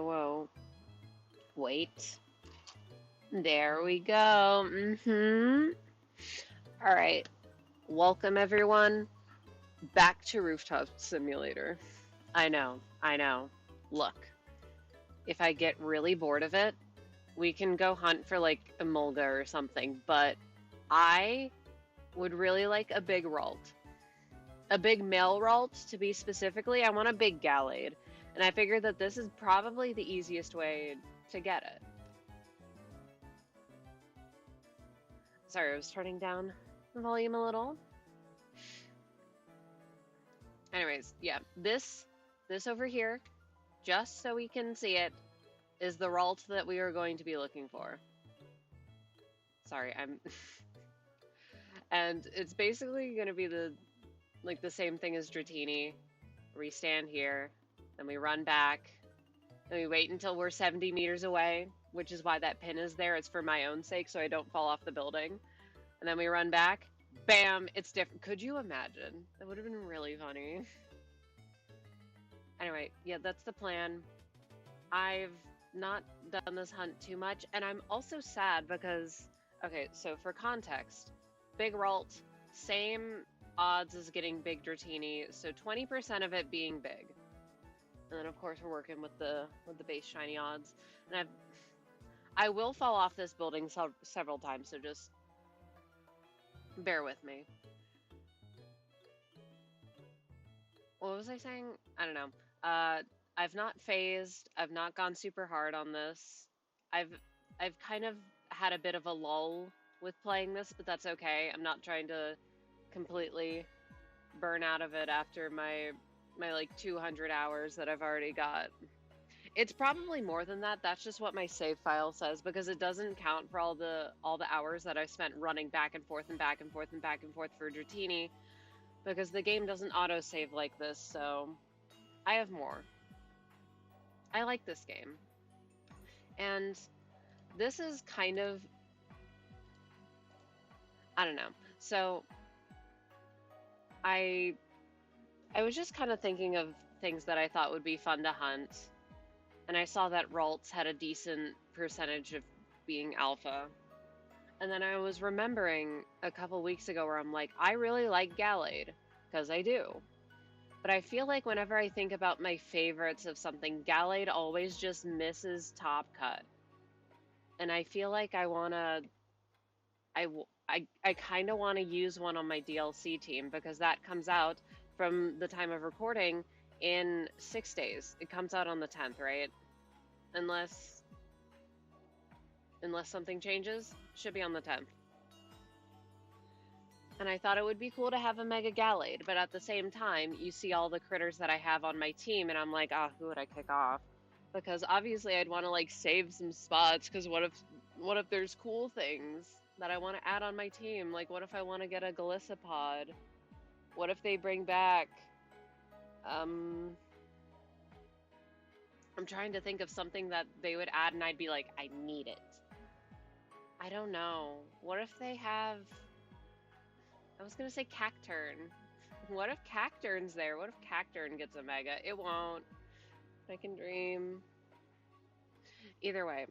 Whoa. Wait. There we go. All right. Welcome, everyone, back to Rooftop Simulator. I know, I know. Look, if I get really bored of it, we can go hunt for like a mulga or something, but I would really like a big Ralt. A big male Ralt, to be specifically. I want a big Gallade. And I figured that this is probably the easiest way to get it. Sorry, I was turning down the volume a little. Anyways, yeah, this over here, just so we can see it, is the Ralt that we are going to be looking for. Sorry, I'm and it's basically going to be the same thing as Dratini. We stand here, then we run back, and we wait until we're 70 meters away, which is why that pin is there. It's for my own sake, so I don't fall off the building. And then we run back. Bam! It's different. Could you imagine? That would have been really funny. Anyway, yeah, that's the plan. I've not done this hunt too much, and I'm also sad because, okay, so for context, Big Ralt, same odds as getting Big Dratini, so 20% of it being big. And then of course we're working with the base shiny odds. And I will fall off this building several times, so just bear with me. What was I saying? I don't know. I've not phased. I've not gone super hard on this. I've kind of had a bit of a lull with playing this, but that's okay. I'm not trying to completely burn out of it after my like 200 hours that I've already got. It's probably more than that. That's just what my save file says because it doesn't count for all the hours that I spent running back and forth and back and forth and back and forth for Dratini because the game doesn't auto save like this, so I have more. I like this game. And this is kind of, I don't know. So I was just kind of thinking of things that I thought would be fun to hunt. And I saw that Ralts had a decent percentage of being alpha. And then I was remembering a couple weeks ago where I'm like, I really like Gallade, because I do. But I feel like whenever I think about my favorites of something, Gallade always just misses top cut. And I feel like I kind of want to use one on my DLC team because that comes out from the time of recording in 6 days. It comes out on the 10th, right? Unless something changes, should be on the 10th. And I thought it would be cool to have a Mega Gallade, but at the same time, you see all the critters that I have on my team, and I'm like, who would I kick off? Because obviously I'd want to like save some spots, because what if there's cool things that I want to add on my team? Like, what if I want to get a Galissapod? What if they bring back, I'm trying to think of something that they would add and I'd be like, I need it. I don't know. What if they have, I was going to say Cacturn. What if Cacturn's there? What if Cacturn gets a Mega? It won't. I can dream. Either way,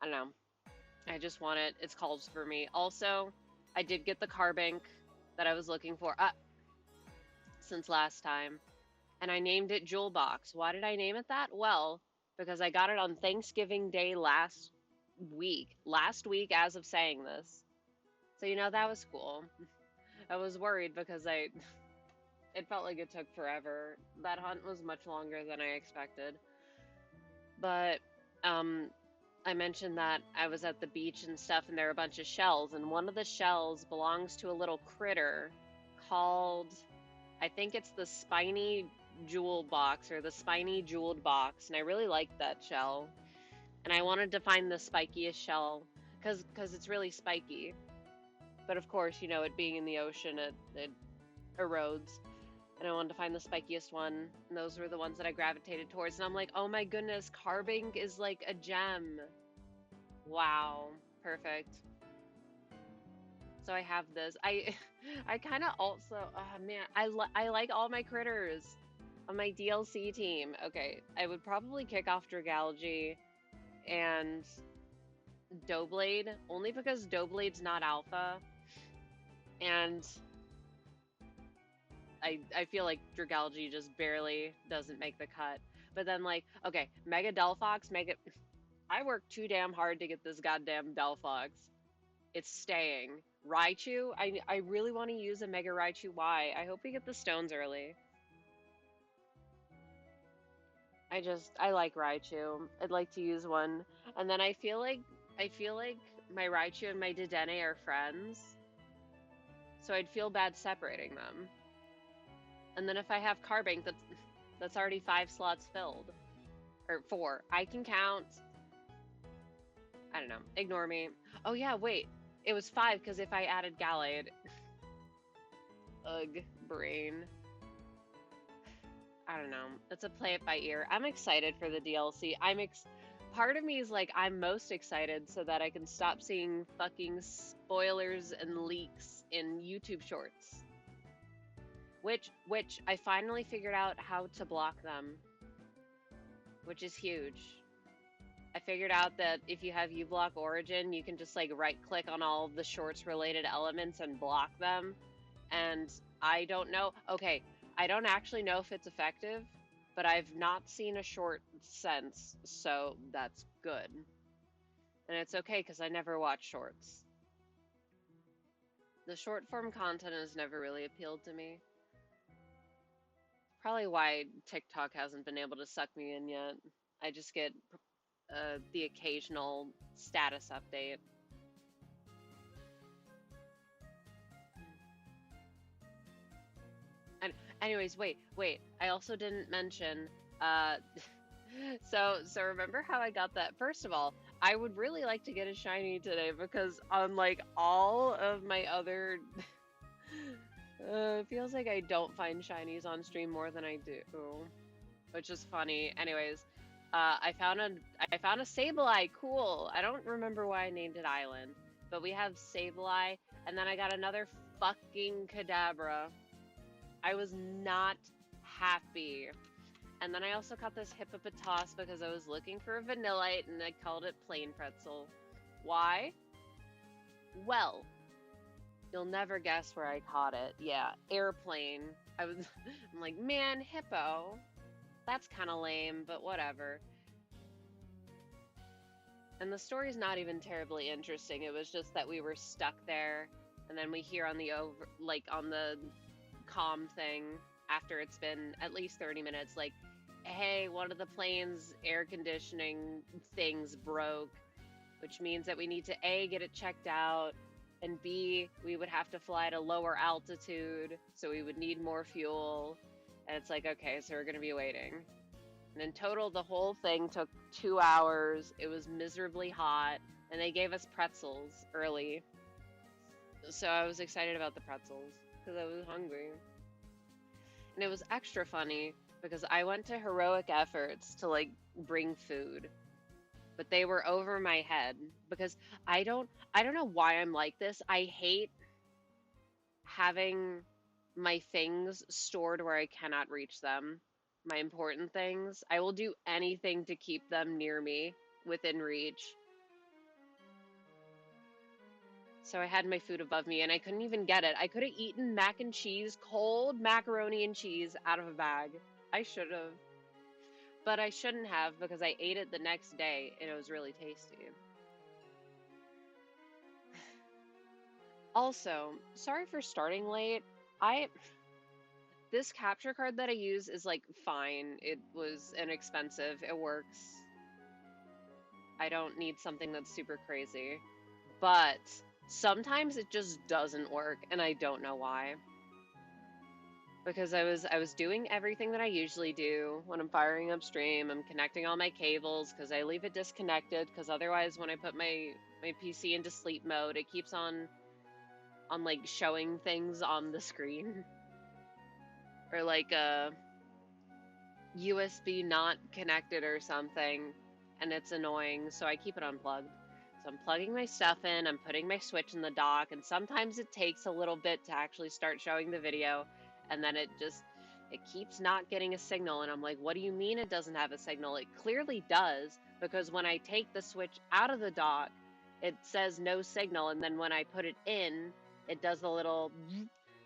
I don't know. I just want it. It's called for me. Also, I did get the Carbink that I was looking for since last time. And I named it Jewel Box. Why did I name it that? Well, because I got it on Thanksgiving Day last week. Last week as of saying this. So, that was cool. I was worried because it felt like it took forever. That hunt was much longer than I expected. But, I mentioned that I was at the beach and stuff and there are a bunch of shells. And one of the shells belongs to a little critter called, I think it's the Spiny Jewel Box or the Spiny Jeweled Box. And I really liked that shell. And I wanted to find the spikiest shell because it's really spiky. But of course, it being in the ocean, it erodes. And I wanted to find the spikiest one. And those were the ones that I gravitated towards. And I'm like, oh my goodness, Carbink is like a gem. Wow. Perfect. So I have this. I kind of also, oh man, I like all my critters. On my DLC team, okay, I would probably kick off Dragalge and Doughblade, only because Doughblade's not alpha, and I feel like Dragalge just barely doesn't make the cut. But then, like, okay, Mega Delphox, I worked too damn hard to get this goddamn Delphox. It's staying. Raichu, I really want to use a Mega Raichu Y. I hope we get the stones early. I like Raichu. I'd like to use one. And then I feel like my Raichu and my Dedenne are friends. So I'd feel bad separating them. And then if I have Carbink, that's already 5 slots filled. Or 4. I can count. I don't know. Ignore me. Oh yeah, wait. It was 5 because if I added Gallade. Ugh, brain. I don't know. It's a play it by ear. I'm excited for the DLC. Part of me is like I'm most excited so that I can stop seeing fucking spoilers and leaks in YouTube shorts. Which I finally figured out how to block them, which is huge. I figured out that if you have uBlock Origin, you can just like right click on all the shorts related elements and block them. And I don't know. Okay, I don't actually know if it's effective, but I've not seen a short since, so that's good. And it's okay because I never watch shorts. The short form content has never really appealed to me. Probably why TikTok hasn't been able to suck me in yet. I just get the occasional status update. And anyways, wait. I also didn't mention. So remember how I got that? First of all, I would really like to get a shiny today because unlike all of my other, it feels like I don't find shinies on stream more than I do, which is funny. Anyways, I found a Sableye. Cool. I don't remember why I named it Island, but we have Sableye, and then I got another fucking Kadabra. I was not happy. And then I also caught this Hippopotas because I was looking for a Vanillite and I called it Plain Pretzel. Why? Well, you'll never guess where I caught it. Yeah, airplane. I'm like, man, Hippo. That's kind of lame, but whatever. And the story's not even terribly interesting. It was just that we were stuck there, and then we hear on the on the comm thing after it's been at least 30 minutes, like, hey, one of the plane's air conditioning things broke, which means that we need to A, get it checked out, and B, we would have to fly at a lower altitude, so we would need more fuel. And it's like, okay, so we're going to be waiting. And in total, the whole thing took 2 hours. It was miserably hot, and they gave us pretzels early. So I was excited about the pretzels, because I was hungry. And it was extra funny, because I went to heroic efforts to, like, bring food. But they were over my head, because I don't know why I'm like this. I hate having my things stored where I cannot reach them. My important things. I will do anything to keep them near me, within reach. So I had my food above me, and I couldn't even get it. I could have eaten mac and cheese, cold macaroni and cheese, out of a bag. I should have. But I shouldn't have, because I ate it the next day, and it was really tasty. Also, sorry for starting late. This capture card that I use is, like, fine. It was inexpensive. It works. I don't need something that's super crazy. But sometimes it just doesn't work, and I don't know why. Because I was doing everything that I usually do when I'm firing up stream. I'm connecting all my cables because I leave it disconnected, because otherwise when I put my PC into sleep mode, it keeps on like showing things on the screen. Or like a USB not connected or something, and it's annoying, so I keep it unplugged. So I'm plugging my stuff in, I'm putting my Switch in the dock, and sometimes it takes a little bit to actually start showing the video, and then it just It keeps not getting a signal, and I'm like, what do you mean it doesn't have a signal? It clearly does, because when I take the switch out of the dock, it says no signal, and then when I put it in, it does the little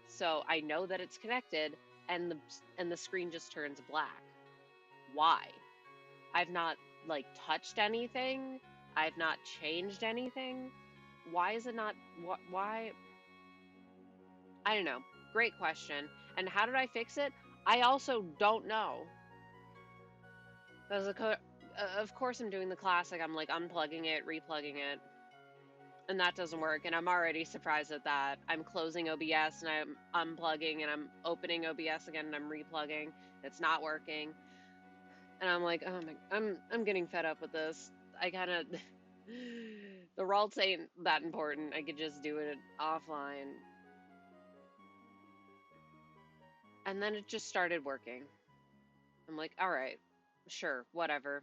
so I know that it's connected, and the screen just turns black. Why? I've not like touched anything. I've not changed anything. Why is it not why I don't know. Great question. And how did I fix it? I also don't know. Of course I'm doing the classic. I'm like unplugging it, replugging it, and that doesn't work. And I'm already surprised at that. I'm closing OBS and I'm unplugging and I'm opening OBS again and I'm replugging. It's not working. And I'm like, oh my, I'm getting fed up with this. I kind of the Ralts ain't that important. I could just do it offline. And then it just started working. I'm like, all right, sure, whatever.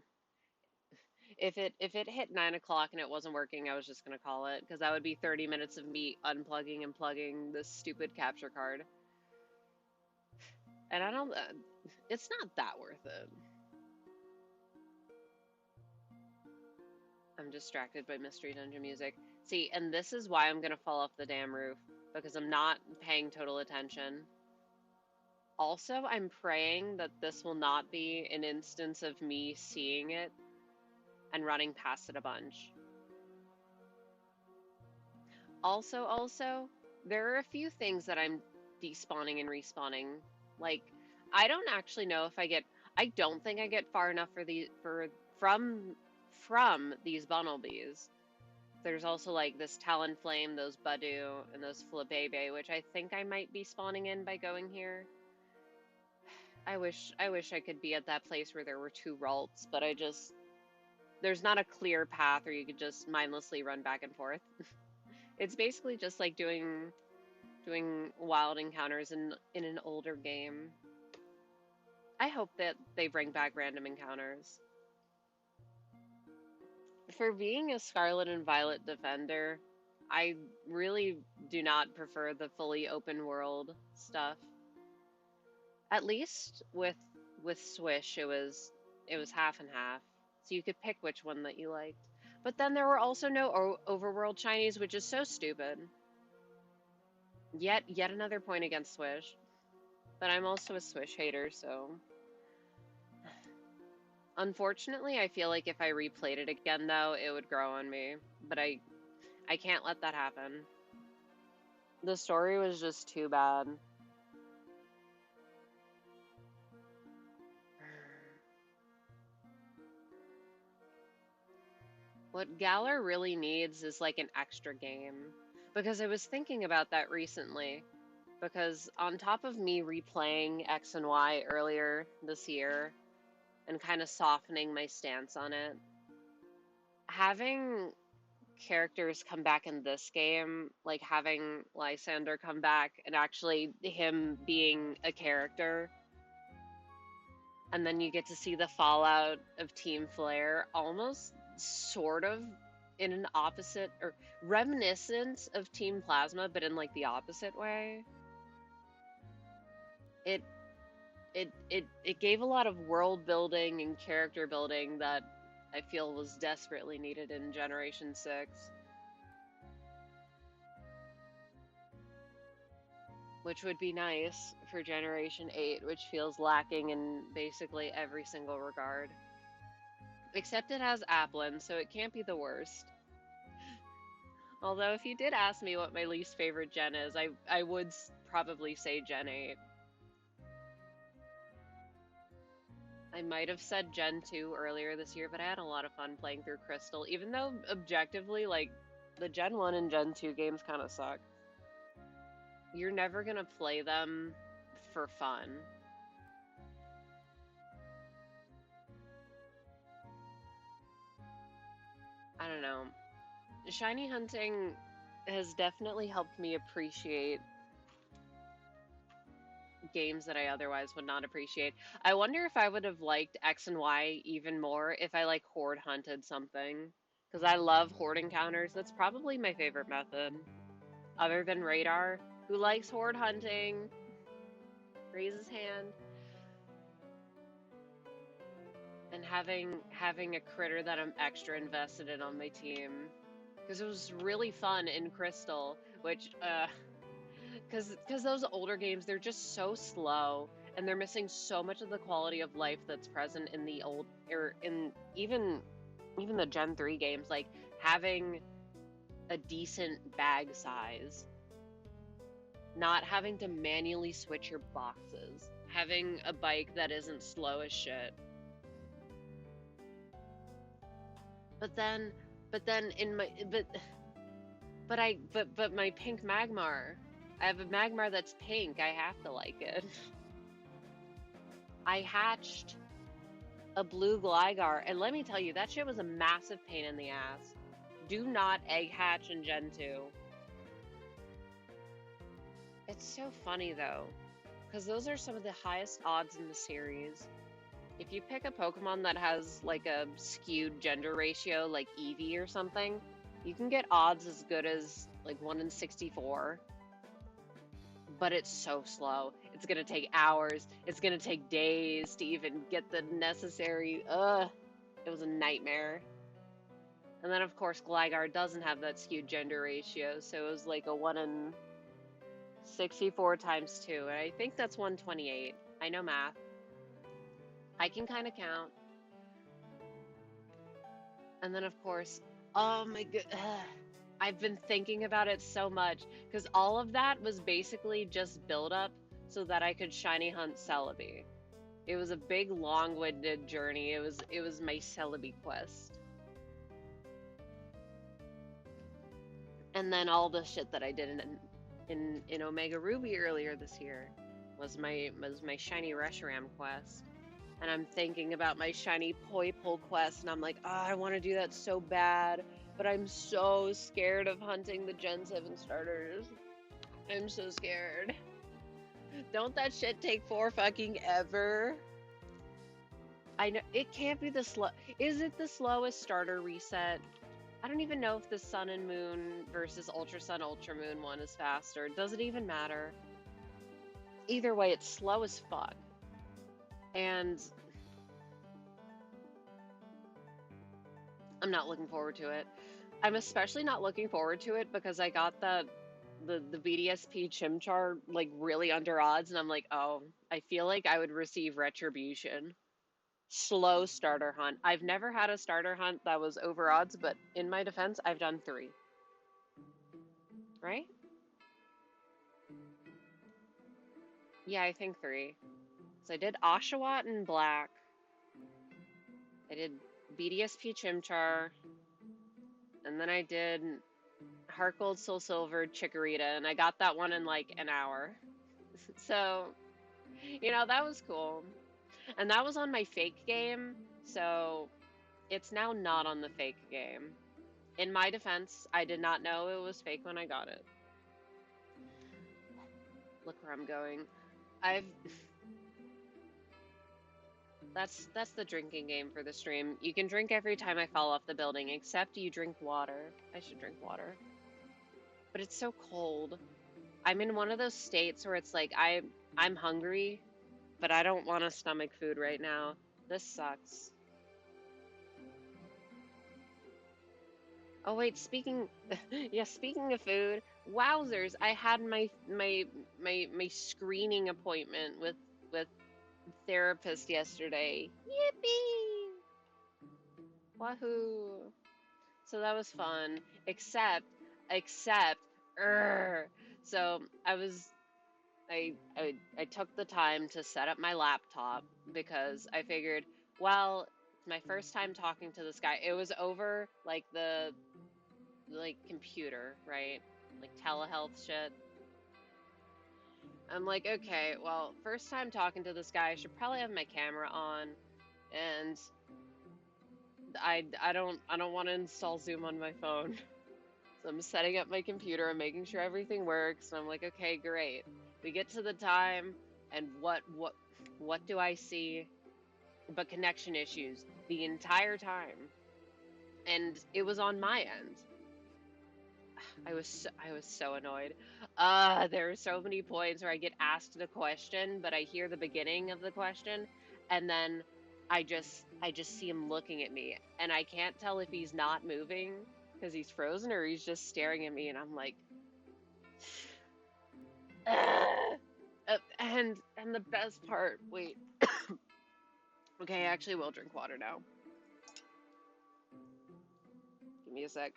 If it hit 9 o'clock and it wasn't working, I was just gonna call it because that would be 30 minutes of me unplugging and plugging this stupid capture card. And I don't. It's not that worth it. I'm distracted by Mystery Dungeon music. See, and this is why I'm gonna fall off the damn roof because I'm not paying total attention. Also, I'm praying that this will not be an instance of me seeing it and running past it a bunch. Also, there are a few things that I'm despawning and respawning. Like, I don't actually know if I don't think I get far enough from these bumblebees. There's also like this Talonflame, those Badu, and those Flabebe, which I think I might be spawning in by going here. I wish I could be at that place where there were 2 Ralts, but there's not a clear path where you could just mindlessly run back and forth. It's basically just like doing wild encounters in an older game. I hope that they bring back random encounters. For being a Scarlet and Violet defender, I really do not prefer the fully open world stuff. At least with Swish, it was half and half, so you could pick which one that you liked. But then there were also no overworld shinies, which is so stupid. Yet another point against Swish. But I'm also a Swish hater, so unfortunately, I feel like if I replayed it again, though, it would grow on me. But I can't let that happen. The story was just too bad. What Galar really needs is like an extra game. Because I was thinking about that recently. Because on top of me replaying X and Y earlier this year and kind of softening my stance on it, having characters come back in this game, like having Lysander come back and actually him being a character, and then you get to see the fallout of Team Flare, almost sort of in an opposite or reminiscent of Team Plasma, but in like the opposite way. It it gave a lot of world building and character building that I feel was desperately needed in Generation 6. Which would be nice for Generation 8, which feels lacking in basically every single regard. Except it has Applin, so it can't be the worst. Although if you did ask me what my least favorite gen is, I would probably say Gen 8. I might have said Gen 2 earlier this year, but I had a lot of fun playing through Crystal, even though objectively, like, the Gen 1 and Gen 2 games kind of suck. You're never gonna play them for fun. I don't know. Shiny hunting has definitely helped me appreciate games that I otherwise would not appreciate. I wonder if I would have liked X and Y even more if I like horde hunted something. Because I love horde encounters. That's probably my favorite method. Other than Radar, who likes horde hunting. Raise his hand. having a critter that I'm extra invested in on my team. Because it was really fun in Crystal, which because those older games, they're just so slow and they're missing so much of the quality of life that's present in the old, or in even the Gen 3 games, like having a decent bag size, not having to manually switch your boxes, having a bike that isn't slow as shit. But then in my but my pink Magmar, I have a Magmar that's pink. I have to like it. I hatched a blue Gligar, and let me tell you, that shit was a massive pain in the ass. Do not egg hatch in Gen 2. It's so funny though, because those are some of the highest odds in the series. If you pick a Pokemon that has like a skewed gender ratio, like Eevee or something, you can get odds as good as like 1 in 64. But it's so slow. It's gonna take hours. It's gonna take days to even get the necessary. It was a nightmare. And then of course Gligar doesn't have that skewed gender ratio, so it was like a 1 in 64 times 2, and I think that's 128. I know math. I can kind of count. And then of course, oh my god, I've been thinking about it so much because all of that was basically just build up so that I could shiny hunt Celebi. It was a big long-winded journey. It was my Celebi quest. And then all the shit that I did in Omega Ruby earlier this year was my shiny Reshiram quest. And I'm thinking about my shiny Poipole quest, and I'm like, oh, I want to do that so bad, but I'm so scared of hunting the Gen 7 starters. I'm so scared. Don't that shit take 4 fucking ever? I know, it can't be the slow. Is it the slowest starter reset? I don't even know if the Sun and Moon versus Ultra Sun, Ultra Moon one is faster. Does it even matter? Either way, it's slow as fuck. And I'm not looking forward to it. I'm especially not looking forward to it because I got the BDSP Chimchar like really under odds, and I'm like, oh, I feel like I would receive retribution. Slow starter hunt. I've never had a starter hunt that was over odds, but in my defense, I've done 3. Right? Yeah, I think 3. So I did Oshawott in black. I did BDSP Chimchar. And then I did Heart Gold, Soul Silver, Chikorita. And I got that one in like an hour. So, that was cool. And that was on my fake game. So it's now not on the fake game. In my defense, I did not know it was fake when I got it. Look where I'm going. That's the drinking game for the stream. You can drink every time I fall off the building, except you drink water. I should drink water. But it's so cold. I'm in one of those states where it's like I'm hungry, but I don't want to stomach food right now. This sucks. Oh wait, speaking of food, wowzers, I had my screening appointment with therapist yesterday. Yippee! Wahoo! So that was fun. Except, so I took the time to set up my laptop because I figured, well, it's my first time talking to this guy. It was over like the computer, right? Like telehealth shit. I'm like, okay, well, first time talking to this guy, I should probably have my camera on, and I don't want to install Zoom on my phone. So I'm setting up my computer and making sure everything works, and I'm like, okay, great. We get to the time, and what do I see but connection issues the entire time? And it was on my end. I was so annoyed. There are so many points where I get asked a question, but I hear the beginning of the question, and then I just see him looking at me, and I can't tell if he's not moving because he's frozen or he's just staring at me, and I'm like, "Ugh." And the best part, wait, okay, I actually will drink water now. Give me a sec.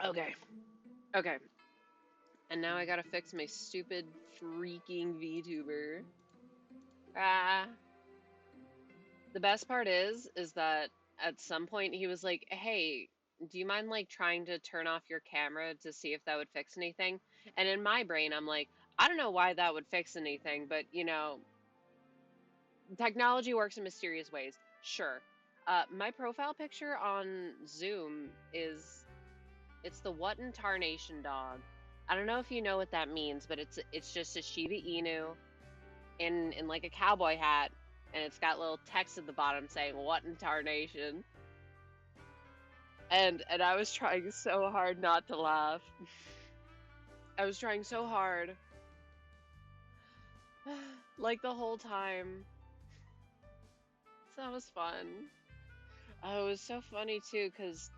Okay, okay. And now I gotta fix my stupid freaking VTuber. Ah. The best part is that at some point he was like, "Hey, do you mind like trying to turn off your camera to see if that would fix anything?" And in my brain, I'm like, I don't know why that would fix anything, but technology works in mysterious ways. Sure. My profile picture on Zoom it's the what in tarnation dog. I don't know if you know what that means, but it's just a Shiba Inu in like a cowboy hat, and it's got little text at the bottom saying "What in tarnation." And I was trying so hard not to laugh. I was trying so hard, like the whole time. So that was fun. Oh, it was so funny too, because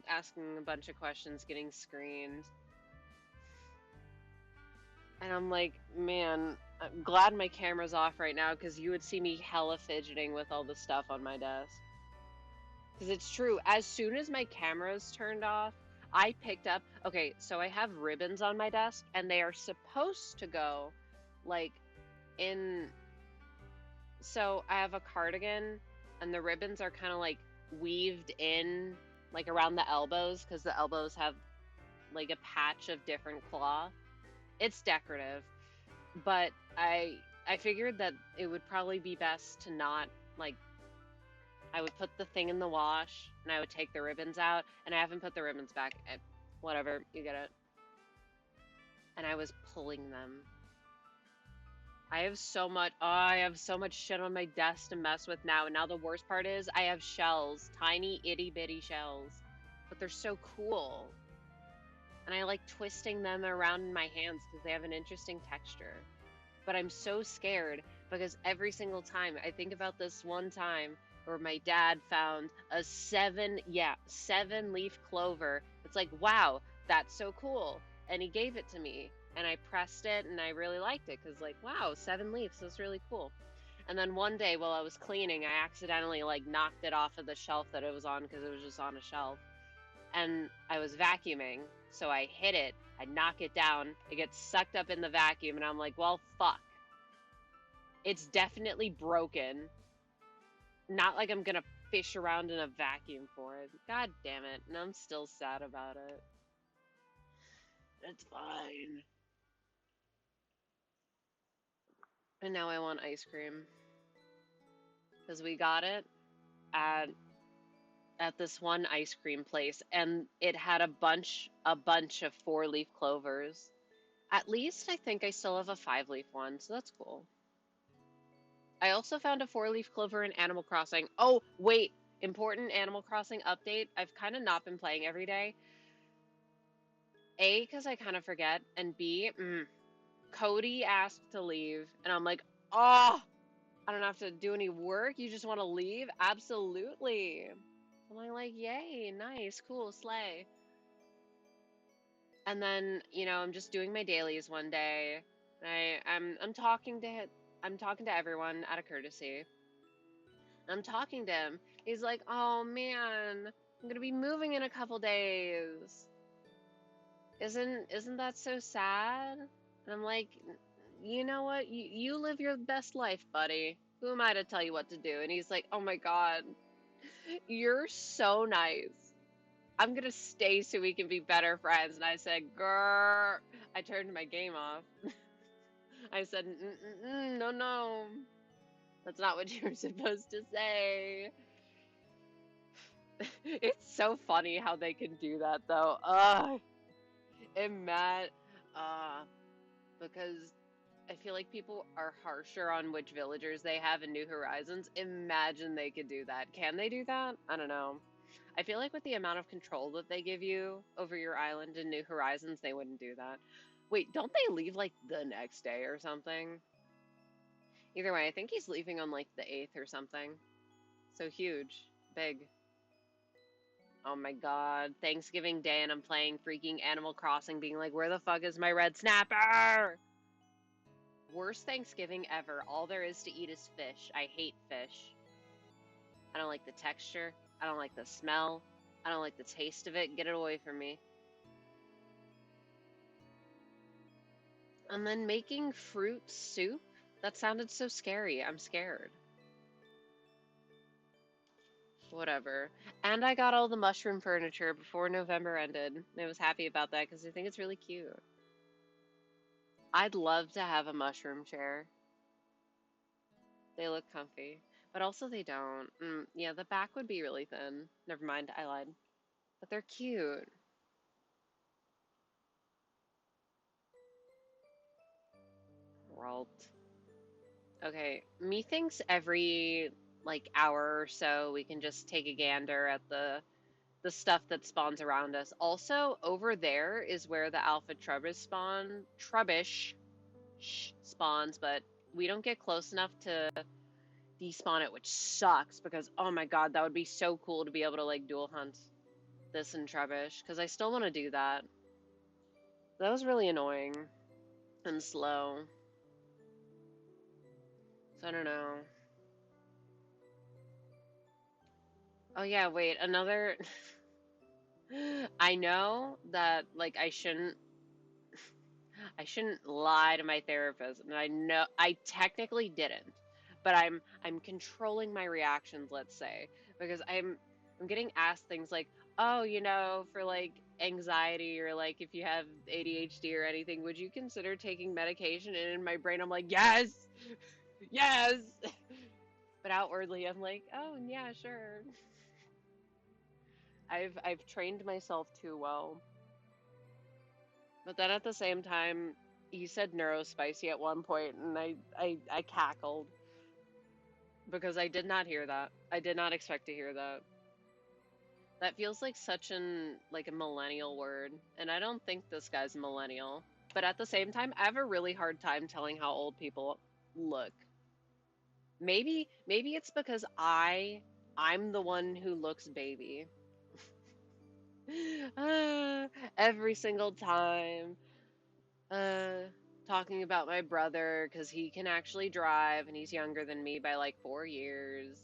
asking a bunch of questions, getting screened, and I'm like, man, I'm glad my camera's off right now, because you would see me hella fidgeting with all the stuff on my desk. Because it's true, as soon as my camera's turned off, I picked up, okay, so I have ribbons on my desk, and they are supposed to go, like, in, so I have a cardigan, and the ribbons are kind of, like, weaved in, like, around the elbows, because the elbows have, like, a patch of different cloth. It's decorative, but I figured that it would probably be best to not, like, I would put the thing in the wash, and I would take the ribbons out, and I haven't put the ribbons back. Whatever, you get it. And I was pulling them. I have so much shit on my desk to mess with now. And now the worst part is I have shells, tiny itty bitty shells, but they're so cool. And I like twisting them around in my hands because they have an interesting texture. But I'm so scared because every single time I think about this one time where my dad found a seven leaf clover. It's like, wow, that's so cool. And he gave it to me, and I pressed it, and I really liked it because, like, wow, 7 leaves, that's really cool. And then one day while I was cleaning, I accidentally like knocked it off of the shelf that it was on because it was just on a shelf. And I was vacuuming, so I hit it, I knock it down, it gets sucked up in the vacuum, and I'm like, well, fuck. It's definitely broken. Not like I'm gonna fish around in a vacuum for it. God damn it. And I'm still sad about it. It's fine. And now I want ice cream. Because we got it at this one ice cream place, and it had a bunch of 4-leaf clovers. At least I think I still have a 5-leaf one, so that's cool. I also found a 4-leaf clover in Animal Crossing. Oh, wait, important Animal Crossing update. I've kind of not been playing every day. A, because I kind of forget, and B, Cody asked to leave, and I'm like, oh, I don't have to do any work. You just want to leave? Absolutely. I'm like, yay, nice, cool, slay. And then, I'm just doing my dailies one day. I'm talking to everyone out of courtesy. I'm talking to him. He's like, "Oh man, I'm gonna be moving in a couple days. Isn't that so sad?" And I'm like, "You know what? You live your best life, buddy. Who am I to tell you what to do?" And he's like, "Oh my God, you're so nice. I'm gonna stay so we can be better friends." And I said, "Grr." I turned my game off. I said, "No, no, that's not what you're supposed to say." It's so funny how they can do that, though. And Matt, uh, because I feel like people are harsher on which villagers they have in New Horizons. Imagine they could do that. Can they do that? I don't know. I feel like with the amount of control that they give you over your island in New Horizons, they wouldn't do that. Wait, don't they leave like the next day or something? Either way, I think he's leaving on like the 8th or something. So huge. Big. Oh my god. Thanksgiving Day and I'm playing freaking Animal Crossing being like, where the fuck is my red snapper? Worst Thanksgiving ever. All there is to eat is fish. I hate fish. I don't like the texture. I don't like the smell. I don't like the taste of it. Get it away from me. And then making fruit soup? That sounded so scary. I'm scared. Whatever. And I got all the mushroom furniture before November ended. And I was happy about that because I think it's really cute. I'd love to have a mushroom chair. They look comfy. But also they don't. Yeah, the back would be really thin. Never mind, I lied. But they're cute. Ralt. Okay, methinks every like hour or so we can just take a gander at the stuff that spawns around us. Also, over there is where the alpha trubbish spawns, but we don't get close enough to despawn it, which sucks because oh my god, that would be so cool to be able to like dual hunt this and trubbish because I still want to do that. That was really annoying and slow. So I don't know. Oh yeah, wait, another I know that like I shouldn't lie to my therapist, and I know I technically didn't, but I'm controlling my reactions, let's say, because I'm getting asked things like, "Oh, for like anxiety or like if you have ADHD or anything, would you consider taking medication?" And in my brain I'm like, "Yes. Yes." But outwardly I'm like, "Oh, yeah, sure." I've trained myself too well. But then at the same time, you said neurospicy at one point, and I cackled because I did not hear that. I did not expect to hear that. That feels like such like a millennial word, and I don't think this guy's a millennial. But at the same time, I have a really hard time telling how old people look. Maybe it's because I'm the one who looks baby. Every single time. Uh, Talking about my brother because he can actually drive and he's younger than me by like 4 years.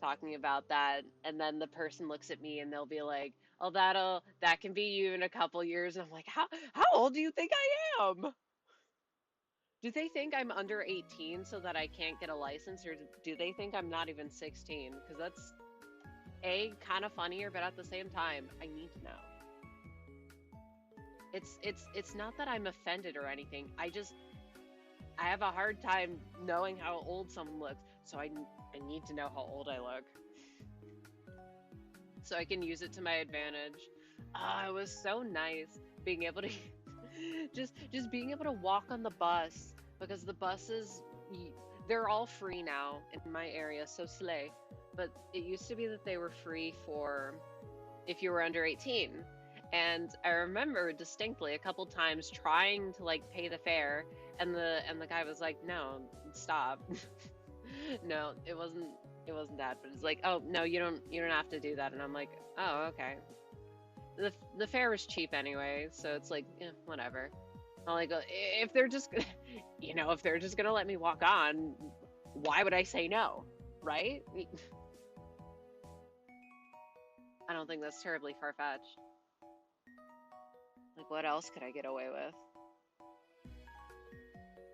Talking about that, and then the person looks at me and they'll be like, "Oh, that can be you in a couple years." And I'm like, "How old do you think I am? Do they think I'm under 18 so that I can't get a license, or do they think I'm not even 16? Because that's a kind of funnier, but at the same time, I need to know. It's not that I'm offended or anything. I have a hard time knowing how old someone looks, so I need to know how old I look so I can use it to my advantage. It was so nice being able to just being able to walk on the bus because the buses they're all free now in my area, so slay. But it used to be that they were free for if you were under 18. And I remember distinctly a couple times trying to like pay the fare, and the guy was like, "No, stop." No, it wasn't that, but it's like, "Oh, no, you don't have to do that." And I'm like, "Oh, okay." The fare was cheap anyway, so it's like, whatever. I'm like, if they're just if they're just gonna let me walk on, why would I say no, right? I don't think that's terribly far-fetched. Like, what else could I get away with?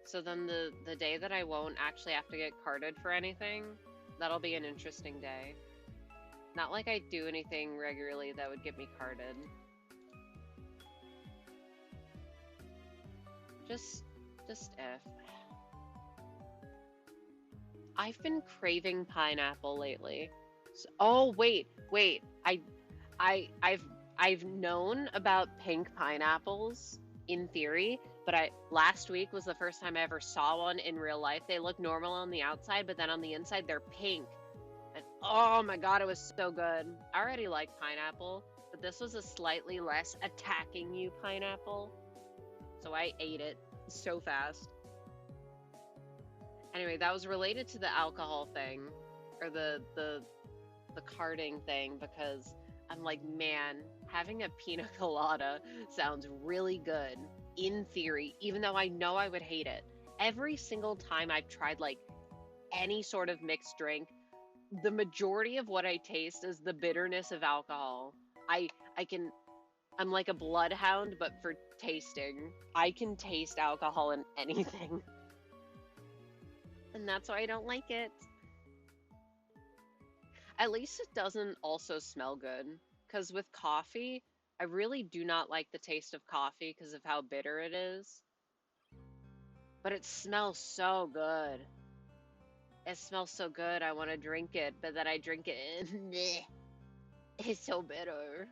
So then the day that I won't actually have to get carded for anything, that'll be an interesting day. Not like I do anything regularly that would get me carded. Just if. I've been craving pineapple lately. Oh, wait. I've known about pink pineapples in theory, but last week was the first time I ever saw one in real life. They look normal on the outside, but then on the inside they're pink. And oh my god, it was so good. I already like pineapple, but this was a slightly less attacking you pineapple. So I ate it so fast. Anyway, that was related to the alcohol thing, or the carding thing, because I'm like, man, having a pina colada sounds really good in theory, even though I know I would hate it. Every single time I've tried like any sort of mixed drink, the majority of what I taste is the bitterness of alcohol. I I can I'm like a bloodhound, but for tasting. I can taste alcohol in anything. And that's why I don't like it. At least it doesn't also smell good. Because with coffee, I really do not like the taste of coffee because of how bitter it is. But it smells so good. It smells so good, I want to drink it, but then I drink it and it's so bitter.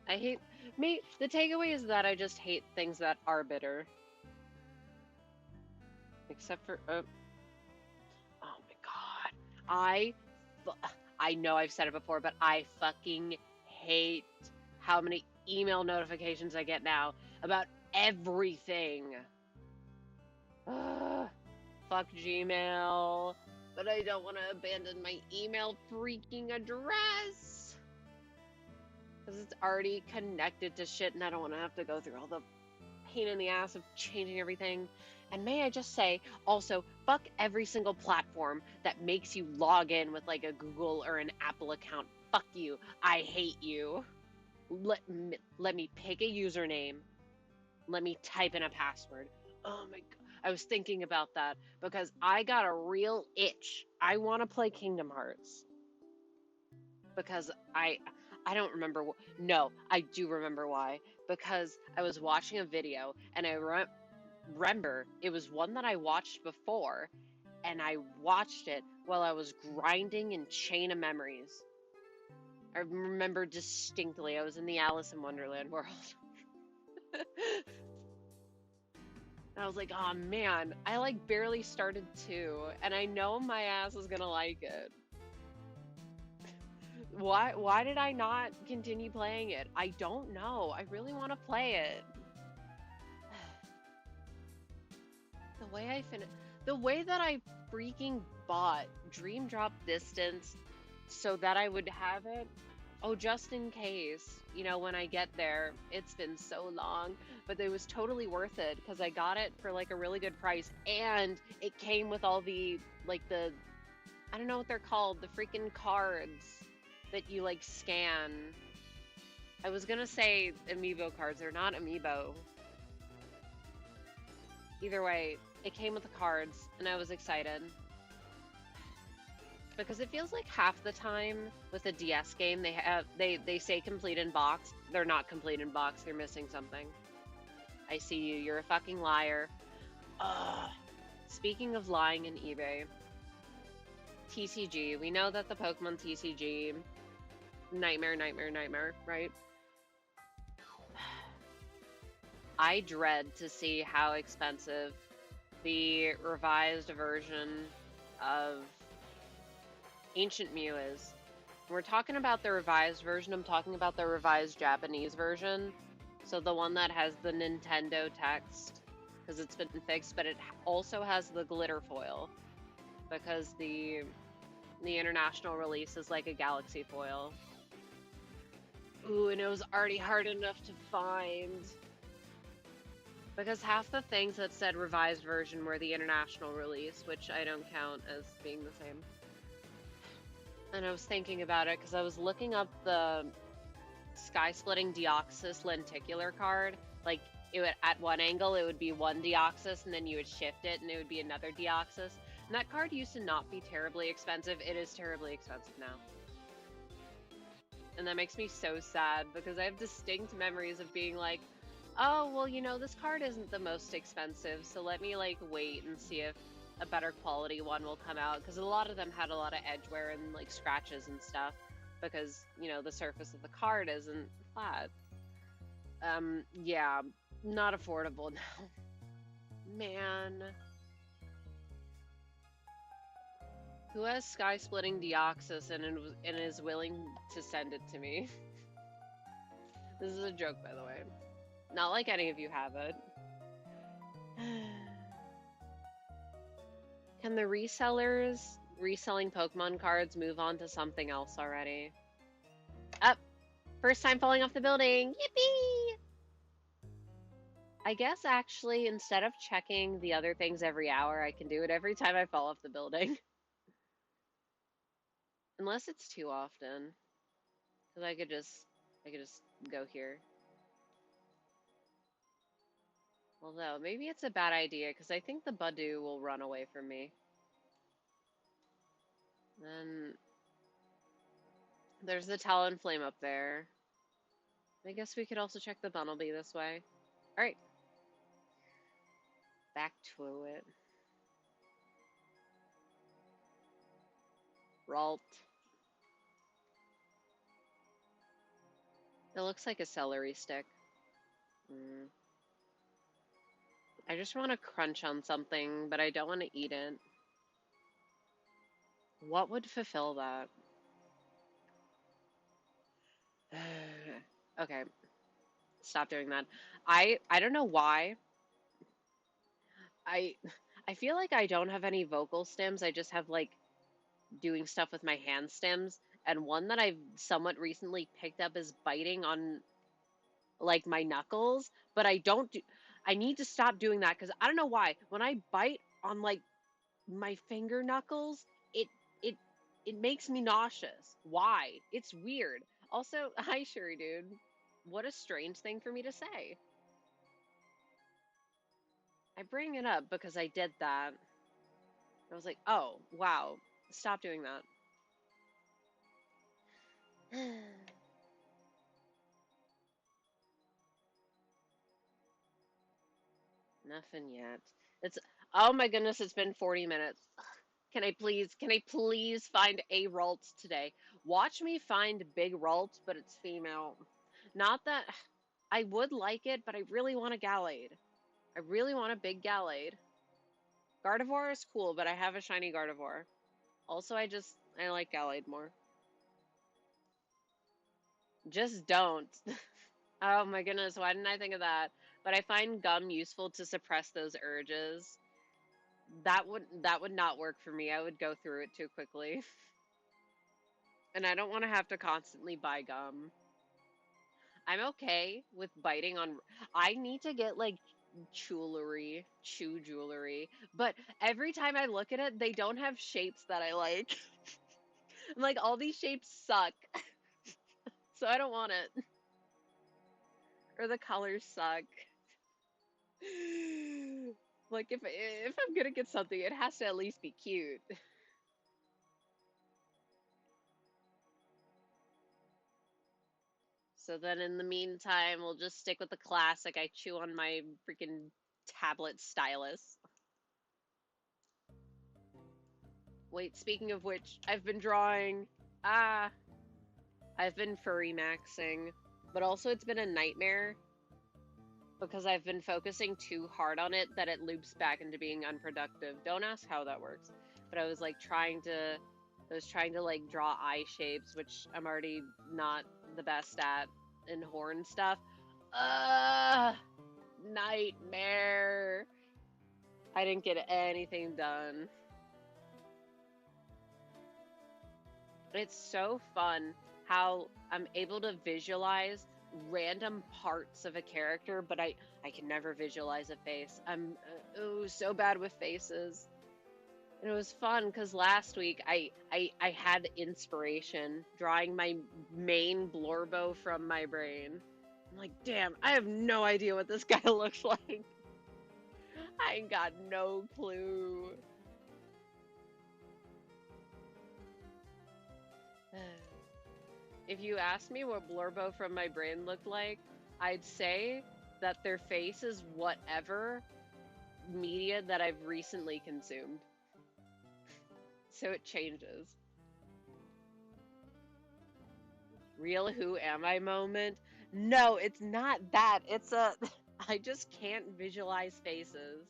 I hate me. The takeaway is that I just hate things that are bitter. Except for, oh my god. I, I know I've said it before, but I fucking hate how many email notifications I get now about everything. Ugh, fuck Gmail. But I don't want to abandon my email freaking address. Because it's already connected to shit and I don't want to have to go through all the pain in the ass of changing everything. And may I just say, also, fuck every single platform that makes you log in with like a Google or an Apple account. Fuck you. I hate you. Let me pick a username. Let me type in a password. Oh my god. I was thinking about that because I got a real itch. I want to play Kingdom Hearts. Because I don't remember. No, I do remember why. Because I was watching a video and I remember it was one that I watched before, and I watched it while I was grinding in Chain of Memories. I remember distinctly. I was in the Alice in Wonderland world. And I was like, oh man, I like barely started 2, and I know my ass is gonna like it. Why did I not continue playing it? I don't know. I really want to play it. The way that I freaking bought Dream Drop Distance so that I would have it. Oh, just in case, when I get there. It's been so long, but it was totally worth it because I got it for like a really good price, and it came with all the I don't know what they're called, the freaking cards that you like scan. I was gonna say amiibo cards, they're not amiibo. Either way, it came with the cards, and I was excited. Because it feels like half the time with a DS game, they say complete in box. They're not complete in box, they're missing something. I see you, you're a fucking liar. Ugh. Speaking of lying in eBay, TCG. We know that the Pokemon TCG, nightmare, right? I dread to see how expensive the revised version of Ancient Mew is. When we're talking about the revised version, I'm talking about the revised Japanese version. So the one that has the Nintendo text, because it's been fixed, but it also has the glitter foil, because the international release is like a galaxy foil. Ooh, and it was already hard enough to find. Because half the things that said revised version were the international release, which I don't count as being the same. And I was thinking about it because I was looking up the sky-splitting Deoxys lenticular card. Like, at one angle, it would be one Deoxys, and then you would shift it, and it would be another Deoxys. And that card used to not be terribly expensive. It is terribly expensive now. And that makes me so sad, because I have distinct memories of being like, oh, well, this card isn't the most expensive, so let me, like, wait and see if a better quality one will come out, because a lot of them had a lot of edge wear and, like, scratches and stuff, because, the surface of the card isn't flat. Yeah, not affordable now. Man. Who has sky-splitting Deoxys and is willing to send it to me? This is a joke, by the way. Not like any of you have it. Can the resellers reselling Pokemon cards move on to something else already? Up! First time falling off the building! Yippee! I guess actually, instead of checking the other things every hour, I can do it every time I fall off the building. Unless it's too often. Because I could just go here. Although, maybe it's a bad idea, because I think the Badoo will run away from me. Then, there's the Talonflame up there. I guess we could also check the Bunnelby this way. Alright. Back to it. Ralt. It looks like a celery stick. I just want to crunch on something, but I don't want to eat it. What would fulfill that? Okay. Stop doing that. I don't know why. I feel like I don't have any vocal stems. I just have like doing stuff with my hand stems. And one that I've somewhat recently picked up is biting on like my knuckles, but I don't do I need to stop doing that because I don't know why. When I bite on like my finger knuckles, it it makes me nauseous. Why? It's weird. Also, hi Sherry dude. What a strange thing for me to say. I bring it up because I did that. I was like, oh, wow. Stop doing that. Nothing yet. It's oh my goodness, it's been 40 minutes. Can I please find a Ralts today? Watch me find big Ralts, but it's female. Not that I would like it, but I really want a Gallade. I really want a big Gallade. Gardevoir is cool, but I have a shiny Gardevoir. Also, I like Gallade more. Just don't. Oh my goodness, why didn't I think of that? But I find gum useful to suppress those urges. That would not work for me. I would go through it too quickly. And I don't want to have to constantly buy gum. I'm okay with biting on I need to get like chew jewelry, but every time I look at it, they don't have shapes that I like. I'm like all these shapes suck. So I don't want it. Or the colors suck. Like if I'm gonna get something, it has to at least be cute. So then in the meantime, we'll just stick with the classic. I chew on my freaking tablet stylus. Wait, speaking of which, I've been drawing. Ah, I've been furry maxing. But also it's been a nightmare because I've been focusing too hard on it that it loops back into being unproductive. Don't ask how that works. But I was trying to like draw eye shapes, which I'm already not the best at, and horn stuff. Nightmare. I didn't get anything done. It's so fun how I'm able to visualize random parts of a character, but I can never visualize a face. I'm so bad with faces. And it was fun because last week I had inspiration drawing my main Blorbo from my brain. I'm like, damn, I have no idea what this guy looks like. I ain't got no clue. If you asked me what Blorbo from my brain looked like, I'd say that their face is whatever media that I've recently consumed. So it changes. Real who am I moment? No, it's not that. It's I just can't visualize faces.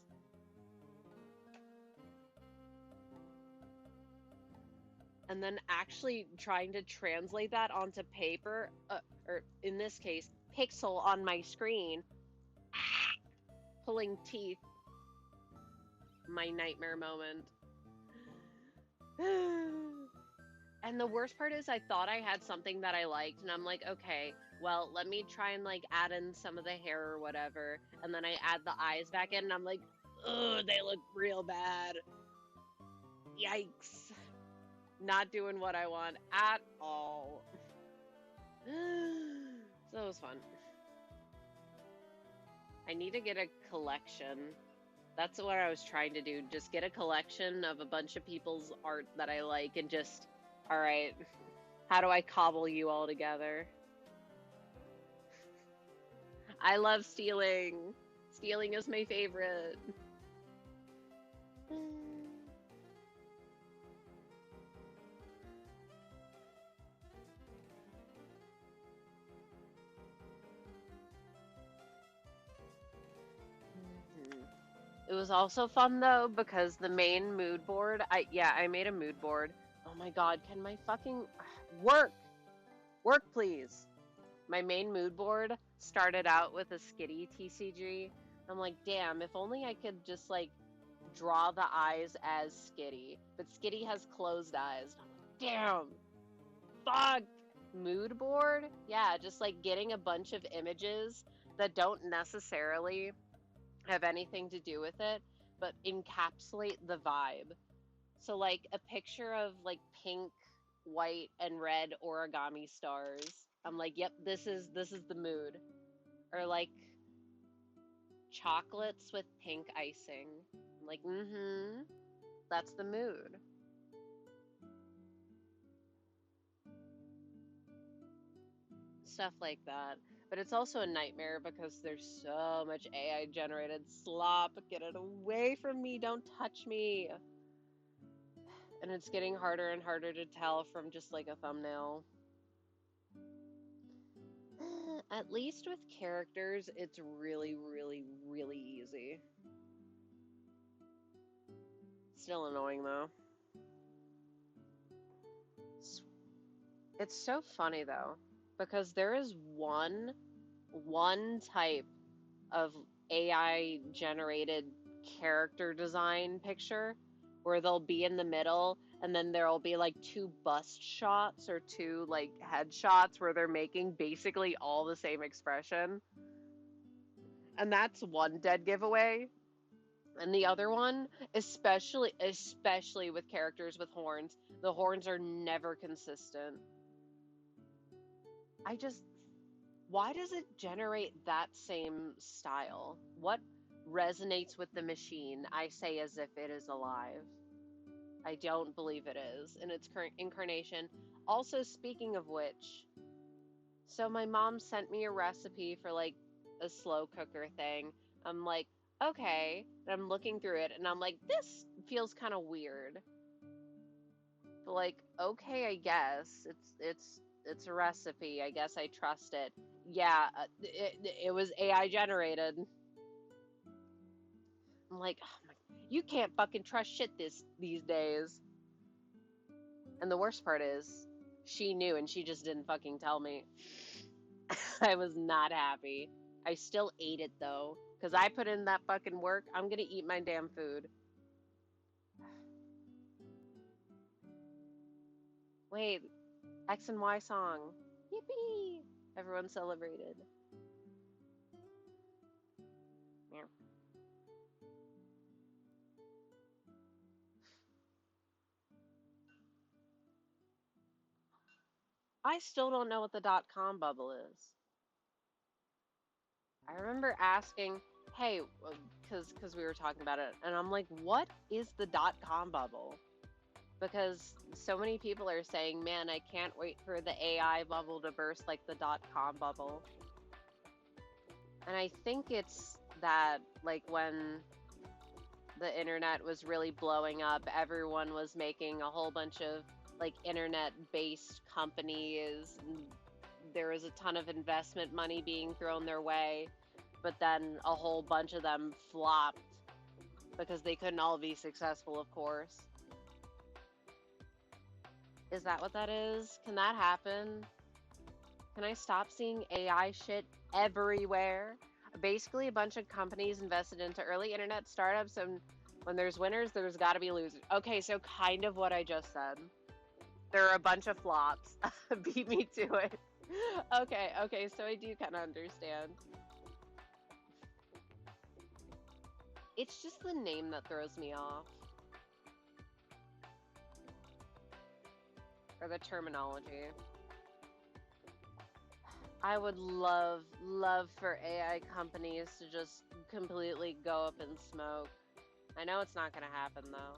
And then actually trying to translate that onto paper, or in this case, pixel on my screen, pulling teeth. My nightmare moment. And the worst part is I thought I had something that I liked, and I'm like, okay, well, let me try and like add in some of the hair or whatever, and then I add the eyes back in, and I'm like, ugh, they look real bad. Yikes. Not doing what I want at all. So it was fun. I need to get a collection. That's what I was trying to do. Just get a collection of a bunch of people's art that I like and just, all right, how do I cobble you all together? I love stealing. Stealing is my favorite. It was also fun though because the main mood board, I made a mood board. Oh my god, can my fucking work please. My main mood board started out with a Skitty TCG. I'm like, damn, if only I could just like draw the eyes as Skitty. But Skitty has closed eyes. I'm like, damn, fuck. Mood board? Yeah, just like getting a bunch of images that don't necessarily have anything to do with it, but encapsulate the vibe. So like a picture of like pink, white, and red origami stars. I'm like, yep, this is the mood. Or like chocolates with pink icing. I'm like, that's the mood. Stuff like that. But it's also a nightmare because there's so much AI generated slop. Get it away from me. Don't touch me. And it's getting harder and harder to tell from just like a thumbnail. At least with characters, it's really, really, really easy. Still annoying though. It's so funny though, because there is one type of AI generated character design picture where they'll be in the middle and then there'll be like two bust shots or two like headshots where they're making basically all the same expression. And that's one dead giveaway. And the other one, especially with characters with horns, the horns are never consistent. I just why does it generate that same style? What resonates with the machine? I say as if it is alive. I don't believe it is in its current incarnation. Also, speaking of which, so my mom sent me a recipe for like a slow cooker thing. I'm like, okay. And I'm looking through it and I'm like, this feels kind of weird. But like, okay, I guess it's a recipe. I guess I trust it. Yeah, it was AI generated. I'm like, oh my, you can't fucking trust shit these days. And the worst part is, she knew and she just didn't fucking tell me. I was not happy. I still ate it though, because I put in that fucking work. I'm gonna eat my damn food. Wait, X and Y song. Yippee! Everyone celebrated. Yeah. I still don't know what the .com bubble is. I remember asking, hey, because we were talking about it, and I'm like, what is the .com bubble? Because so many people are saying, man, I can't wait for the AI bubble to burst like the .com bubble. And I think it's that, like, when the internet was really blowing up, everyone was making a whole bunch of, like, internet-based companies. There was a ton of investment money being thrown their way, but then a whole bunch of them flopped because they couldn't all be successful, of course. Is that what that is? Can that happen? Can I stop seeing AI shit everywhere? Basically, a bunch of companies invested into early internet startups and When there's winners, there's gotta be losers. Okay, so kind of what I just said. There are a bunch of flops. Beat me to it. Okay, so I do kind of understand. It's just the name that throws me off. Or the terminology. I would love for AI companies to just completely go up in smoke. I know it's not gonna happen though.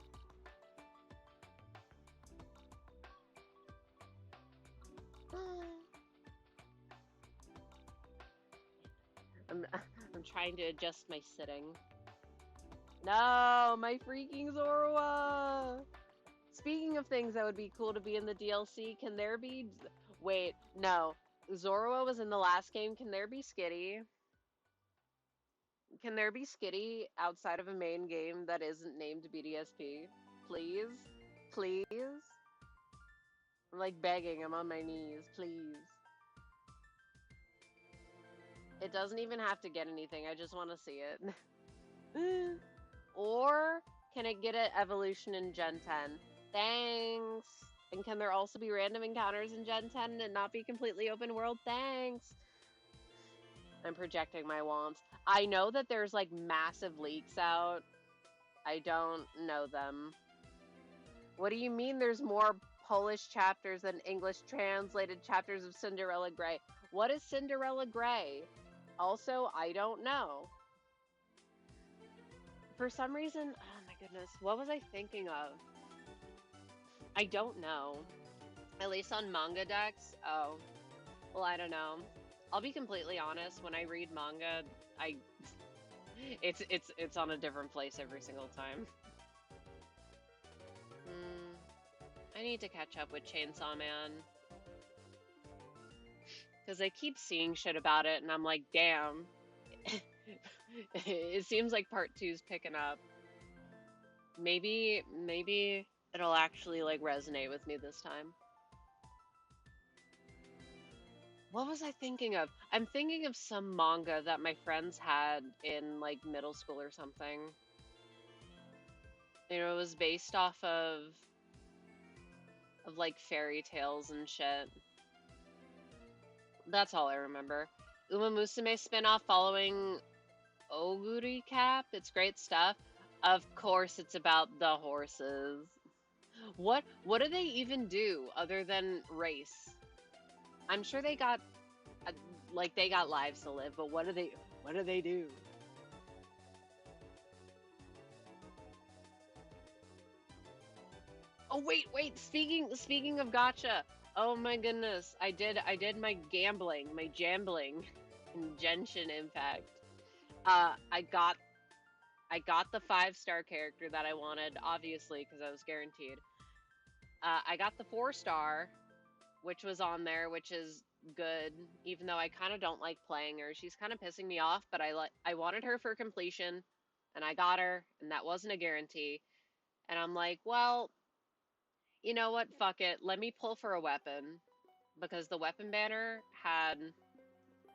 I'm trying to adjust my sitting. No, my freaking Zorua! Speaking of things that would be cool to be in the DLC, can there be... Wait, no. Zorua was in the last game. Can there be Skitty? Can there be Skitty outside of a main game that isn't named BDSP? Please? Please? I'm like begging. I'm on my knees. Please. It doesn't even have to get anything. I just want to see it. Or can it get an evolution in Gen 10? Thanks. And can there also be random encounters in Gen 10 and not be completely open world? Thanks. I'm projecting my wants. I know that there's like massive leaks out. I don't know them. What do you mean there's more Polish chapters than English translated chapters of Cinderella Grey? What is Cinderella Grey? Also, I don't know. For some reason, oh my goodness, what was I thinking of? I don't know. At least on manga decks. Oh, well, I don't know. I'll be completely honest. When I read manga, it's on a different place every single time. I need to catch up with Chainsaw Man. Because I keep seeing shit about it, and I'm like, damn. It seems like part 2's picking up. Maybe it'll actually, like, resonate with me this time. What was I thinking of? I'm thinking of some manga that my friends had in, like, middle school or something. You know, it was based off of like, fairy tales and shit. That's all I remember. Uma Musume spinoff following Oguri Cap. It's great stuff. Of course, it's about the horses. What do they even do other than race? I'm sure they got they got lives to live, but what do they do? Oh wait, speaking of gacha. Oh my goodness. I did my gambling, my jambling in Genshin Impact. I got the 5-star character that I wanted, obviously, because I was guaranteed. I got the 4-star, which was on there, which is good, even though I kind of don't like playing her. She's kind of pissing me off, but I wanted her for completion, and I got her, and that wasn't a guarantee. And I'm like, well, you know what? Fuck it. Let me pull for a weapon, because the weapon banner had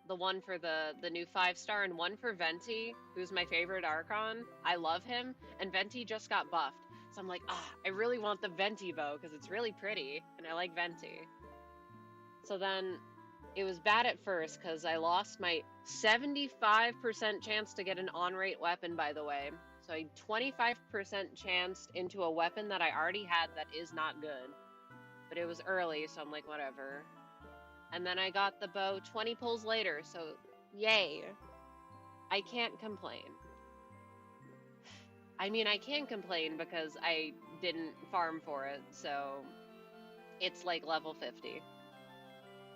the one for the new 5-star and one for Venti, who's my favorite Archon. I love him, and Venti just got buffed. So I'm like, I really want the Venti bow because it's really pretty, and I like Venti. So then it was bad at first because I lost my 75% chance to get an on-rate weapon, by the way. So I 25% chanced into a weapon that I already had that is not good. But it was early, so I'm like, whatever. And then I got the bow 20 pulls later, so yay. I can't complain. I mean, I can complain because I didn't farm for it, so it's like level 50.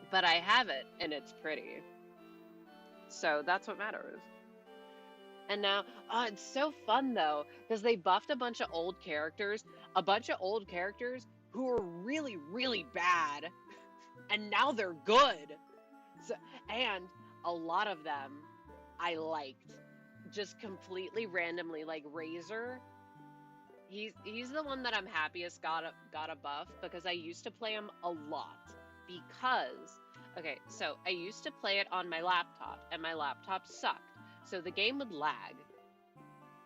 But I have it, and it's pretty. So that's what matters. And now, it's so fun though, because they buffed a bunch of old characters who were really, really bad, and now they're good. So, and a lot of them I liked, just completely randomly, like Razor. He's the one that I'm happiest got a buff, because I used to play him a lot. Because, okay, so I used to play it on my laptop, and my laptop sucked. So the game would lag.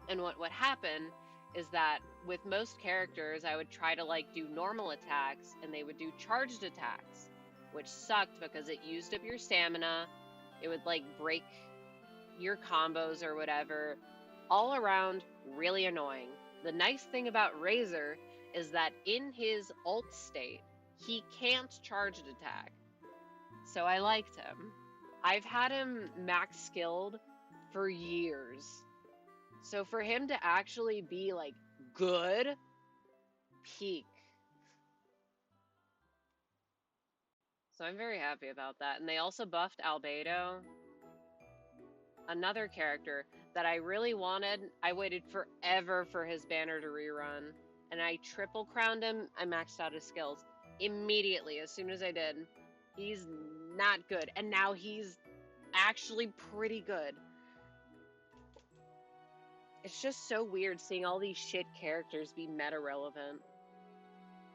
And what would happen is that with most characters, I would try to like do normal attacks and they would do charged attacks, which sucked because it used up your stamina. It would like break your combos or whatever. All around, really annoying. The nice thing about Razor is that in his ult state, he can't charge an attack. So I liked him. I've had him max skilled for years. So for him to actually be like good, peak. So I'm very happy about that. And they also buffed Albedo, another character that I really wanted. I waited forever for his banner to rerun, and I triple crowned him. I maxed out his skills immediately as soon as I did. He's not good, and now he's actually pretty good. It's just so weird seeing all these shit characters be meta relevant.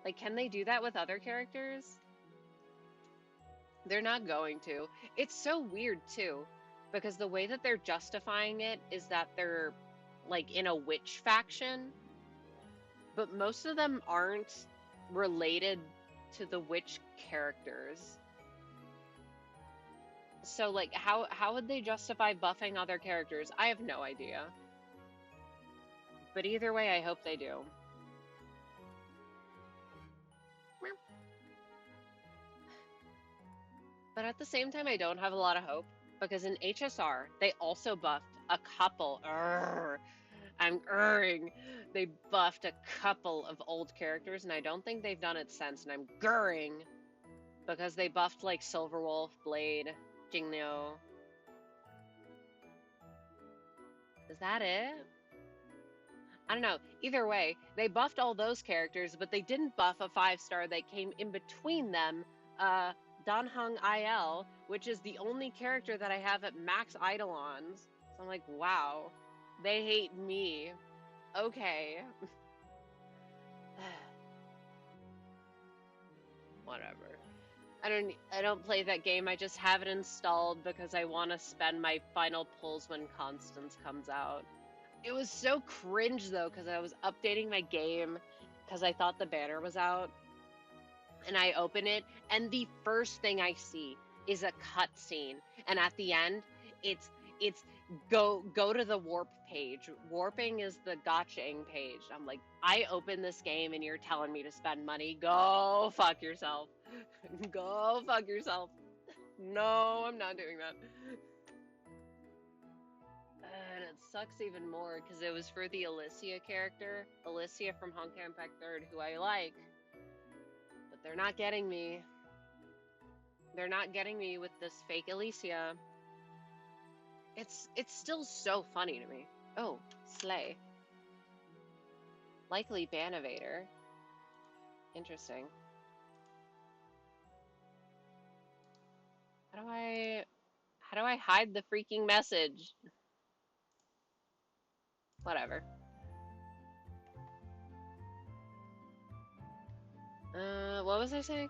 Like, can they do that with other characters? They're not going to. It's so weird too, because the way that they're justifying it is that they're like in a witch faction, but most of them aren't related to the witch characters. So like how would they justify buffing other characters? I have no idea. But either way, I hope they do. But at the same time, I don't have a lot of hope, because in HSR, they also buffed a couple. I'm grrring. They buffed a couple of old characters, and I don't think they've done it since, and I'm grrring. Because they buffed, like, Silverwolf, Blade, Jingnyo. Is that it? I don't know. Either way, they buffed all those characters, but they didn't buff a 5-star that came in between them, Danhung IL, which is the only character that I have at max Eidolons. So I'm like, wow, they hate me. Okay. Whatever. I don't play that game. I just have it installed because I want to spend my final pulls when Constance comes out. It was so cringe though, because I was updating my game because I thought the banner was out. And I open it, and the first thing I see is a cutscene, and at the end, it's go to the warp page. Warping is the gotchaing page. I'm like, I open this game, and you're telling me to spend money. Go fuck yourself. Go fuck yourself. No, I'm not doing that. And it sucks even more because it was for the Alicia character, Alicia from Honkai Impact 3rd, who I like. They're not getting me. They're not getting me with this fake Alicia. It's still so funny to me. Oh, Slay. Likely Banivator. Interesting. How do I hide the freaking message? Whatever. What was I saying?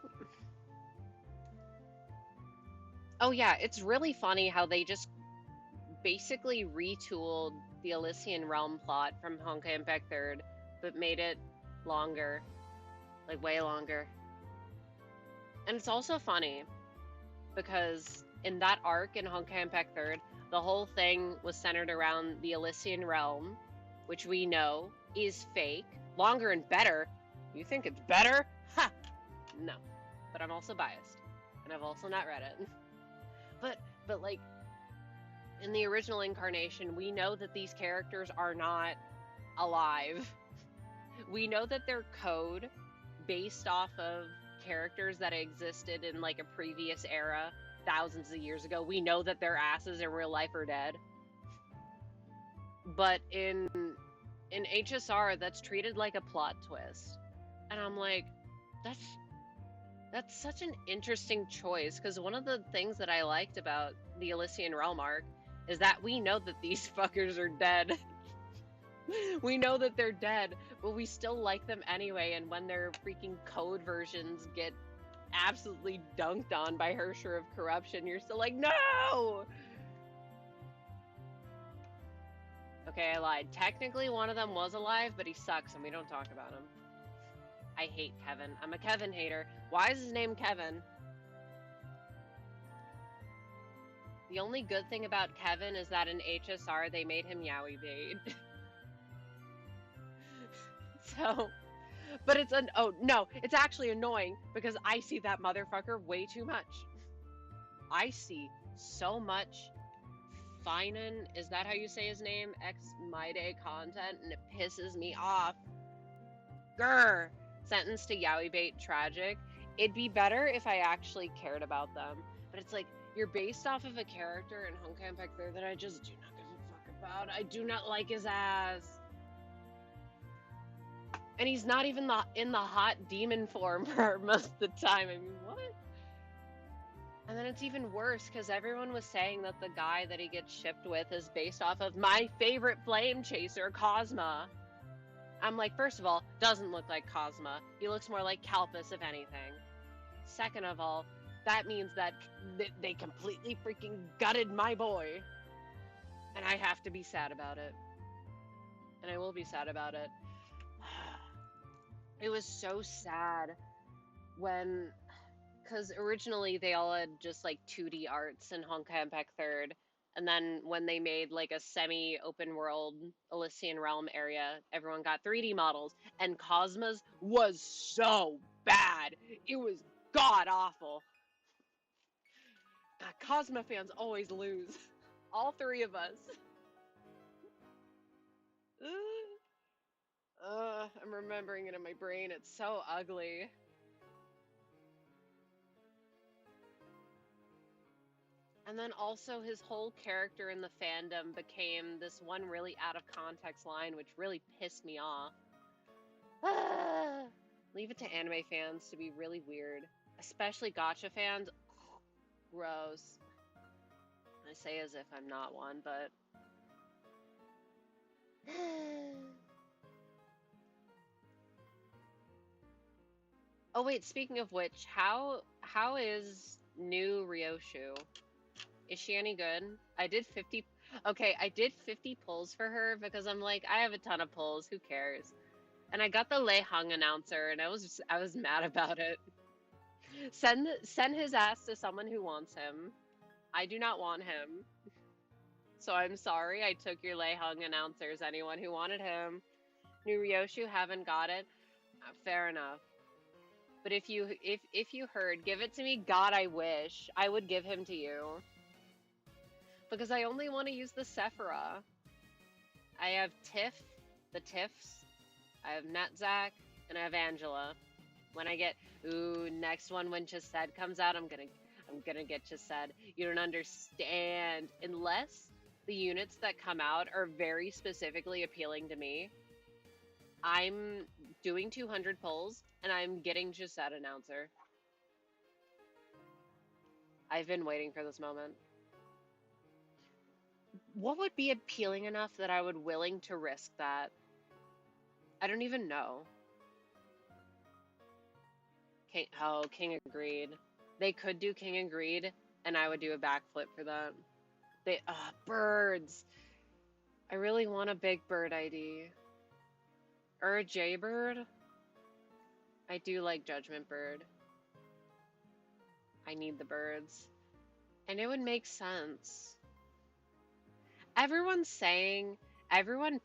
Oh yeah, it's really funny how they just basically retooled the Elysian Realm plot from Honkai Impact 3rd, but made it longer. Like, way longer. And it's also funny, because in that arc in Honkai Impact 3rd, the whole thing was centered around the Elysian Realm, which we know is fake. Longer and better. You think it's better? Ha! No. But I'm also biased. And I've also not read it. But like, in the original incarnation, we know that these characters are not alive. We know that they're code based off of characters that existed in like a previous era, thousands of years ago. We know that their asses in real life are dead. But in HSR, that's treated like a plot twist. And I'm like, that's such an interesting choice, because one of the things that I liked about the Elysian Realm arc is that we know that these fuckers are dead. We know that they're dead, but we still like them anyway, and when their freaking code versions get absolutely dunked on by Hersher of Corruption, you're still like, no! Okay, I lied. Technically, one of them was alive, but he sucks and we don't talk about him. I hate Kevin. I'm a Kevin hater. Why is his name Kevin? The only good thing about Kevin is that in HSR they made him Yowie bait. So, but oh no, it's actually annoying because I see that motherfucker way too much. I see so much Finan, is that how you say his name? X My Day content, and it pisses me off. Grr! Sentenced to Yowie bait, tragic. It'd be better if I actually cared about them. But it's like, you're based off of a character in Honkai Impact 3 that I just do not give a fuck about. I do not like his ass. And he's not even in the hot demon form for most of the time. I mean, what? And then it's even worse because everyone was saying that the guy that he gets shipped with is based off of my favorite flame chaser, Cosma. I'm like, first of all, doesn't look like Cosma. He looks more like Calpus, if anything. Second of all, that means that they completely freaking gutted my boy. And I have to be sad about it. And I will be sad about it. It was so sad when... Because originally they all had just like 2D arts in Honkai Impact 3rd. And then when they made like a semi-open world Elysian Realm area, everyone got 3D models. And Cosma's was so bad. It was god-awful. God, Cosma fans always lose. All three of us. I'm remembering it in my brain. It's so ugly. And then also his whole character in the fandom became this one really out of context line, which really pissed me off. Leave it to anime fans to be really weird. Especially gacha fans. Gross. I say as if I'm not one, but... Oh wait, speaking of which, how is new Ryoshu? Is she any good? I did 50... Okay, I did 50 pulls for her because I'm like, I have a ton of pulls, who cares? And I got the Lei Hung announcer and I was mad about it. Send his ass to someone who wants him. I do not want him. So I'm sorry I took your Lei Hung announcers, anyone who wanted him. New Ryoshu haven't got it. Fair enough. But if you heard, give it to me, God, I wish. I would give him to you. Because I only want to use the Sephira. I have Tiff, the Tiffs, I have Netzach, and I have Angela. When I get, next one when Chesed comes out, I'm gonna get Chesed. You don't understand. Unless the units that come out are very specifically appealing to me, I'm doing 200 pulls, and I'm getting Chesed announcer. I've been waiting for this moment. What would be appealing enough that I would willing to risk that? I don't even know. King Agreed. They could do King Agreed, and I would do a backflip for that. Birds. I really want a big bird ID. Or a Jaybird. I do like Judgment Bird. I need the birds. And it would make sense. Everyone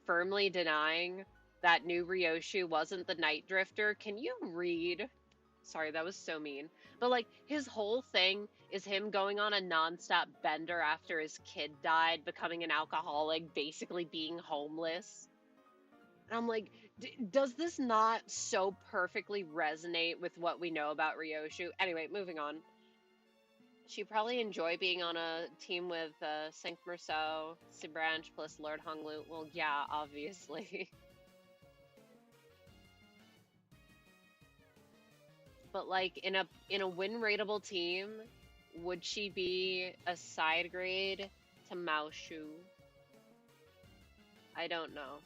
firmly denying that new Ryoshu wasn't the Night Drifter. Can you read? Sorry, that was so mean. But like, his whole thing is him going on a non-stop bender after his kid died, becoming an alcoholic, basically being homeless. And I'm like, does this not so perfectly resonate with what we know about Ryoshu? Anyway, moving on. She'd probably enjoy being on a team with Cinq Merceau, Sibranch plus Lord Honglu. Well, yeah, obviously. But like in a win rateable team, would she be a side grade to Mao Shu? I don't know.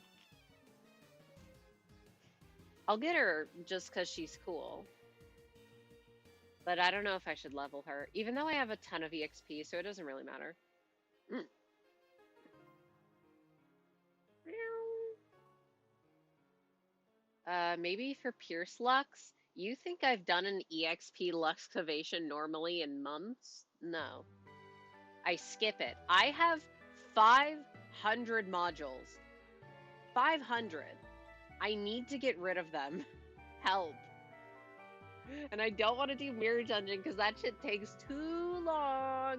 I'll get her just because she's cool. But I don't know if I should level her, even though I have a ton of EXP, so it doesn't really matter. Maybe for Pierce Lux? You think I've done an EXP Luxcavation normally in months? No. I skip it. I have 500 modules. 500. I need to get rid of them. Help. And I don't want to do Mirror Dungeon because that shit takes too long.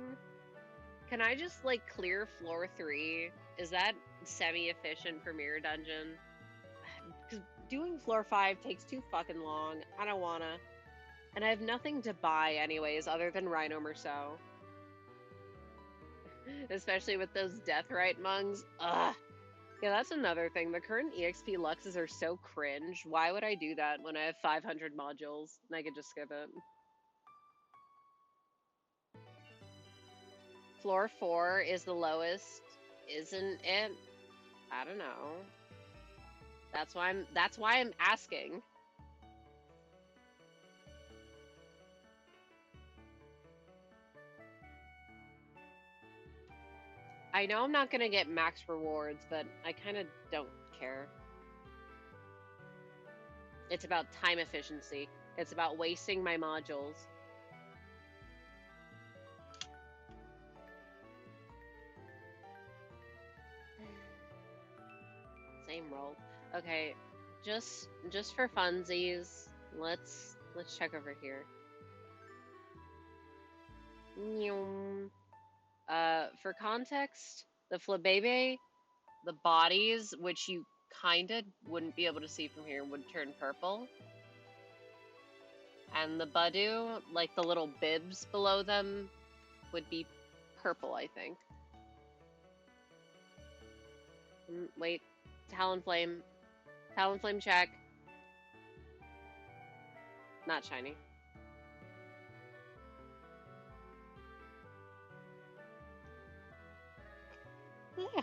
Can I just, like, clear floor 3? Is that semi-efficient for Mirror Dungeon? Because doing floor 5 takes too fucking long. I don't wanna. And I have nothing to buy anyways other than Rhino Merceau. Especially with those Deathrite Mungs. Ugh. Yeah, that's another thing. The current EXP Luxes are so cringe. Why would I do that when I have 500 modules and I could just skip it? Floor 4 is the lowest, isn't it? I don't know. That's why I'm asking. I know I'm not gonna get max rewards, but I kind of don't care. It's about time efficiency. It's about wasting my modules. Same roll. Okay, just for funsies, let's check over here. For context, the Flabebe, the bodies, which you kinda wouldn't be able to see from here, would turn purple. And the Budu, like the little bibs below them, would be purple, I think. Wait, Talonflame. Talonflame check. Not shiny. Yeah.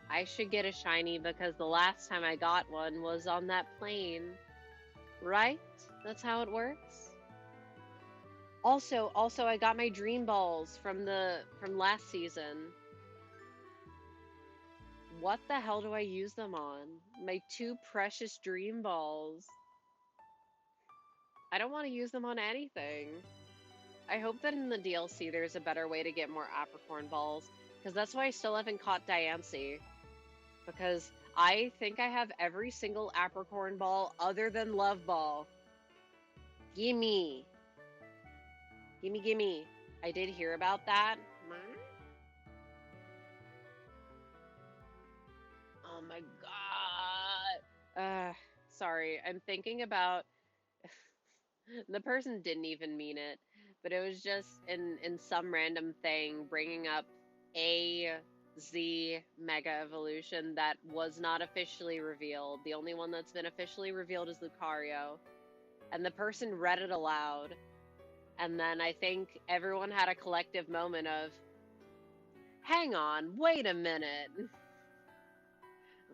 I should get a shiny because the last time I got one was on that plane. Right? That's how it works. Also, I got my dream balls from last season. What the hell do I use them on? My 2 precious dream balls. I don't want to use them on anything. I hope that in the DLC there's a better way to get more apricorn balls, because that's why I still haven't caught Diancie. Because I think I have every single apricorn ball other than Love Ball. Gimme. Gimme, gimme. I did hear about that. Oh my god. Sorry. I'm thinking about... the person didn't even mean it, but it was just in some random thing bringing up a Z Mega Evolution that was not officially revealed. The only one that's been officially revealed is Lucario. And the person read it aloud. And then I think everyone had a collective moment of, hang on, wait a minute. I'm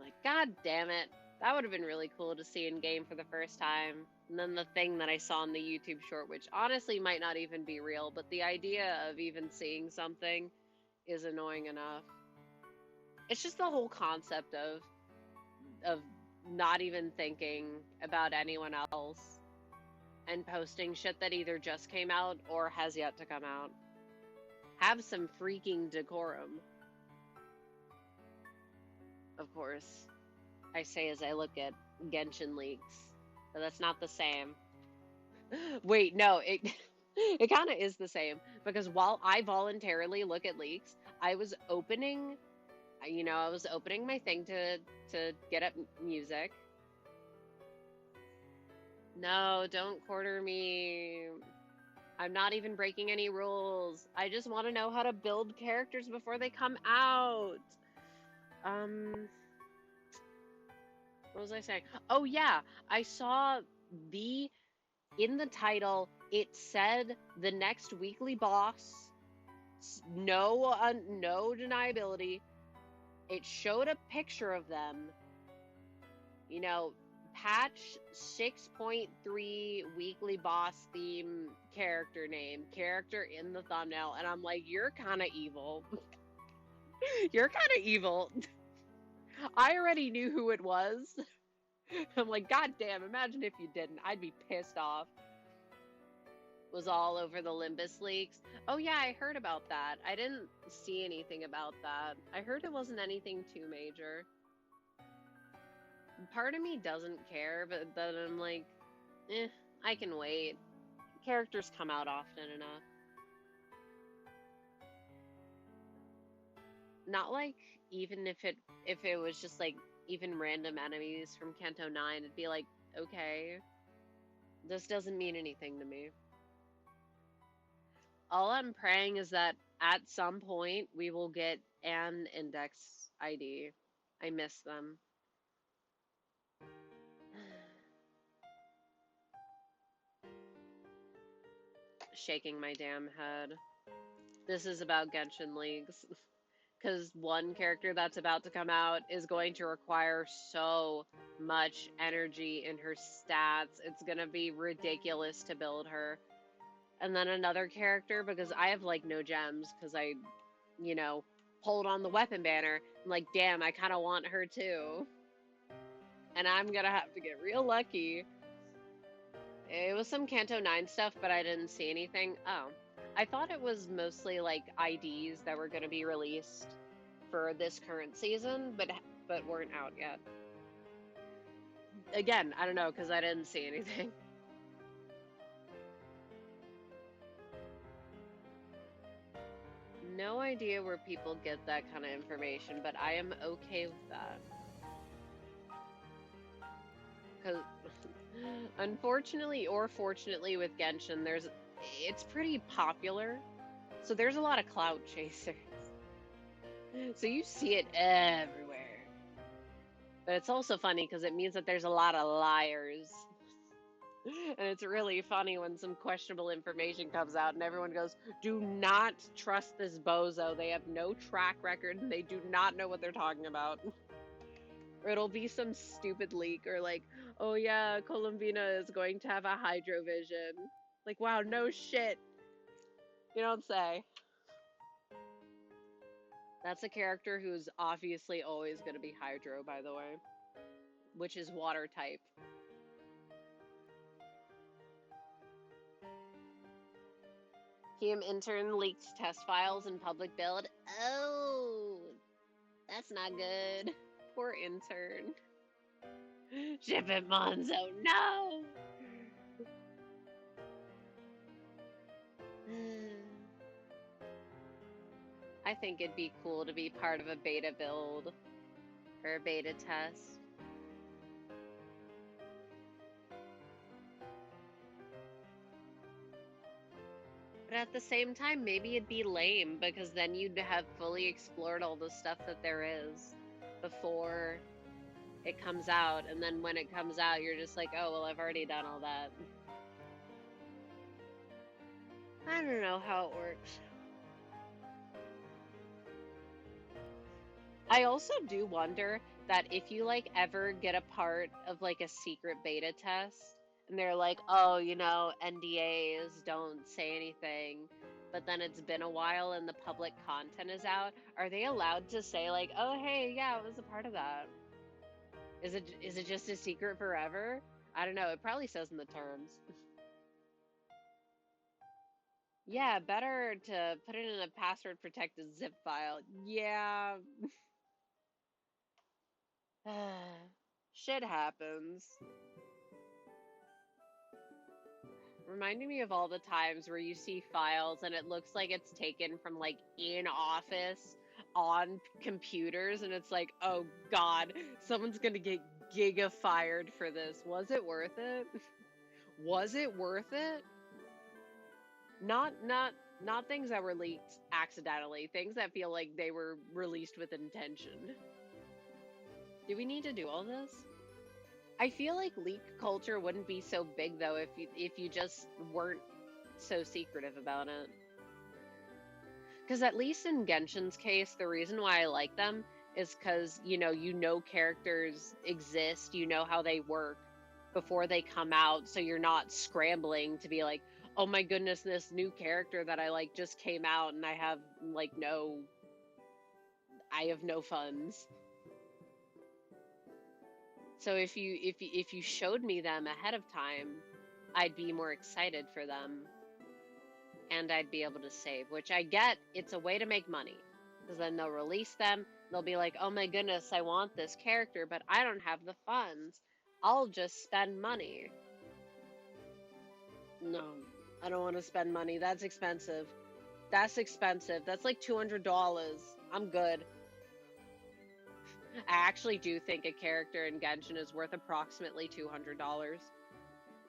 like, god damn it. That would have been really cool to see in game for the first time. And then the thing that I saw in the YouTube short, which honestly might not even be real, but the idea of even seeing something is annoying enough. It's just the whole concept of not even thinking about anyone else and posting shit that either just came out or has yet to come out. Have some freaking decorum. Of course, I say as I look at Genshin leaks. But that's not the same. Wait, no, it kind of is the same. Because while I voluntarily look at leaks, I was opening, I was opening my thing to get up music. No, don't quarter me. I'm not even breaking any rules. I just want to know how to build characters before they come out. What was I saying? Oh yeah, I saw in the title, it said the next weekly boss, no deniability. It showed a picture of them. Patch 6.3 weekly boss theme character name, character in the thumbnail, and I'm like, you're kind of evil. You're kind of evil. I already knew who it was. I'm like, God damn, imagine if you didn't. I'd be pissed off. Was all over the Limbus leaks. Oh yeah, I heard about that. I didn't see anything about that. I heard it wasn't anything too major. Part of me doesn't care, but then I'm like, I can wait. Characters come out often enough. Not like even if it was just like even random enemies from Kanto 9, it'd be like, okay, this doesn't mean anything to me. All I'm praying is that at some point we will get an index ID. I miss them. Shaking my damn head. This is about Genshin Leagues. Because one character that's about to come out is going to require so much energy in her stats. It's going to be ridiculous to build her. And then another character, because I have like no gems, because I, hold on the weapon banner. I'm like, damn, I kind of want her too. And I'm going to have to get real lucky. It was some Kanto 9 stuff, but I didn't see anything. Oh. I thought it was mostly like IDs that were going to be released for this current season, but weren't out yet. Again, I don't know, because I didn't see anything. No idea where people get that kind of information, but I am okay with that. Because, unfortunately or fortunately with Genshin, it's pretty popular, so there's a lot of clout chasers. So you see it everywhere. But it's also funny because it means that there's a lot of liars. And it's really funny when some questionable information comes out and everyone goes, do not trust this bozo. They have no track record and they do not know what they're talking about. Or it'll be some stupid leak or like, oh yeah, Columbina is going to have a hydro vision. Like, wow, no shit. You don't say. That's a character who's obviously always going to be hydro, by the way. Which is water type. PM intern leaked test files in public build. Oh, that's not good. Poor intern. Ship it, Monzo. No! I think it'd be cool to be part of a beta build or a beta test. But at the same time, maybe it'd be lame because then you'd have fully explored all the stuff that there is before it comes out. And then when it comes out, you're just like, oh, well, I've already done all that. I don't know how it works. I also do wonder that if you like ever get a part of like a secret beta test and they're like, oh, NDAs, don't say anything, but then it's been a while and the public content is out, are they allowed to say like, oh, hey, yeah, I was a part of that? Is it just a secret forever? I don't know. It probably says in the terms. Yeah, better to put it in a password protected zip file. Yeah. Shit happens. Reminding me of all the times where you see files and it looks like it's taken from like in office on computers and it's like, oh god, someone's gonna get giga fired for this. Was it worth it? Was it worth it? Not things that were leaked accidentally, things that feel like they were released with intention. Do we need to do all this? I feel like leak culture wouldn't be so big though if you just weren't so secretive about it. Because at least in Genshin's case, the reason why I like them is because you know characters exist, you know how they work before they come out, so you're not scrambling to be like, oh my goodness, this new character that I like just came out and I have no funds. So if you showed me them ahead of time, I'd be more excited for them, and I'd be able to save, which I get. It's a way to make money, because then they'll release them. They'll be like, oh my goodness, I want this character, but I don't have the funds. I'll just spend money. No, I don't want to spend money. That's expensive. That's expensive. That's like $200. I'm good. I actually do think a character in Genshin is worth approximately $200.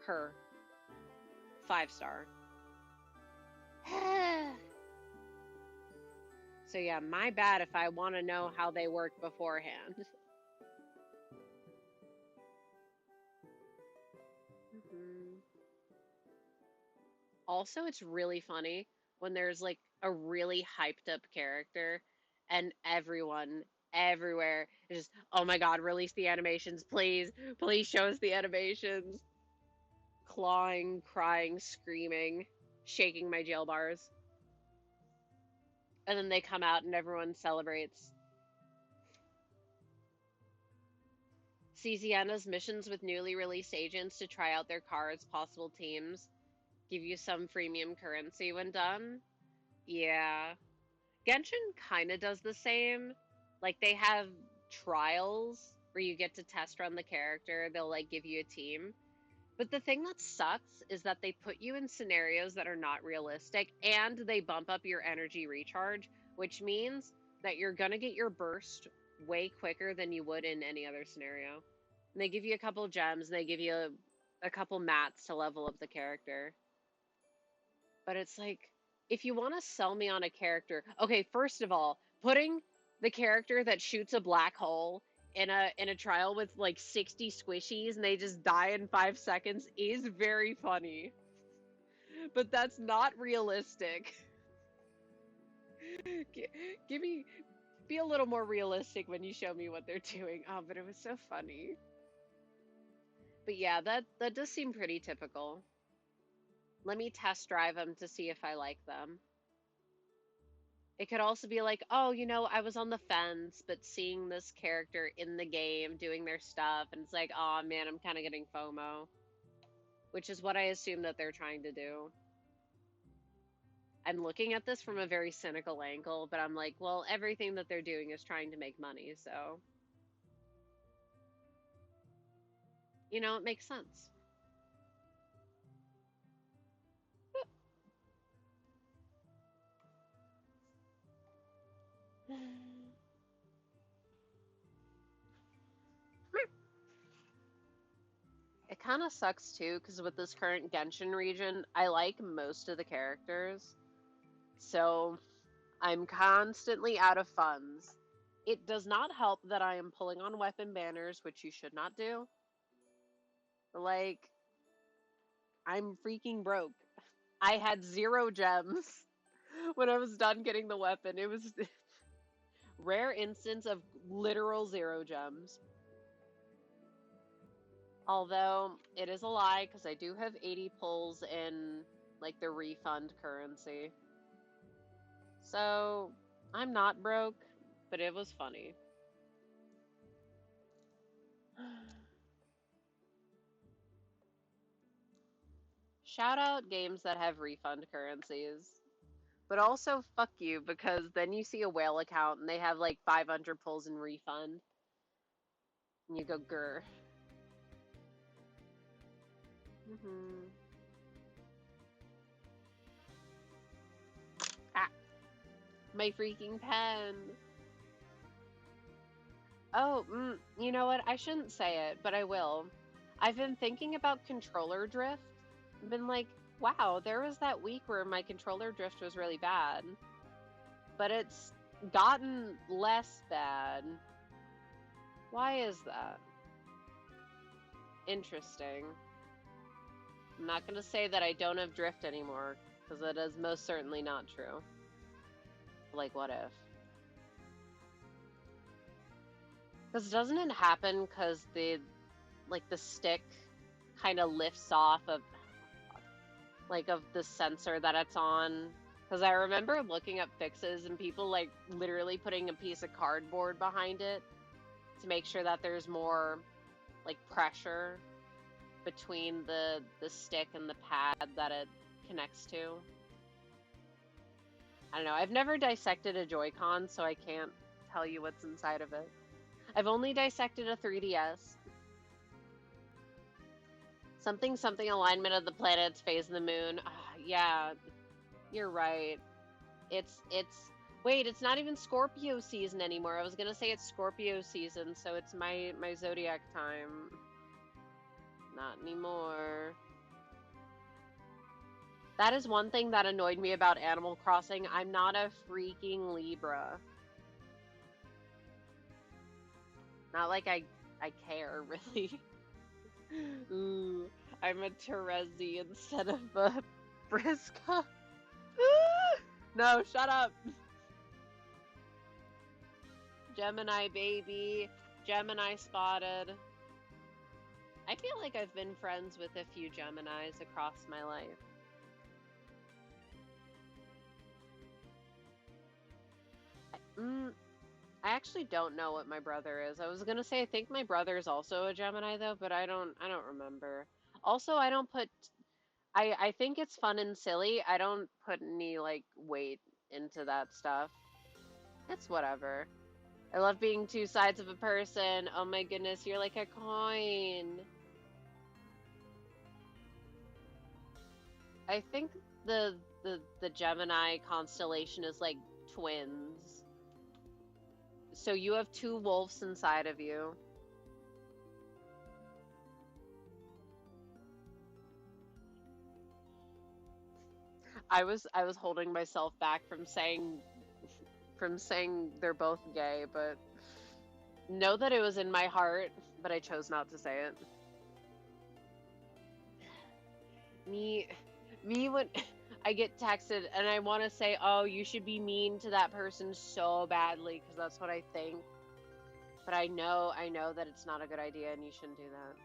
Her. 5-star. So yeah, my bad if I want to know how they work beforehand. Also, it's really funny when there's like a really hyped up character and everyone everywhere is just, oh my god, release the animations, please. Please show us the animations. Clawing, crying, screaming, shaking my jail bars. And then they come out and everyone celebrates. CZNA's missions with newly released agents to try out their cards, possible teams, give you some freemium currency when done. Yeah. Genshin kind of does the same. Like, they have trials where you get to test run the character. They'll, like, give you a team. But the thing that sucks is that they put you in scenarios that are not realistic, and they bump up your energy recharge, which means that you're gonna get your burst way quicker than you would in any other scenario. And they give you a couple gems, and they give you a couple mats to level up the character. But it's like, if you want to sell me on a character, okay, first of all, putting the character that shoots a black hole in a trial with like 60 squishies and they just die in 5 seconds is very funny. But that's not realistic. Give me, be a little more realistic when you show me what they're doing. Oh, but it was so funny. But yeah, that does seem pretty typical. Let me test drive them to see if I like them. It could also be like, oh, you know, I was on the fence, but seeing this character in the game doing their stuff, and it's like, oh man, I'm kind of getting FOMO. Which is what I assume that they're trying to do. I'm looking at this from a very cynical angle, but I'm like, well, everything that they're doing is trying to make money, so. You know, it makes sense. It kind of sucks too, because with this current Genshin region, I like most of the characters. So I'm constantly out of funds. It does not help that I am pulling on weapon banners, which you should not do. Like, I'm freaking broke. I had 0 gems when I was done getting the weapon. It was rare instance of literal 0 gems. Although, it is a lie, because I do have 80 pulls in, like, the refund currency. So, I'm not broke, but it was funny. Shout out games that have refund currencies. But also, fuck you, because then you see a whale account and they have like 500 pulls in refund. And you go, grr. Ah, my freaking pen. Oh, you know what? I shouldn't say it, but I will. I've been thinking about controller drift. I've been like, wow, there was that week where my controller drift was really bad. But it's gotten less bad. Why is that? Interesting. I'm not going to say that I don't have drift anymore, because that is most certainly not true. Like, what if? Because doesn't it happen because the stick kind of lifts off of, like, of the sensor that it's on? Because I remember looking up fixes and people, like, literally putting a piece of cardboard behind it to make sure that there's more like pressure between the stick and the pad that it connects to. I don't know. I've never dissected a Joy-Con, so I can't tell you what's inside of it. I've only dissected a 3DS. Something alignment of the planets, phase of the moon. Yeah, you're right. It's wait, it's not even Scorpio season anymore. I was gonna say it's Scorpio season, so it's my zodiac time. Not anymore. That is one thing that annoyed me about Animal Crossing. I'm not a freaking Libra. Not like I care, really. Ooh, I'm a Terezi instead of a Briska. No, shut up. Gemini baby. Gemini spotted. I feel like I've been friends with a few Geminis across my life. I actually don't know what my brother is. I was gonna say I think my brother is also a Gemini though, but I don't remember. Also, I don't put I think it's fun and silly. I don't put any like weight into that stuff. It's whatever. I love being two sides of a person. Oh my goodness, you're like a coin. I think the Gemini constellation is like twins. So you have two wolves inside of you. I was holding myself back from saying they're both gay, but know that it was in my heart, but I chose not to say it. Me when I get texted and I want to say, oh, you should be mean to that person so badly because that's what I think. But I know that it's not a good idea and you shouldn't do that.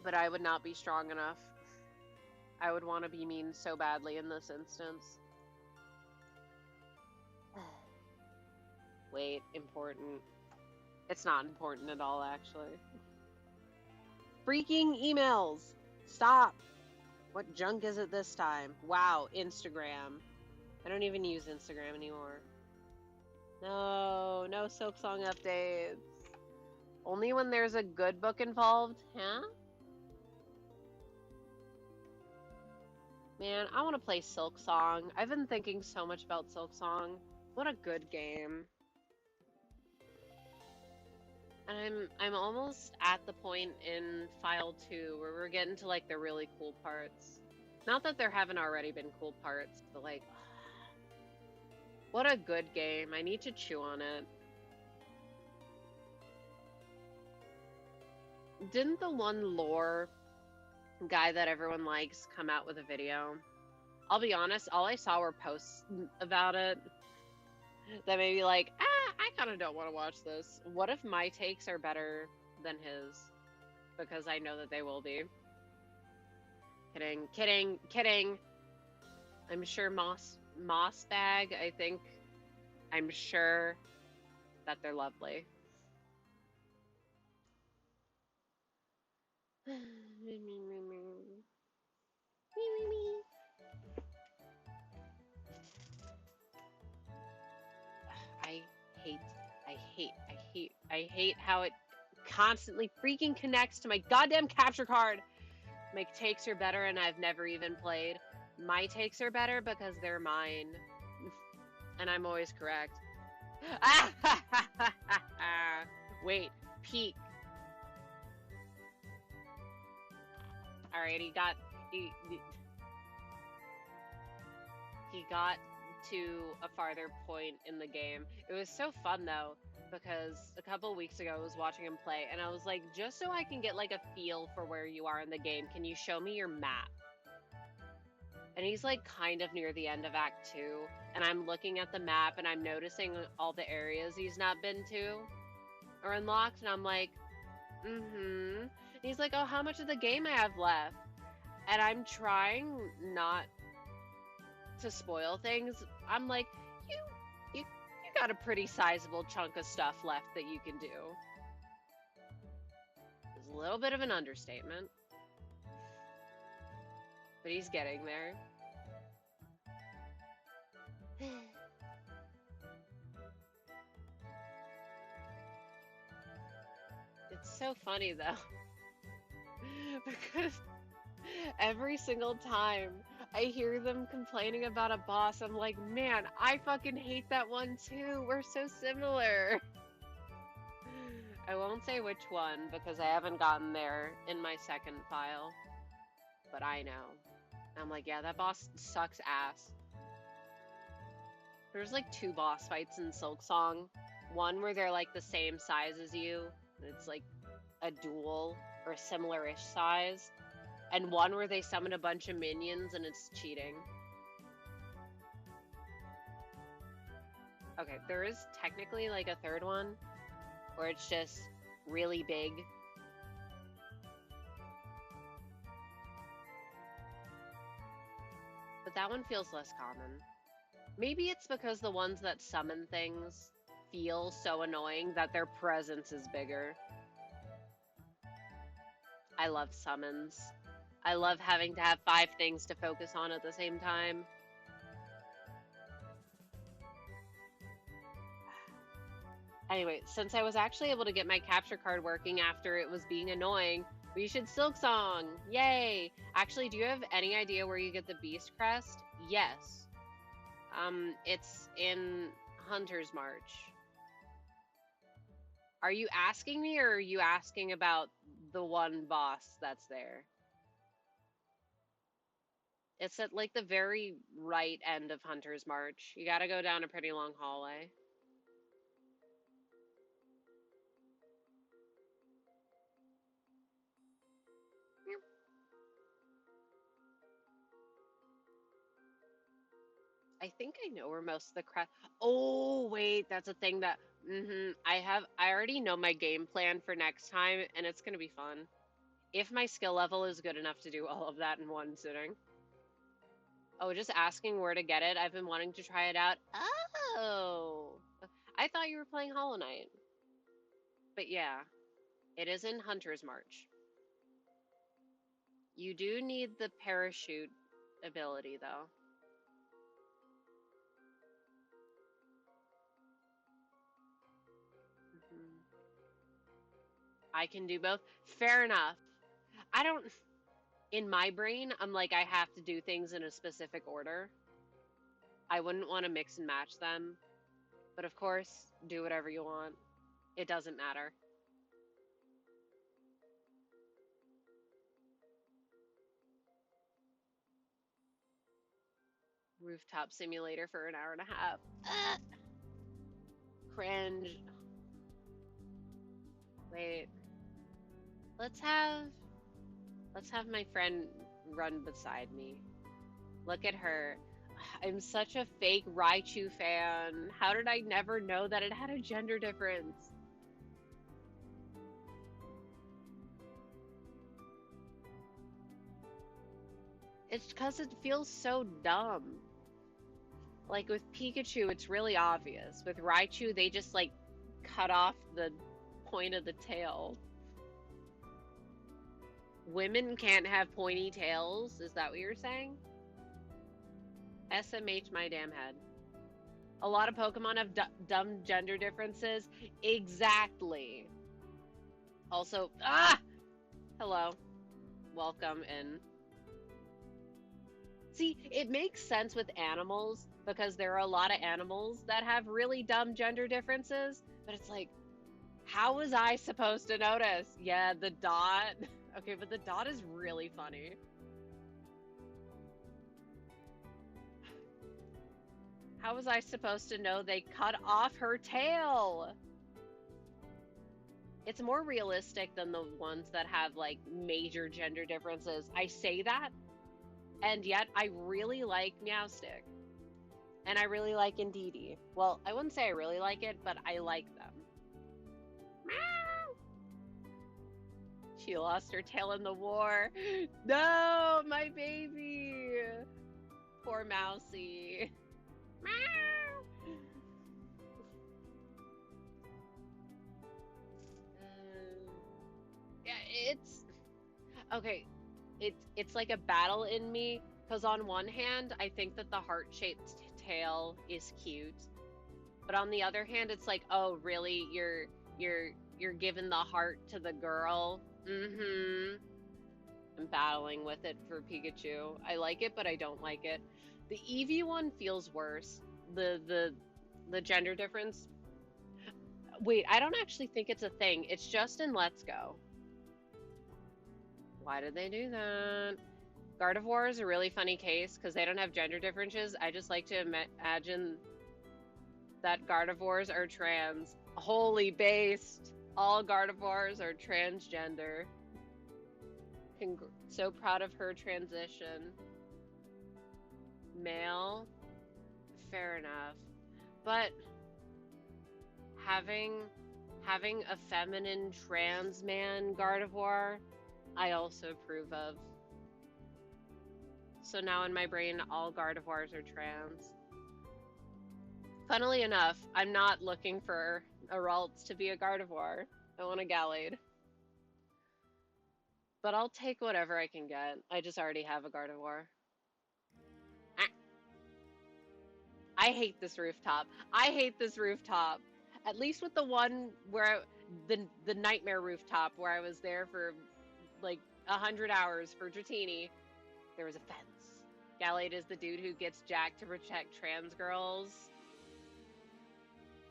But I would not be strong enough. I would want to be mean so badly in this instance. Wait, important. It's not important at all, actually. Freaking emails! Stop! What junk is it this time? Wow, Instagram. I don't even use Instagram anymore. No Silksong updates. Only when there's a good book involved, huh? Man, I want to play Silksong. I've been thinking so much about Silksong. What a good game. And I'm almost at the point in File 2 where we're getting to like the really cool parts. Not that there haven't already been cool parts, but like, what a good game. I need to chew on it. Didn't the one lore guy that everyone likes come out with a video? I'll be honest, all I saw were posts about it that made me like, I kind of don't want to watch this. What if my takes are better than his? Because I know that they will be. Kidding. I'm sure Mossbag, I'm sure that they're lovely. I hate how it constantly freaking connects to my goddamn capture card. My takes are better and I've never even played. My takes are better because they're mine. And I'm always correct. Wait, peek. Alright, he got to a farther point in the game. It was so fun though, because a couple weeks ago I was watching him play and I was like, just so I can get like a feel for where you are in the game, can you show me your map? And he's like kind of near the end of Act 2 and I'm looking at the map and I'm noticing all the areas he's not been to or unlocked and I'm like, and he's like, oh, how much of the game I have left? And I'm trying not to spoil things. I'm like, you got a pretty sizable chunk of stuff left that you can do. It's a little bit of an understatement. But he's getting there. It's so funny though. Because every single time I hear them complaining about a boss, I'm like, man, I fucking hate that one too. We're so similar. I won't say which one because I haven't gotten there in my second file. But I know. I'm like, yeah, that boss sucks ass. There's like 2 boss fights in Silksong. One where they're like the same size as you. It's like a duel or similar-ish size. And one where they summon a bunch of minions and it's cheating. Okay, there is technically like a third one where it's just really big. But that one feels less common. Maybe it's because the ones that summon things feel so annoying that their presence is bigger. I love summons. I love having to have 5 things to focus on at the same time. Anyway, since I was actually able to get my capture card working after it was being annoying, we should Silksong! Yay! Actually, do you have any idea where you get the Beast Crest? Yes. It's in Hunter's March. Are you asking me, or are you asking about the one boss that's there? It's at, like, the very right end of Hunter's March. You gotta go down a pretty long hallway. I think I know where most of the crap. Oh, wait, that's a thing that. I already know my game plan for next time, and it's gonna be fun. If my skill level is good enough to do all of that in one sitting. Oh, just asking where to get it. I've been wanting to try it out. Oh, I thought you were playing Hollow Knight. But yeah, it is in Hunter's March. You do need the parachute ability, though. I can do both. Fair enough. I don't. In my brain, I'm like, I have to do things in a specific order. I wouldn't want to mix and match them. But of course, do whatever you want. It doesn't matter. Rooftop simulator for an hour and a half. Cringe. Wait. Let's have my friend run beside me. Look at her. I'm such a fake Raichu fan. How did I never know that it had a gender difference? It's because it feels so dumb. Like with Pikachu, it's really obvious. With Raichu, they just like cut off the point of the tail. Women can't have pointy tails? Is that what you're saying? SMH my damn head. A lot of Pokemon have dumb gender differences. Exactly. Also, hello. Welcome in. See, it makes sense with animals because there are a lot of animals that have really dumb gender differences, but it's like, how was I supposed to notice? Yeah, the dot. Okay, but the dot is really funny. How was I supposed to know they cut off her tail? It's more realistic than the ones that have, like, major gender differences. I say that, and yet I really like Meowstic. And I really like Indeedee. Well, I wouldn't say I really like it, but I like them. Meow! She lost her tail in the war. No, my baby! Poor Mousy. Meow! it's okay. It's like a battle in me because on one hand, I think that the heart-shaped tail is cute, but on the other hand, it's like, oh, really? You're giving the heart to the girl? Mm-hmm. I'm battling with it for Pikachu. I like it, but I don't like it. The Eevee one feels worse. The gender difference. Wait, I don't actually think it's a thing. It's just in Let's Go. Why did they do that? Gardevoir is a really funny case because they don't have gender differences. I just like to imagine that Gardevoirs are trans. Holy based. All Gardevoirs are transgender. So proud of her transition. Male? Fair enough. But having a feminine trans man Gardevoir, I also approve of. So now in my brain, all Gardevoirs are trans. Funnily enough, I'm not looking for a Ralts to be a Gardevoir. I want a Gallade. But I'll take whatever I can get. I just already have a Gardevoir. I hate this rooftop. I hate this rooftop. At least with the one where the nightmare rooftop where I was there for like 100 hours for Dratini, there was a fence. Gallade is the dude who gets jacked to protect trans girls.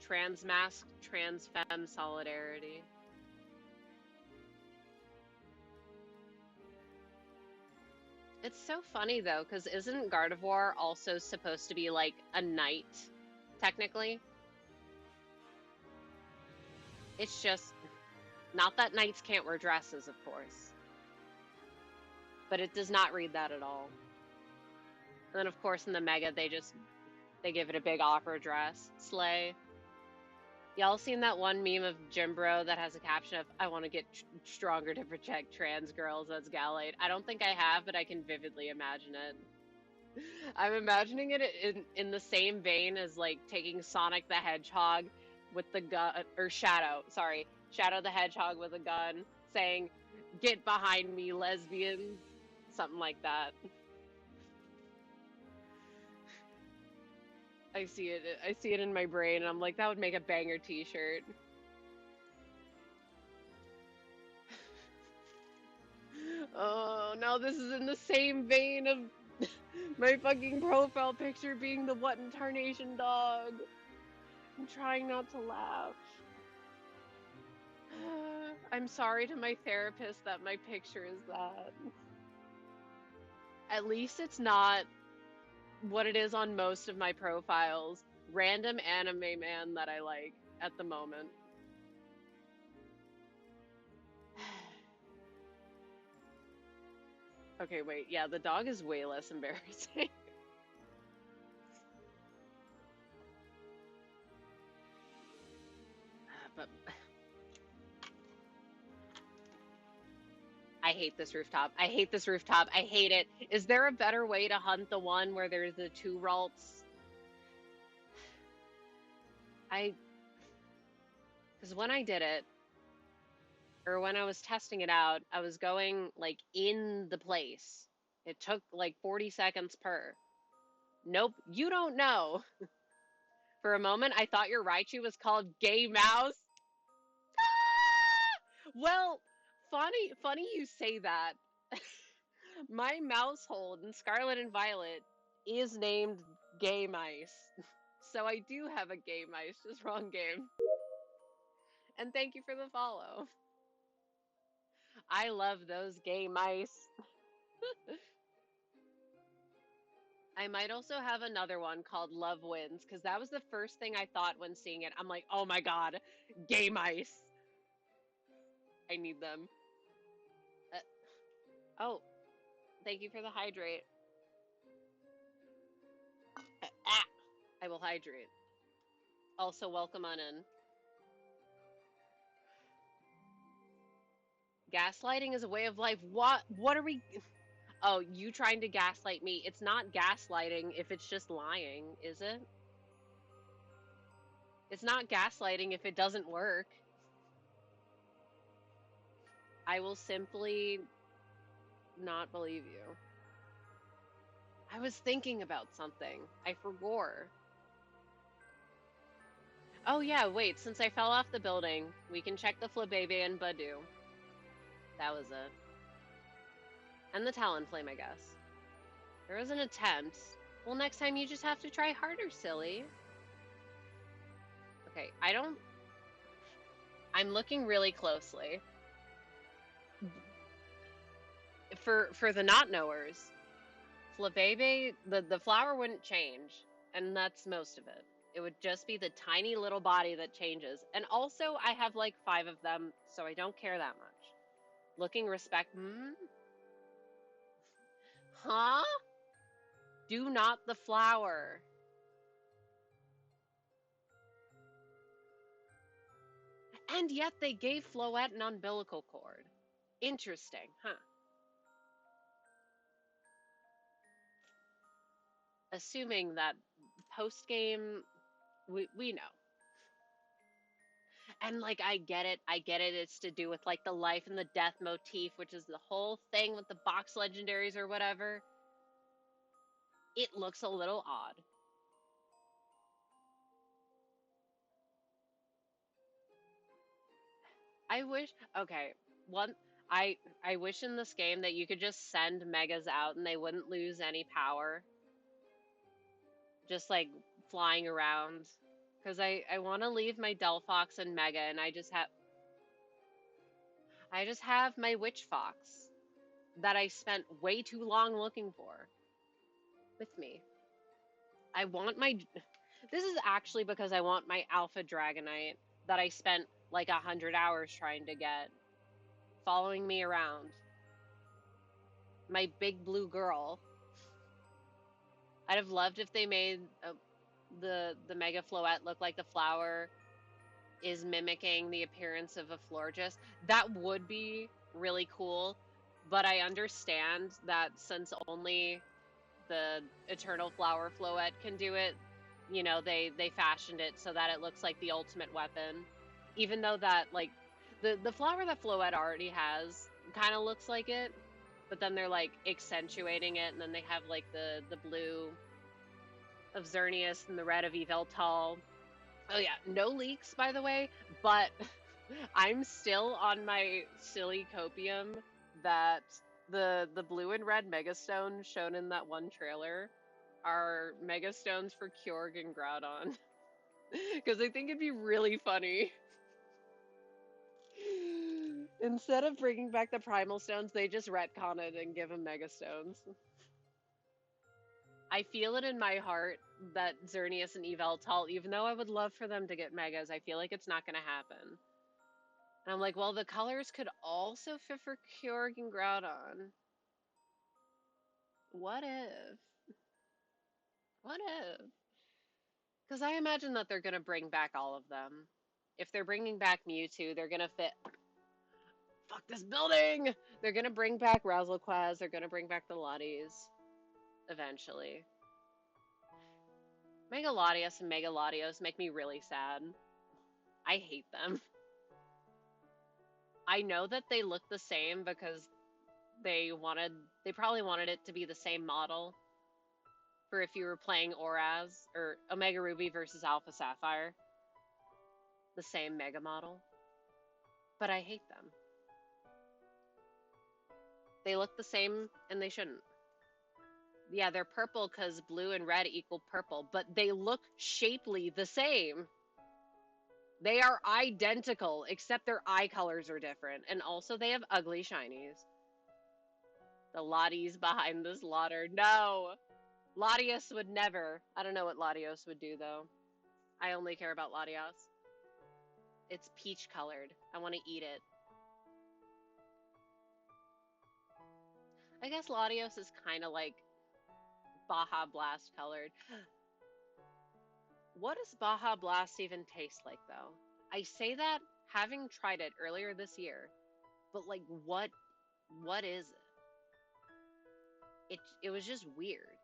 Trans mask, trans femme solidarity. It's so funny though, because isn't Gardevoir also supposed to be like a knight, technically? It's just, not that knights can't wear dresses, of course. But it does not read that at all. And then of course in the Mega, they give it a big opera dress. Slay. Y'all seen that one meme of Jimbro that has a caption of, I want to get stronger to protect trans girls, that's Gallade. I don't think I have, but I can vividly imagine it. I'm imagining it in the same vein as like taking Sonic the Hedgehog with the gun, or Shadow the Hedgehog with a gun, saying, get behind me, lesbians. Something like that. I see it in my brain, and I'm like, that would make a banger t-shirt. Oh, now this is in the same vein of my fucking profile picture being the what in tarnation dog. I'm trying not to laugh. I'm sorry to my therapist that my picture is that. At least it's not what it is on most of my profiles. Random anime man that I like at the moment. Okay, wait. Yeah, the dog is way less embarrassing. But I hate this rooftop. I hate this rooftop. I hate it. Is there a better way to hunt the one where there's the 2 Ralts? Because when I did it, or when I was testing it out, I was going like in the place. It took like 40 seconds per. Nope, you don't know. For a moment, I thought your Raichu was called Gay Mouse. Ah! Well, funny you say that. My mousehold in Scarlet and Violet is named Gay Mice. So I do have a Gay Mice, just wrong game. And thank you for the follow. I love those gay mice. I might also have another one called Love Wins, because that was the first thing I thought when seeing it. I'm like, oh my god, gay mice. I need them. Oh, thank you for the hydrate. I will hydrate. Also, welcome on in. Gaslighting is a way of life. What are we... Oh, you trying to gaslight me. It's not gaslighting if it's just lying, is it? It's not gaslighting if it doesn't work. I will simply not believe you. I was thinking about something. I forgot. Oh yeah, wait, since I fell off the building, we can check the Flabébé and Badoo. That was it. And the Talonflame, I guess. There was an attempt. Well, next time you just have to try harder, silly. Okay, I'm looking really closely. For the not knowers, Flabébé, the flower wouldn't change, and that's most of it. It would just be the tiny little body that changes. And also, I have like 5 of them, so I don't care that much. Looking respect. Huh? Do not the flower. And yet they gave Floette an umbilical cord. Interesting, huh? Assuming that post game, we know. And like I get it, it's to do with like the life and the death motif, which is the whole thing with the box legendaries or whatever. It looks a little odd. I wish, okay, one I wish in this game that you could just send megas out and they wouldn't lose any power. Just like flying around. Because I want to leave my Delphox and Mega, and I just have my Witch Fox that I spent way too long looking for with me. I want my. This is actually because I want my Alpha Dragonite that I spent like 100 hours trying to get, following me around. My big blue girl. I'd have loved if they made the Mega Floette look like the flower is mimicking the appearance of a Florges. That would be really cool, but I understand that since only the Eternal Flower Floette can do it, you know, they fashioned it so that it looks like the ultimate weapon. Even though that, like, the flower that Floette already has kind of looks like it, but then they're, like, accentuating it, and then they have, like, the blue of Xerneas and the red of Yveltal. Oh yeah, no leaks, by the way, but I'm still on my silly copium that the blue and red megastones shown in that one trailer are megastones for Kjorg and Groudon. Because I think it'd be really funny. Instead of bringing back the primal stones, they just retcon it and give them megastones. I feel it in my heart that Xerneas and Yveltal, even though I would love for them to get megas, I feel like it's not going to happen. And I'm like, well, the colors could also fit for Kjorg and Groudon. What if? What if? Because I imagine that they're going to bring back all of them. If they're bringing back Mewtwo, they're going to fit. Fuck this building! They're going to bring back Razzlequaz. They're going to bring back the Lotties. Eventually. Mega Latios and Mega Latios make me really sad. I hate them. I know that they look the same because they probably wanted it to be the same model for if you were playing Oraz or Omega Ruby versus Alpha Sapphire. The same Mega model. But I hate them. They look the same and they shouldn't. Yeah, they're purple because blue and red equal purple, but they look shapely the same. They are identical, except their eye colors are different. And also they have ugly shinies. The Lotties behind the slaughter. No! Latios would never. I don't know what Latios would do, though. I only care about Latios. It's peach colored. I want to eat it. I guess Latios is kind of like Baja Blast colored. What does Baja Blast even taste like, though? I say that having tried it earlier this year, but like, what is it? It was just weird.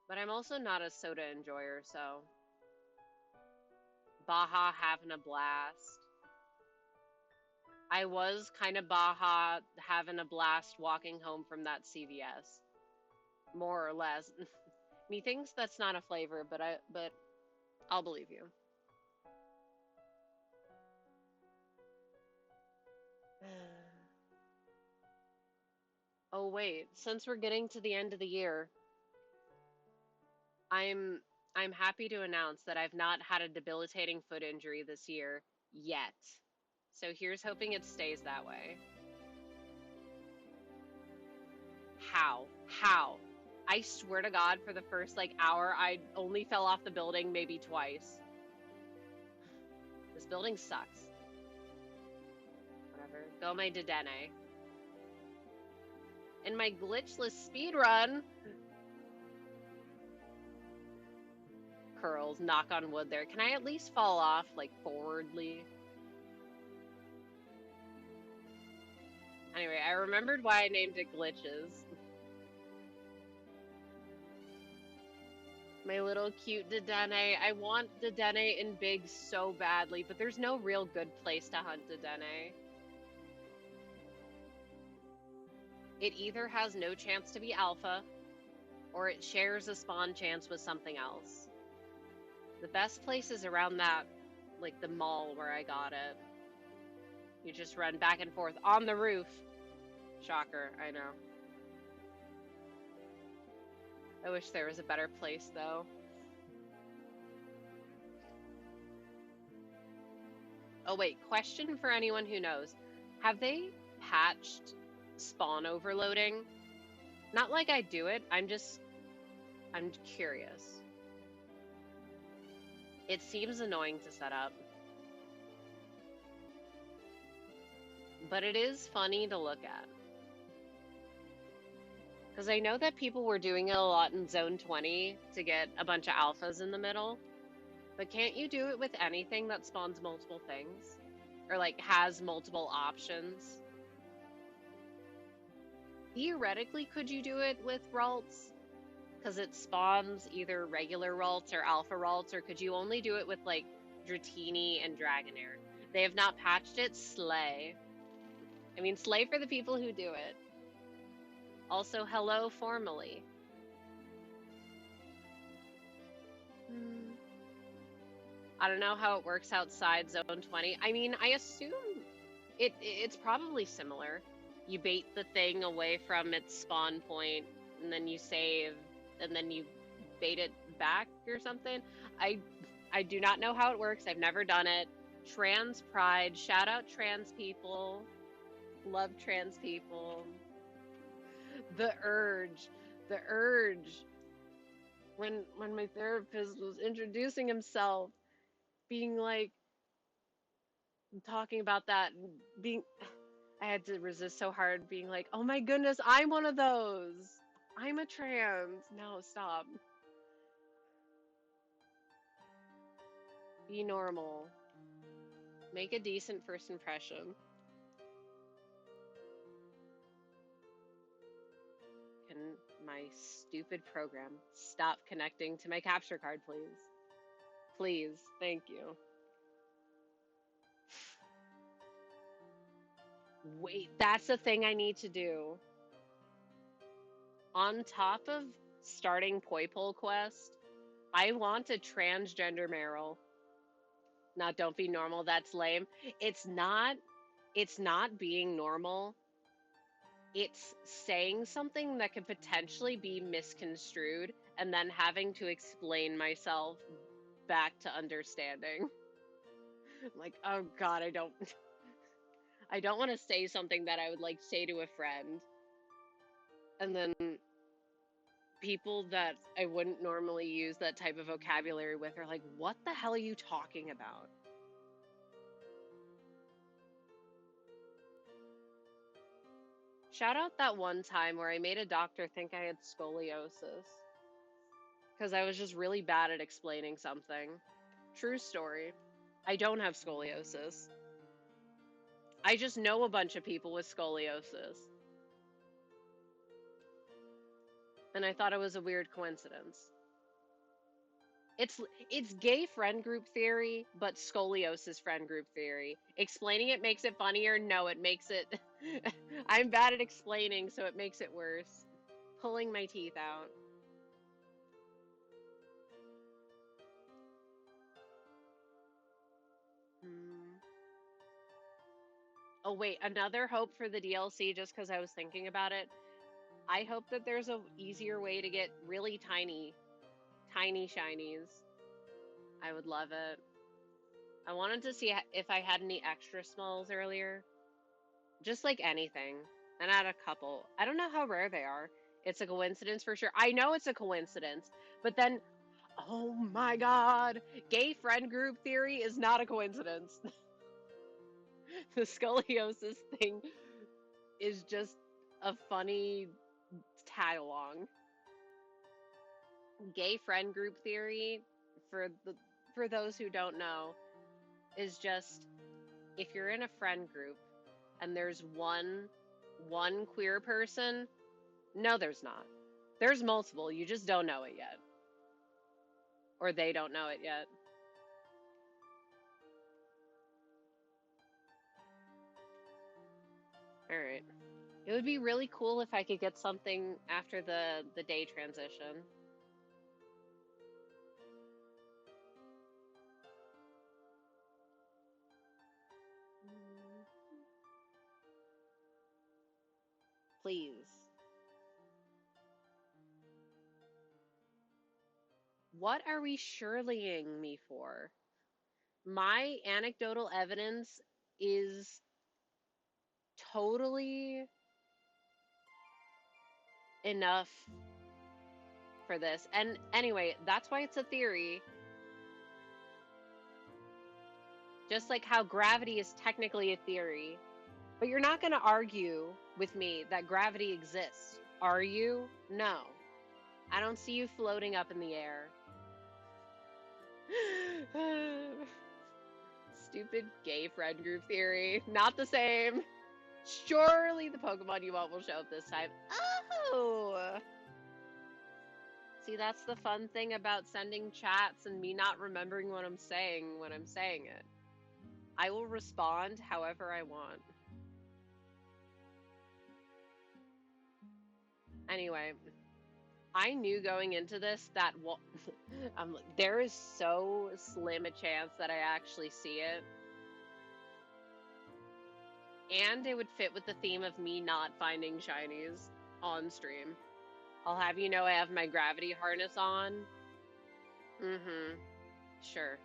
But I'm also not a soda enjoyer, so Baja having a blast. I was kind of Baja having a blast walking home from that CVS, more or less. Methinks that's not a flavor, but I'll believe you. Oh wait, since we're getting to the end of the year, I'm I'm happy to announce that I've not had a debilitating foot injury this year yet. So here's hoping it stays that way. How? How? I swear to God, for the first like hour, I only fell off the building maybe twice. This building sucks. Whatever. Go my Dedenne. In my glitchless speedrun. Curls, knock on wood there. Can I at least fall off, like, forwardly? Anyway, I remembered why I named it Glitches. My little cute Dedenne. I want Dedenne in big so badly, but there's no real good place to hunt Dedenne. It either has no chance to be alpha, or it shares a spawn chance with something else. The best place is around that, like the mall where I got it. You just run back and forth on the roof. Shocker, I know. I wish there was a better place, though. Oh wait, question for anyone who knows. Have they patched spawn overloading? Not like I do it, I'm curious. It seems annoying to set up. But it is funny to look at. Because I know that people were doing it a lot in Zone 20 to get a bunch of alphas in the middle. But can't you do it with anything that spawns multiple things? Or like has multiple options? Theoretically, could you do it with Ralts? Because it spawns either regular Ralts or alpha Ralts, or could you only do it with like Dratini and Dragonair? They have not patched it. Slay. I mean, slay for the people who do it. Also, hello formally. I don't know how it works outside Zone 20. I mean, I assume it's probably similar. You bait the thing away from its spawn point, and then you save, and then you bait it back or something. I do not know how it works. I've never done it. Trans pride. Shout out trans people. Love trans people. The urge. The urge. When my therapist was introducing himself, being like, talking about that, being, I had to resist so hard being like, oh my goodness, I'm one of those. I'm a trans. No, stop. Be normal. Make a decent first impression. Can my stupid program stop connecting to my capture card, please? Please, thank you. Wait, that's the thing I need to do. On top of starting Poipole Quest, I want a transgender Meryl. Not don't be normal, that's lame. It's not being normal. It's saying something that could potentially be misconstrued and then having to explain myself back to understanding. Like, oh god, I don't want to say something that I would like say to a friend. And then people that I wouldn't normally use that type of vocabulary with are like, what the hell are you talking about? Shout out that one time where I made a doctor think I had scoliosis. Because I was just really bad at explaining something. True story. I don't have scoliosis. I just know a bunch of people with scoliosis. And I thought it was a weird coincidence. It's gay friend group theory, but scoliosis friend group theory. Explaining it makes it funnier. No, it makes it. I'm bad at explaining, so it makes it worse. Pulling my teeth out. Hmm. Oh wait, another hope for the DLC. Just because I was thinking about it, I hope that there's a easier way to get really tiny, tiny shinies. I would love it. I wanted to see if I had any extra smalls earlier. Just like anything. And I had a couple. I don't know how rare they are. It's a coincidence for sure. I know it's a coincidence. But then, oh my god, gay friend group theory is not a coincidence. The scoliosis thing is just a funny tag along. Gay friend group theory, for the for those who don't know, is just if you're in a friend group and there's one queer person, no there's not. There's multiple, you just don't know it yet. Or they don't know it yet. All right. It would be really cool if I could get something after the day transition. Please. What are we Shirleying me for? My anecdotal evidence is totally enough for this. And anyway, that's why it's a theory. Just like how gravity is technically a theory. But you're not going to argue with me that gravity exists, are you? No. I don't see you floating up in the air. Stupid gay friend group theory. Not the same. Surely the Pokemon you want will show up this time. Oh! See, that's the fun thing about sending chats and me not remembering what I'm saying when I'm saying it. I will respond however I want. Anyway, I knew going into this that there is so slim a chance that I actually see it. And it would fit with the theme of me not finding shinies on stream. I'll have you know I have my gravity harness on. Mm-hmm. Sure.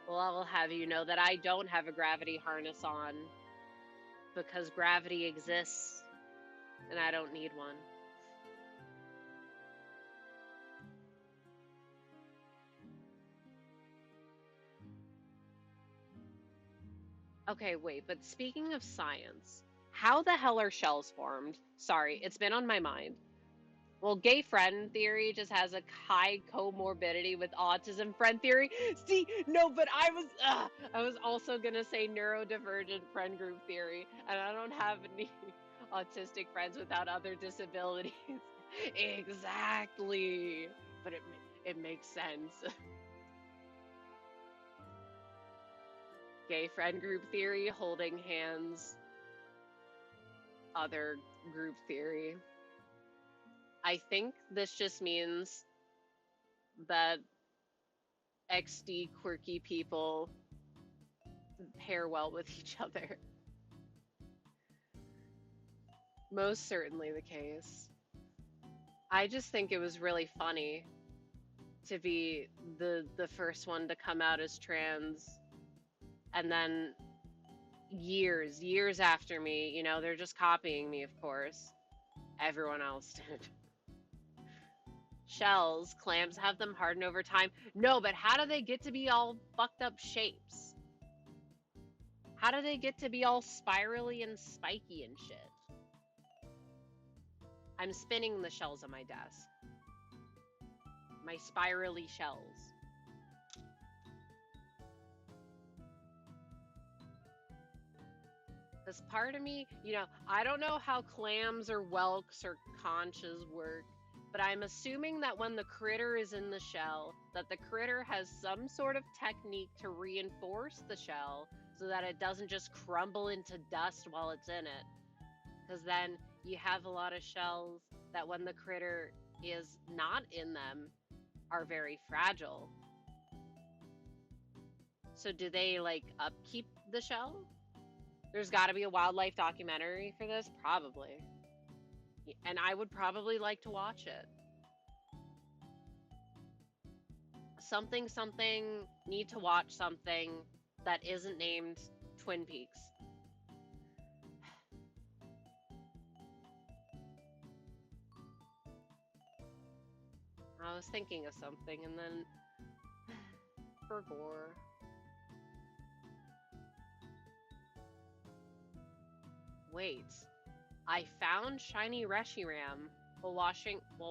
Well, I will have you know that I don't have a gravity harness on because gravity exists and I don't need one. Okay, wait, but speaking of science, how the hell are shells formed? Sorry, it's been on my mind. Well, gay friend theory just has a high comorbidity with autism friend theory. See, no, but I was also gonna say neurodivergent friend group theory, and I don't have any autistic friends without other disabilities. Exactly, but it makes sense. Gay friend group theory, holding hands, other group theory. I think this just means that XD quirky people pair well with each other. Most certainly the case. I just think it was really funny to be the first one to come out as trans, and then years after me, they're just copying me, of course. Everyone else did. Shells, clamps have them harden over time. No, but how do they get to be all fucked up shapes? How do they get to be all spirally and spiky and shit? I'm spinning the shells on my desk. My spirally shells. This part of me, I don't know how clams or whelks or conchas work, but I'm assuming that when the critter is in the shell, that the critter has some sort of technique to reinforce the shell so that it doesn't just crumble into dust while it's in it. Because then you have a lot of shells that when the critter is not in them are very fragile. So do they like upkeep the shell? There's got to be a wildlife documentary for this, probably. And I would probably like to watch it. Something, need to watch something that isn't named Twin Peaks. I was thinking of something and then forgot. Wait, I found Shiny Reshiram while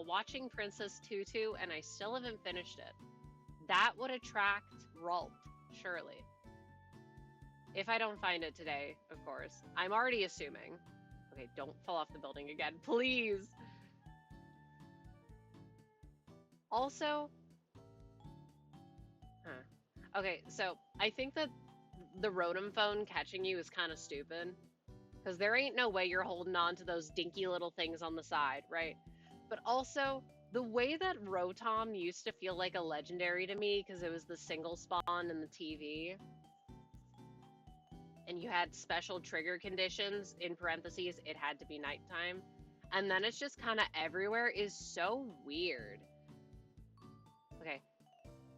watching Princess Tutu, and I still haven't finished it. That would attract Ralt, surely. If I don't find it today, of course. I'm already assuming. Okay, don't fall off the building again, please. Also, okay, so I think that the Rotom phone catching you is kind of stupid. Because there ain't no way you're holding on to those dinky little things on the side, right? But also, the way that Rotom used to feel like a legendary to me, because it was the single spawn in the TV, and you had special trigger conditions, in parentheses, it had to be nighttime, and then it's just kind of everywhere, is so weird. Okay,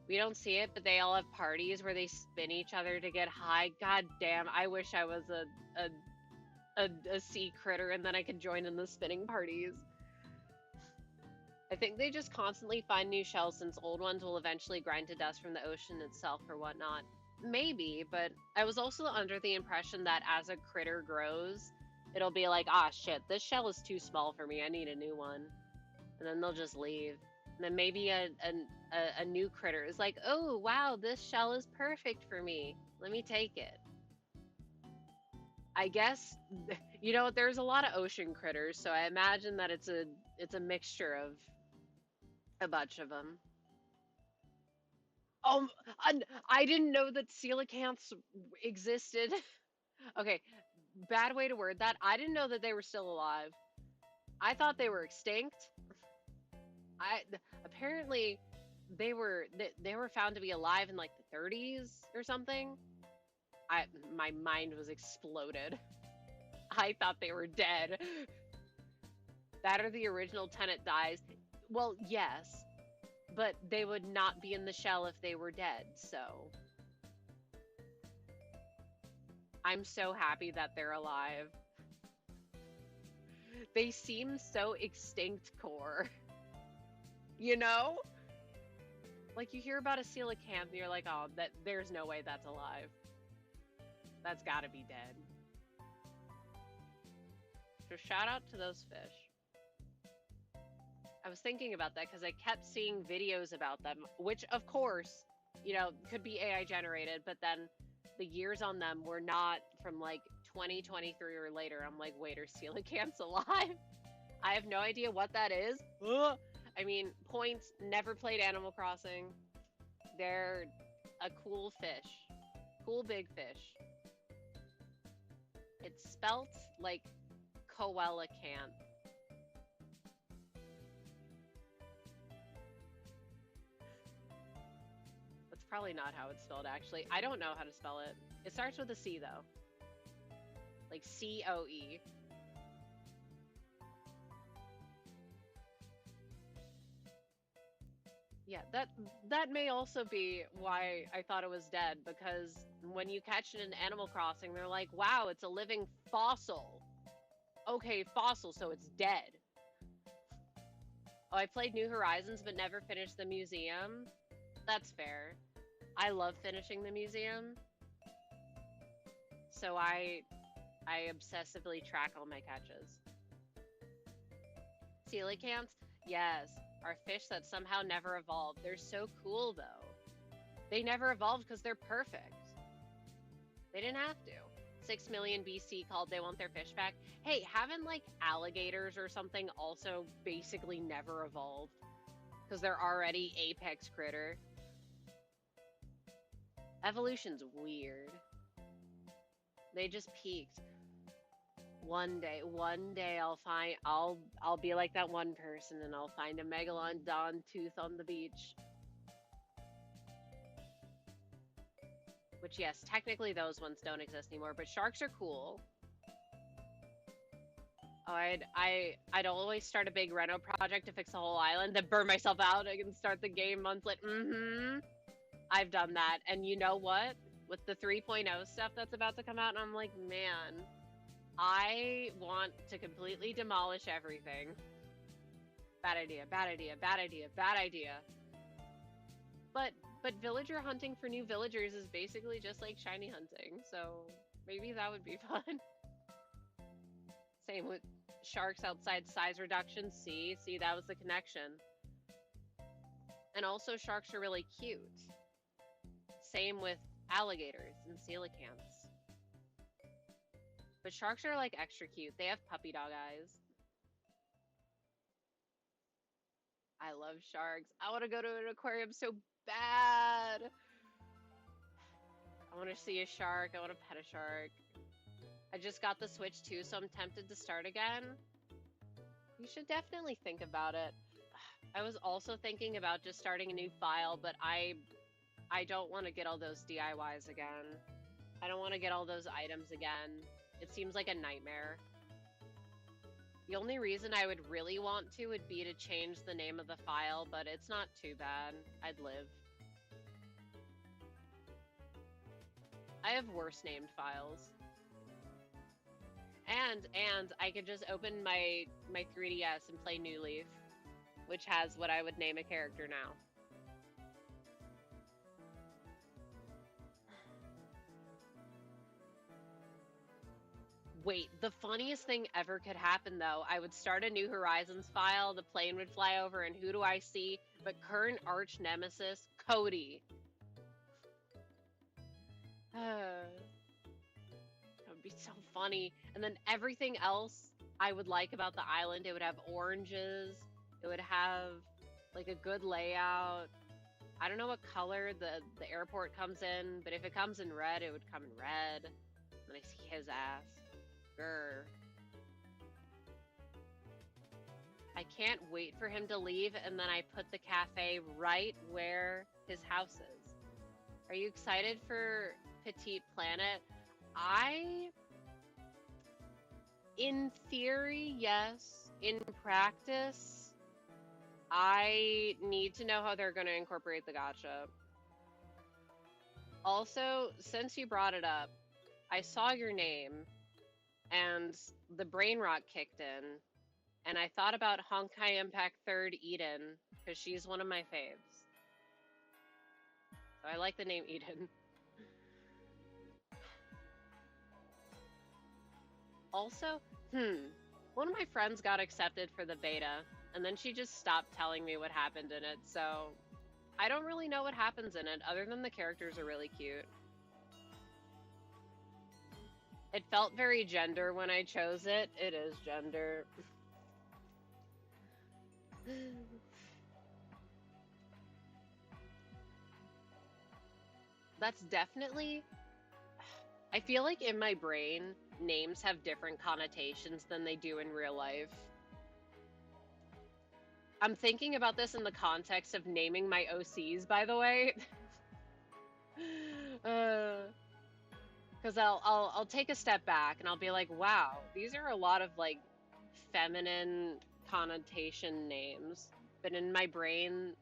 we don't see it, but they all have parties where they spin each other to get high. God damn, I wish I was a sea critter and then I could join in the spinning parties. I think they just constantly find new shells since old ones will eventually grind to dust from the ocean itself or whatnot. Maybe, but I was also under the impression that as a critter grows, it'll be like, ah shit, this shell is too small for me, I need a new one. And then they'll just leave. And then maybe a new critter is like, oh wow, this shell is perfect for me. Let me take it. I guess, you know, there's a lot of ocean critters, so I imagine that it's a mixture of a bunch of them. Oh, I didn't know that coelacanths existed. Okay, bad way to word that. I didn't know that they were still alive. I thought they were extinct. Apparently they were found to be alive in like the 30s or something. My mind was exploded. I thought they were dead. That or the original tenant dies. Well, yes, but they would not be in the shell if they were dead, so I'm so happy that they're alive. They seem so extinct core. You know? Like, you hear about a coelacanth and you're like, oh, there's no way that's alive. That's gotta be dead. So shout out to those fish. I was thinking about that because I kept seeing videos about them, which of course, you know, could be AI generated, but then the years on them were not from like 2023 or later. I'm like, wait, are coelacanths alive? I have no idea what that is. Ugh. I mean, points, never played Animal Crossing. They're a cool fish. Cool big fish. It's spelt like coelacanth. That's probably not how it's spelled, actually. I don't know how to spell it. It starts with a C, though. Like C-O-E. Yeah, that may also be why I thought it was dead, because when you catch it in Animal Crossing, they're like, wow, it's a living fossil. Okay, fossil, so it's dead. Oh, I played New Horizons but never finished the museum. That's fair. I love finishing the museum. So I obsessively track all my catches. Coelacanths? Yes. Are fish that somehow never evolved. They're so cool, though. They never evolved because they're perfect. They didn't have to. 6 million BC called they want their fish back. Hey, haven't like alligators or something also basically never evolved? Because they're already apex critter. Evolution's weird. They just peaked. One day I'll be like that one person and I'll find a megalodon tooth on the beach. Which, yes, technically those ones don't exist anymore, but sharks are cool. Oh, I'd always start a big reno project to fix the whole island, then burn myself out. I can start the game months later. I've done that. And you know what? With the 3.0 stuff that's about to come out, I'm like, man, I want to completely demolish everything. Bad idea, bad idea, bad idea, bad idea. But villager hunting for new villagers is basically just like shiny hunting, so maybe that would be fun. Same with sharks outside size reduction. See, that was the connection. And also sharks are really cute. Same with alligators and coelacanths. But sharks are like extra cute. They have puppy dog eyes. I love sharks. I want to go to an aquarium so bad. I want to see a shark. I want to pet a shark. I just got the Switch too, so I'm tempted to start again. You should definitely think about it. I was also thinking about just starting a new file, but I don't want to get all those DIYs again. I don't want to get all those items again. It seems like a nightmare. The only reason I would really want to would be to change the name of the file, but it's not too bad. I'd live. I have worse named files. And I could just open my 3DS and play New Leaf, which has what I would name a character now. Wait, the funniest thing ever could happen though. I would start a New Horizons file, the plane would fly over, and who do I see but current arch nemesis, Cody. That would be so funny. And then everything else I would like about the island, it would have oranges, it would have like a good layout. I don't know what color the airport comes in, but if it comes in red, it would come in red. And then I see his ass. Grr. I can't wait for him to leave, and then I put the cafe right where his house is. Are you excited for Petite Planet? In theory, yes. In practice, I need to know how they're going to incorporate the gacha. Also, since you brought it up, I saw your name, and the brain rot kicked in, and I thought about Honkai Impact 3rd Eden, because she's one of my faves. So I like the name Eden. Also, one of my friends got accepted for the beta, and then she just stopped telling me what happened in it, so I don't really know what happens in it, other than the characters are really cute. It felt very gender when I chose it. It is gender. That's definitely... I feel like in my brain, names have different connotations than they do in real life. I'm thinking about this in the context of naming my OCs, by the way. Because I'll take a step back and I'll be like, wow, these are a lot of like feminine connotation names, but in my brain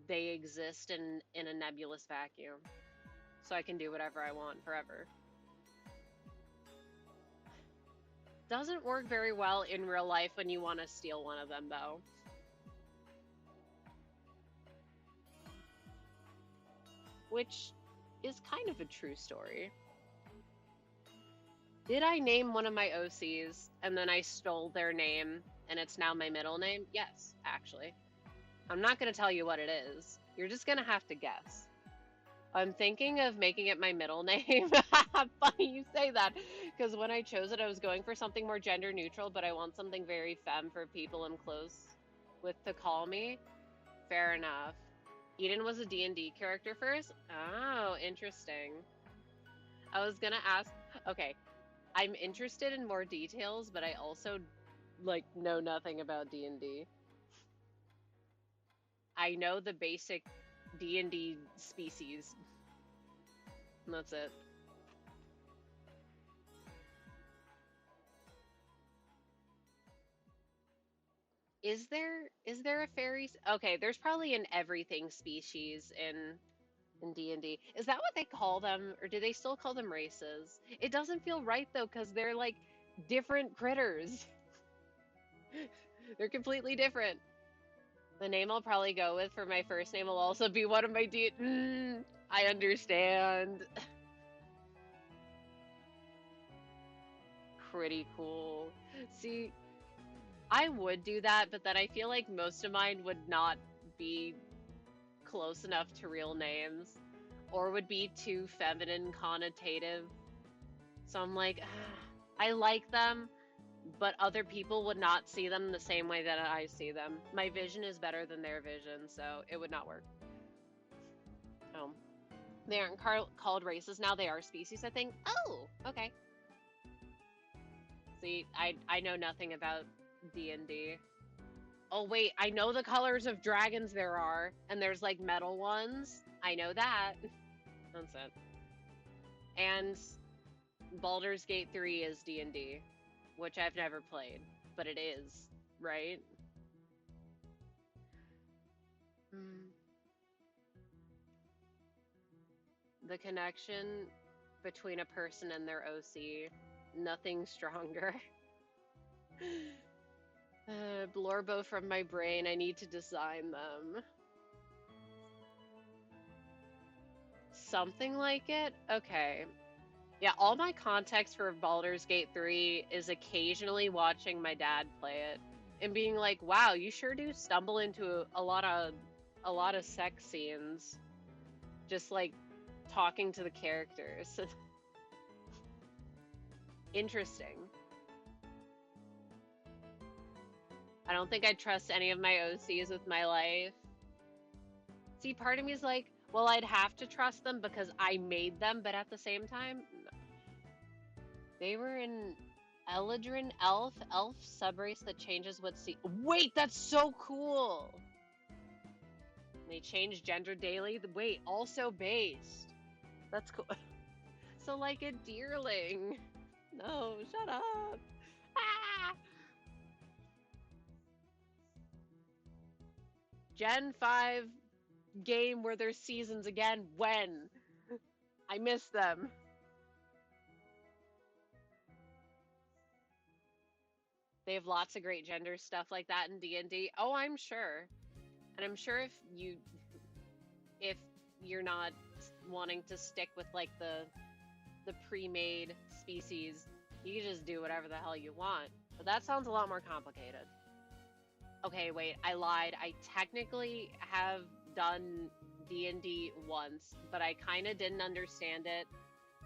they exist in a nebulous vacuum, so I can do whatever I want forever. Doesn't work very well in real life when you want to steal one of them though. Which is kind of a true story. Did I name one of my OCs and then I stole their name and it's now my middle name? Yes, actually. I'm not going to tell you what it is. You're just going to have to guess. I'm thinking of making it my middle name. Funny you say that, because when I chose it, I was going for something more gender neutral, but I want something very femme for people I'm close with to call me. Fair enough. Eden was a D&D character first? Oh, interesting. I was gonna ask, okay, I'm interested in more details, but I also like know nothing about D&D. I know the basic D&D species. And that's it. Is there a fairy? Okay, there's probably an everything species in D&D. Is that what they call them, or do they still call them races? It doesn't feel right though, because they're like different critters. They're completely different. The name I'll probably go with for my first name will also be one of my I understand. Pretty cool. See, I would do that, but then I feel like most of mine would not be close enough to real names or would be too feminine connotative. So I'm like, I like them, but other people would not see them the same way that I see them. My vision is better than their vision, so it would not work. Oh. They aren't called races now, they are species, I think. Oh, okay. See, I know nothing about D&D. Oh wait, I know the colors of dragons there are, and there's like metal ones. I know that. That's it. And Baldur's Gate 3 is D&D, which I've never played, but it is, right? Mm. The connection between a person and their OC, nothing stronger. Blorbo from my brain, I need to design them. Something like it? Okay. Yeah, all my context for Baldur's Gate 3 is occasionally watching my dad play it and being like, "Wow, you sure do stumble into a lot of sex scenes just like talking to the characters." Interesting. I don't think I'd trust any of my OCs with my life. See, part of me is like, well, I'd have to trust them because I made them, but at the same time, no. They were in Eladrin elf subrace that changes what Wait, that's so cool! They change gender daily. Wait, also based. That's cool. So like a deerling. No, shut up. Ah! Gen 5 game where there's seasons again. When? I miss them. They have lots of great gender stuff like that in D&D. Oh, I'm sure. And I'm sure if you're not wanting to stick with like the pre-made species, you can just do whatever the hell you want. But that sounds a lot more complicated. Okay, wait, I lied. I technically have done D&D once, but I kind of didn't understand it.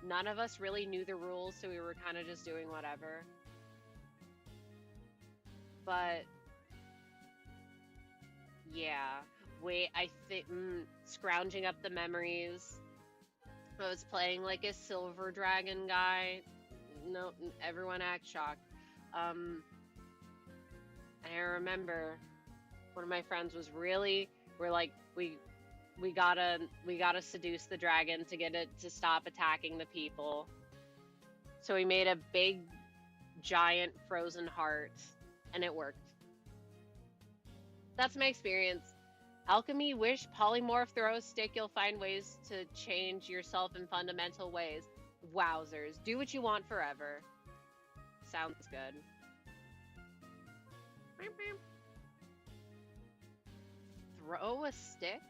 None of us really knew the rules, so we were kind of just doing whatever. But yeah, wait, I think scrounging up the memories. I was playing like a silver dragon guy. No, everyone act shocked. And I remember one of my friends was really, we're like, we gotta seduce the dragon to get it to stop attacking the people. So we made a big, giant frozen heart, and it worked. That's my experience. Alchemy, wish, polymorph, throw a stick, you'll find ways to change yourself in fundamental ways. Wowzers. Do what you want forever. Sounds good. Throw a stick?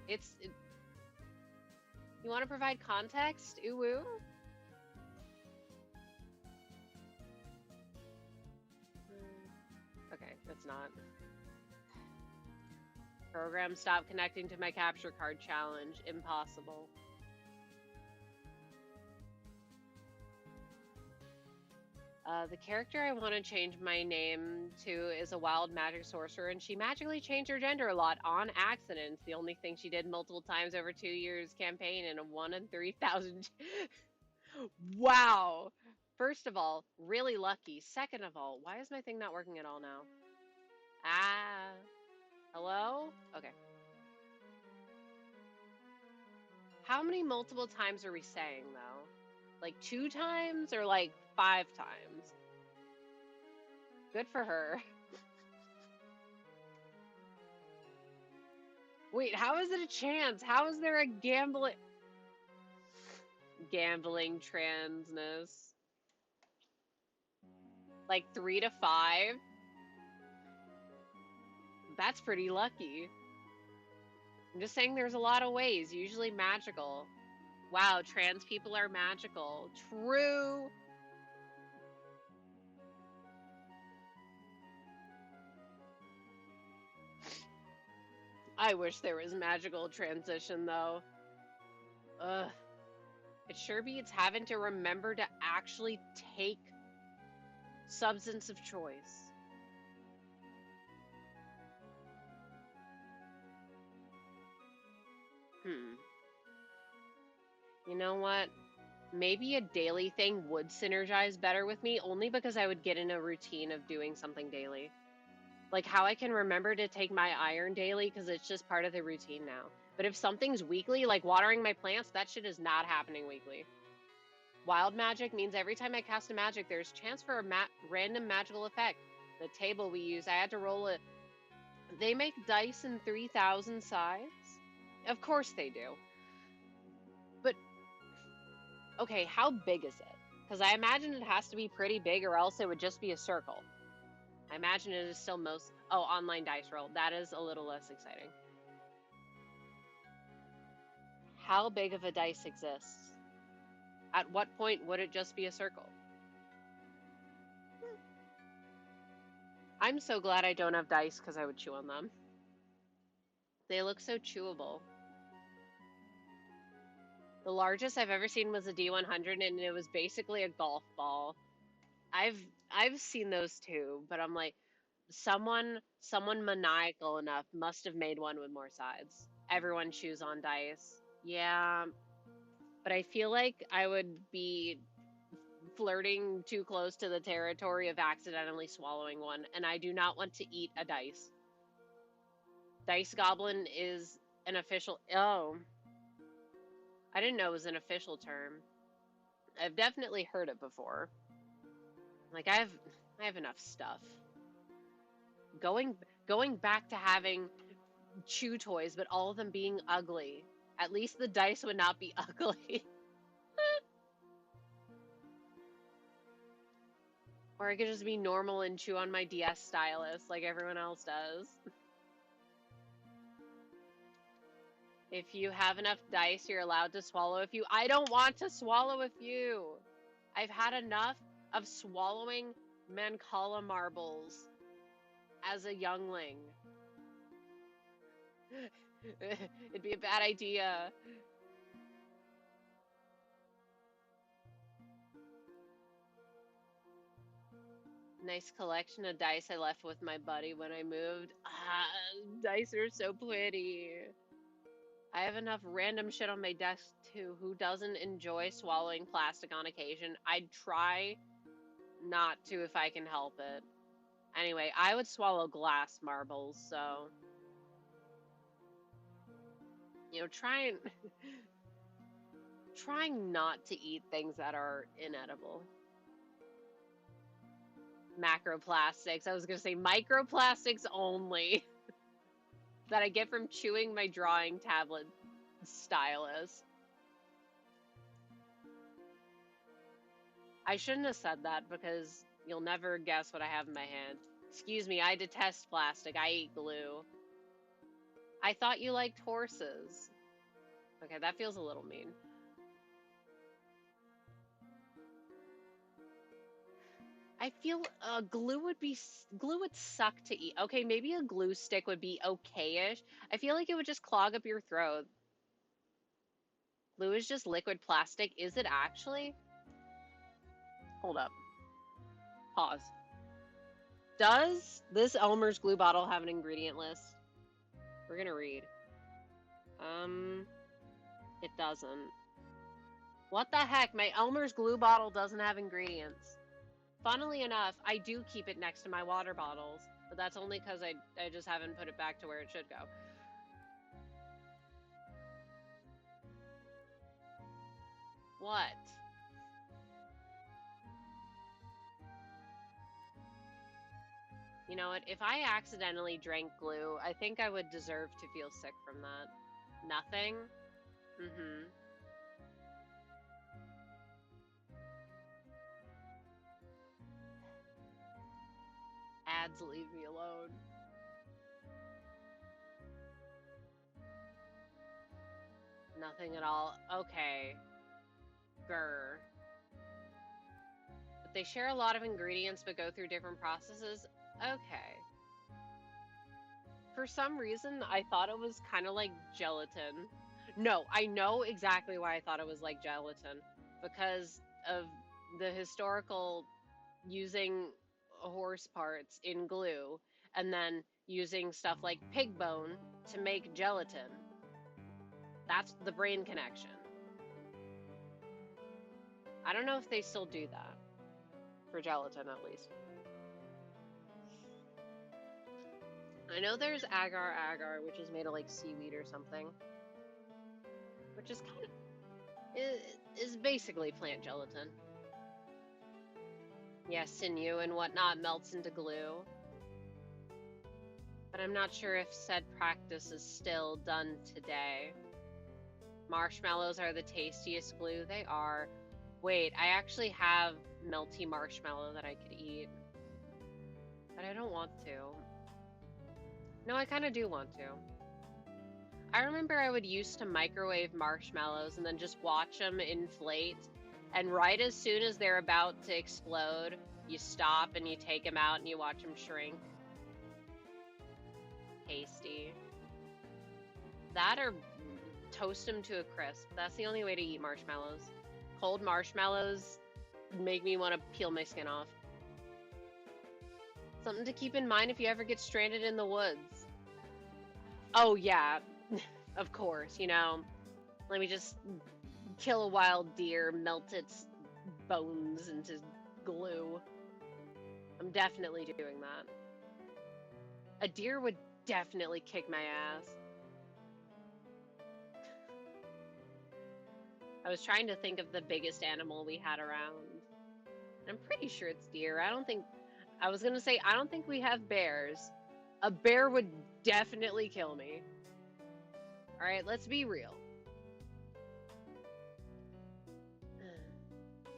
You want to provide context? Ooh woo? Okay, that's not. Program stop connecting to my capture card challenge. Impossible. The character I want to change my name to is a wild magic sorcerer, and she magically changed her gender a lot on accident. It's the only thing she did multiple times over 2 years campaign in a 1 in 3,000. Wow! First of all, really lucky. Second of all, why is my thing not working at all now? Ah. Hello? Okay. How many multiple times are we saying, though? Like 2 times or like 5 times? Good for her. Wait, how is it a chance? How is there a gambling transness? Like 3 to 5? That's pretty lucky. I'm just saying there's a lot of ways, usually magical. Wow, trans people are magical. True. I wish there was magical transition, though. Ugh. It sure beats having to remember to actually take substance of choice. You know what? Maybe a daily thing would synergize better with me, only because I would get in a routine of doing something daily. Like how I can remember to take my iron daily because it's just part of the routine now. But if something's weekly, like watering my plants, that shit is not happening weekly. Wild magic means every time I cast a magic, there's chance for a random magical effect. The table we use, I had to roll it. They make dice in 3,000 sides? Of course they do. But, okay, how big is it? Because I imagine it has to be pretty big or else it would just be a circle. I imagine it is still most... Oh, online dice roll. That is a little less exciting. How big of a dice exists? At what point would it just be a circle? I'm so glad I don't have dice because I would chew on them. They look so chewable. The largest I've ever seen was a D100, and it was basically a golf ball. I've seen those too, but I'm like, someone maniacal enough must have made one with more sides. Everyone chews on dice. Yeah, but I feel like I would be flirting too close to the territory of accidentally swallowing one, and I do not want to eat a dice. Dice goblin is an official... Oh. I didn't know it was an official term. I've definitely heard it before. Like, I have enough stuff. Going back to having chew toys, but all of them being ugly. At least the dice would not be ugly. Or I could just be normal and chew on my DS stylus like everyone else does. If you have enough dice, you're allowed to swallow a few. I don't want to swallow a few. I've had enough of swallowing Mancala marbles as a youngling. It'd be a bad idea. Nice collection of dice I left with my buddy when I moved. Dice are so pretty. I have enough random shit on my desk too. Who doesn't enjoy swallowing plastic on occasion? I'd try not to if I can help it. Anyway, I would swallow glass marbles, so... You know, trying not to eat things that are inedible. Macroplastics. I was going to say microplastics only. That I get from chewing my drawing tablet stylus. I shouldn't have said that because you'll never guess what I have in my hand. Excuse me, I detest plastic. I eat glue. I thought you liked horses. Okay, that feels a little mean. I feel glue would suck to eat. Okay, maybe a glue stick would be okay-ish. I feel like it would just clog up your throat. Glue is just liquid plastic. Is it actually? Hold up. Pause. Does this Elmer's glue bottle have an ingredient list? We're gonna read. It doesn't. What the heck? My Elmer's glue bottle doesn't have ingredients. Funnily enough, I do keep it next to my water bottles, but that's only because I just haven't put it back to where it should go. What? You know what? If I accidentally drank glue, I think I would deserve to feel sick from that. Nothing? Mm-hmm. Ads, leave me alone. Nothing at all. Okay. Grr. But they share a lot of ingredients but go through different processes. Okay. For some reason, I thought it was kind of like gelatin. No, I know exactly why I thought it was like gelatin. Because of the historical using horse parts in glue and then using stuff like pig bone to make gelatin. That's the brain connection. I don't know if they still do that. For gelatin, at least. I know there's agar agar, which is made of like seaweed or something. Which is kind of... is basically plant gelatin. Yes, sinew and whatnot melts into glue. But I'm not sure if said practice is still done today. Marshmallows are the tastiest glue. They are. Wait, I actually have melty marshmallow that I could eat. But I don't want to. No, I kind of do want to. I remember I would used to microwave marshmallows and then just watch them inflate. And right as soon as they're about to explode, you stop and you take them out and you watch them shrink. Tasty. That or toast them to a crisp. That's the only way to eat marshmallows. Cold marshmallows make me want to peel my skin off. Something to keep in mind if you ever get stranded in the woods. Oh yeah, of course, you know. Let me just kill a wild deer, melt its bones into glue. I'm definitely doing that. A deer would definitely kick my ass. I was trying to think of the biggest animal we had around. I'm pretty sure it's deer. I don't think we have bears. A bear would definitely kill me. Alright, let's be real.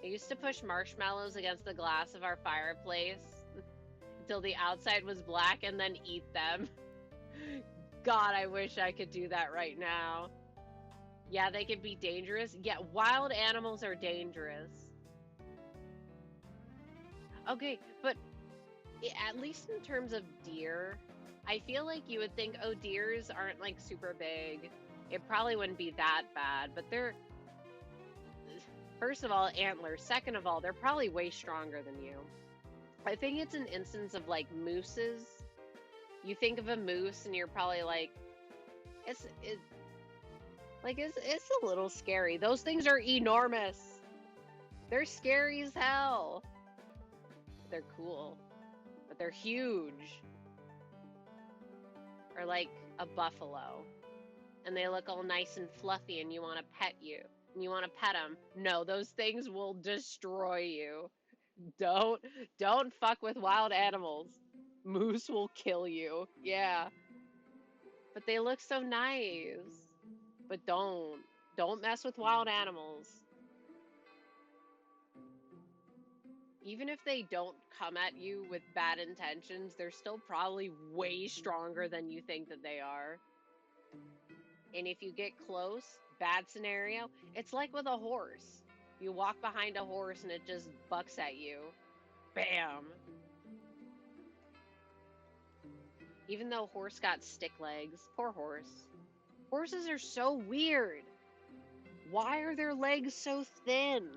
I used to push marshmallows against the glass of our fireplace until the outside was black and then eat them. God, I wish I could do that right now. Yeah, they could be dangerous. Yeah, wild animals are dangerous. Okay, but at least in terms of deer, I feel like you would think, oh, deers aren't like super big. It probably wouldn't be that bad, but they're, first of all, antlers. Second of all, they're probably way stronger than you. I think it's an instance of like mooses. You think of a moose and you're probably like, it's a little scary. Those things are enormous. They're scary as hell. They're cool, but they're huge. Or like a buffalo, and they look all nice and fluffy, and you want to pet and you want to pet them. No, those things will destroy you. Don't fuck with wild animals. Moose will kill you. Yeah. But they look so nice. But don't mess with wild animals. Even if they don't come at you with bad intentions, they're still probably way stronger than you think that they are. And if you get close, bad scenario, it's like with a horse. You walk behind a horse and it just bucks at you. Bam! Even though horse got stick legs. Poor horse. Horses are so weird. Why are their legs so thin?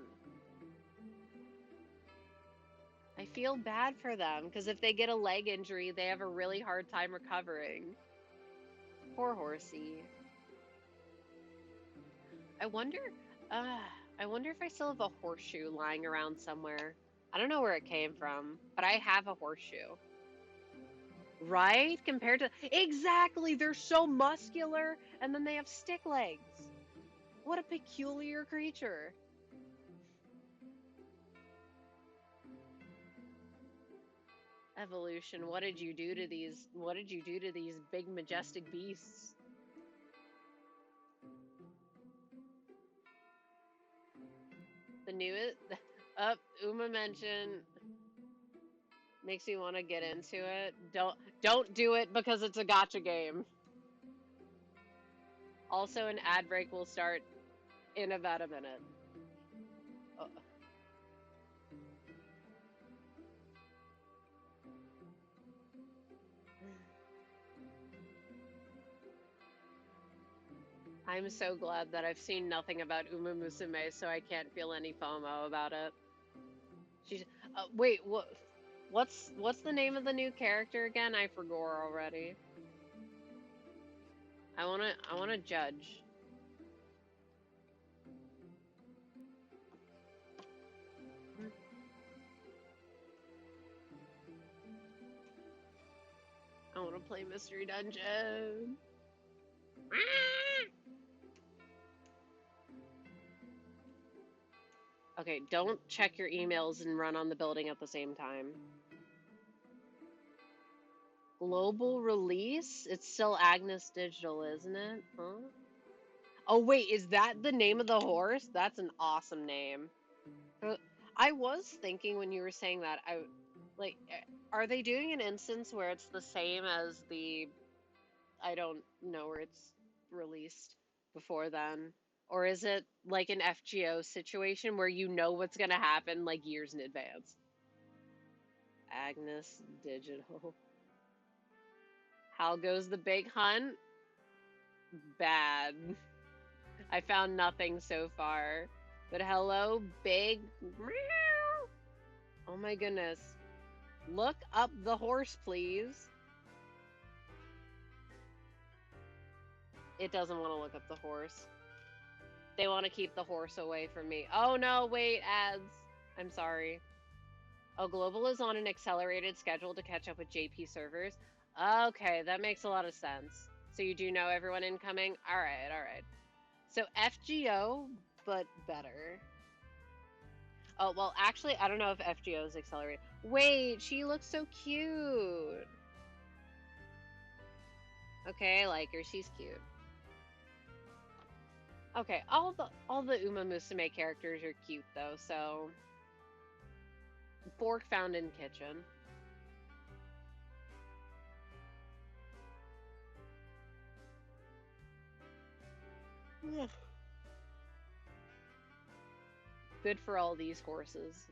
I feel bad for them, because if they get a leg injury, they have a really hard time recovering. Poor horsey. I wonder, I wonder if I still have a horseshoe lying around somewhere. I don't know where it came from, but I have a horseshoe. Right? Compared to... Exactly! They're so muscular, and then they have stick legs. What a peculiar creature. Evolution, what did you do to these big majestic beasts? The newest Uma mentioned makes me want to get into it. Don't do it because it's a gacha game. Also, an ad break will start in about a minute. Oh. I'm so glad that I've seen nothing about Uma Musume, so I can't feel any FOMO about it. She's wait, what's the name of the new character again? I forgot already. I wanna judge. I wanna play Mystery Dungeon. Okay, don't check your emails and run on the building at the same time. Global release? It's still Agnes Digital, isn't it? Huh? Oh wait, is that the name of the horse? That's an awesome name. I was thinking when you were saying that, are they doing an instance where it's the same as the, I don't know where it's released before then? Or is it like an FGO situation where you know what's gonna happen like years in advance? Agnes Digital. How goes the big hunt? Bad. I found nothing so far. But hello, big. Oh my goodness. Look up the horse, please. It doesn't want to look up the horse. They want to keep the horse away from me. Oh no, wait, ads. I'm sorry. Oh, Global is on an accelerated schedule to catch up with JP servers. Okay, that makes a lot of sense. So you do know everyone incoming? Alright, alright. So FGO, but better. Oh, well, actually, I don't know if FGO is accelerated. Wait, she looks so cute. Okay, I like her. She's cute. Okay, all the Uma Musume characters are cute though, so fork found in kitchen. Good for all these horses.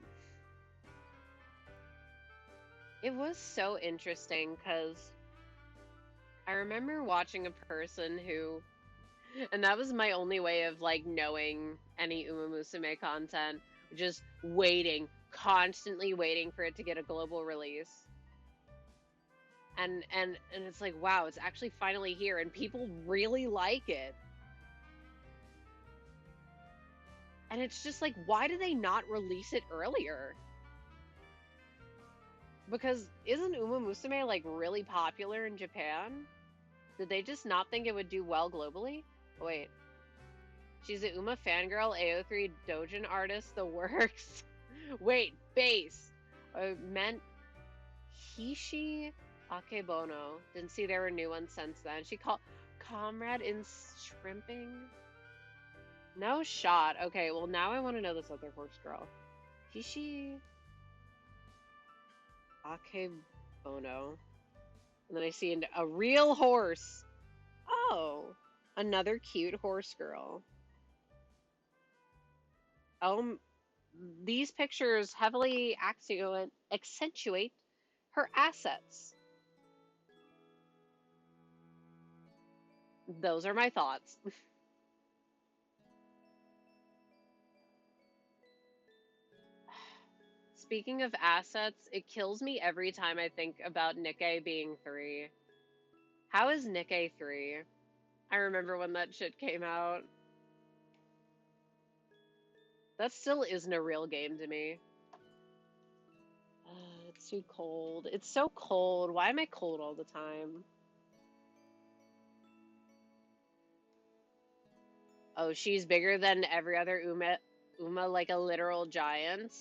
It was so interesting because I remember watching a person who, and that was my only way of like knowing any Uma Musume content, just waiting, constantly waiting for it to get a global release. And it's like, wow, it's actually finally here and people really like it. And it's just like, why do they not release it earlier? Because isn't Uma Musume like really popular in Japan? Did they just not think it would do well globally? Wait. She's a Uma fangirl, AO3 Dojin artist, the works. Wait, base. I meant Hishi Akebono. Didn't see there were new ones since then. She called Comrade in Shrimping. No shot. Okay, well now I want to know this other horse girl. Hishi Akebono. And then I see a real horse. Oh, another cute horse girl. Oh, These pictures heavily accentuate her assets. Those are my thoughts. Speaking of assets, it kills me every time I think about Nikkei being 3. How is Nikkei 3? I remember when that shit came out. That still isn't a real game to me. It's too cold. It's so cold. Why am I cold all the time? Oh, she's bigger than every other Uma like a literal giant.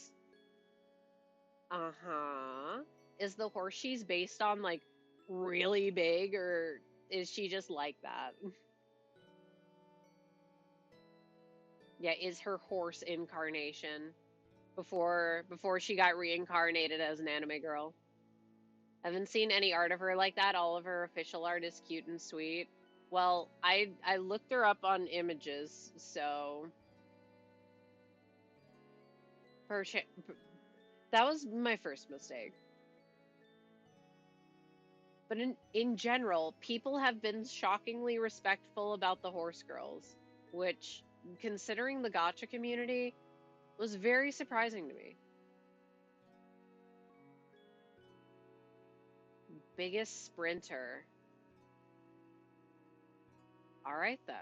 Uh-huh. Is the horse she's based on like really big, or is she just like that? Yeah, is her horse incarnation before she got reincarnated as an anime girl. I haven't seen any art of her like that. All of her official art is cute and sweet. Well, I looked her up on images, so her that was my first mistake. But in general, people have been shockingly respectful about the horse girls, which, considering the gotcha community, was very surprising to me. Biggest sprinter. All right then.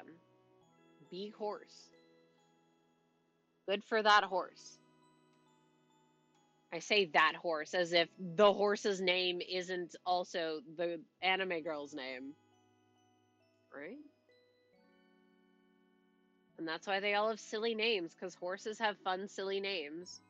Big horse. Good for that horse. I say that horse as if the horse's name isn't also the anime girl's name. Right? And that's why they all have silly names, because horses have fun, silly names.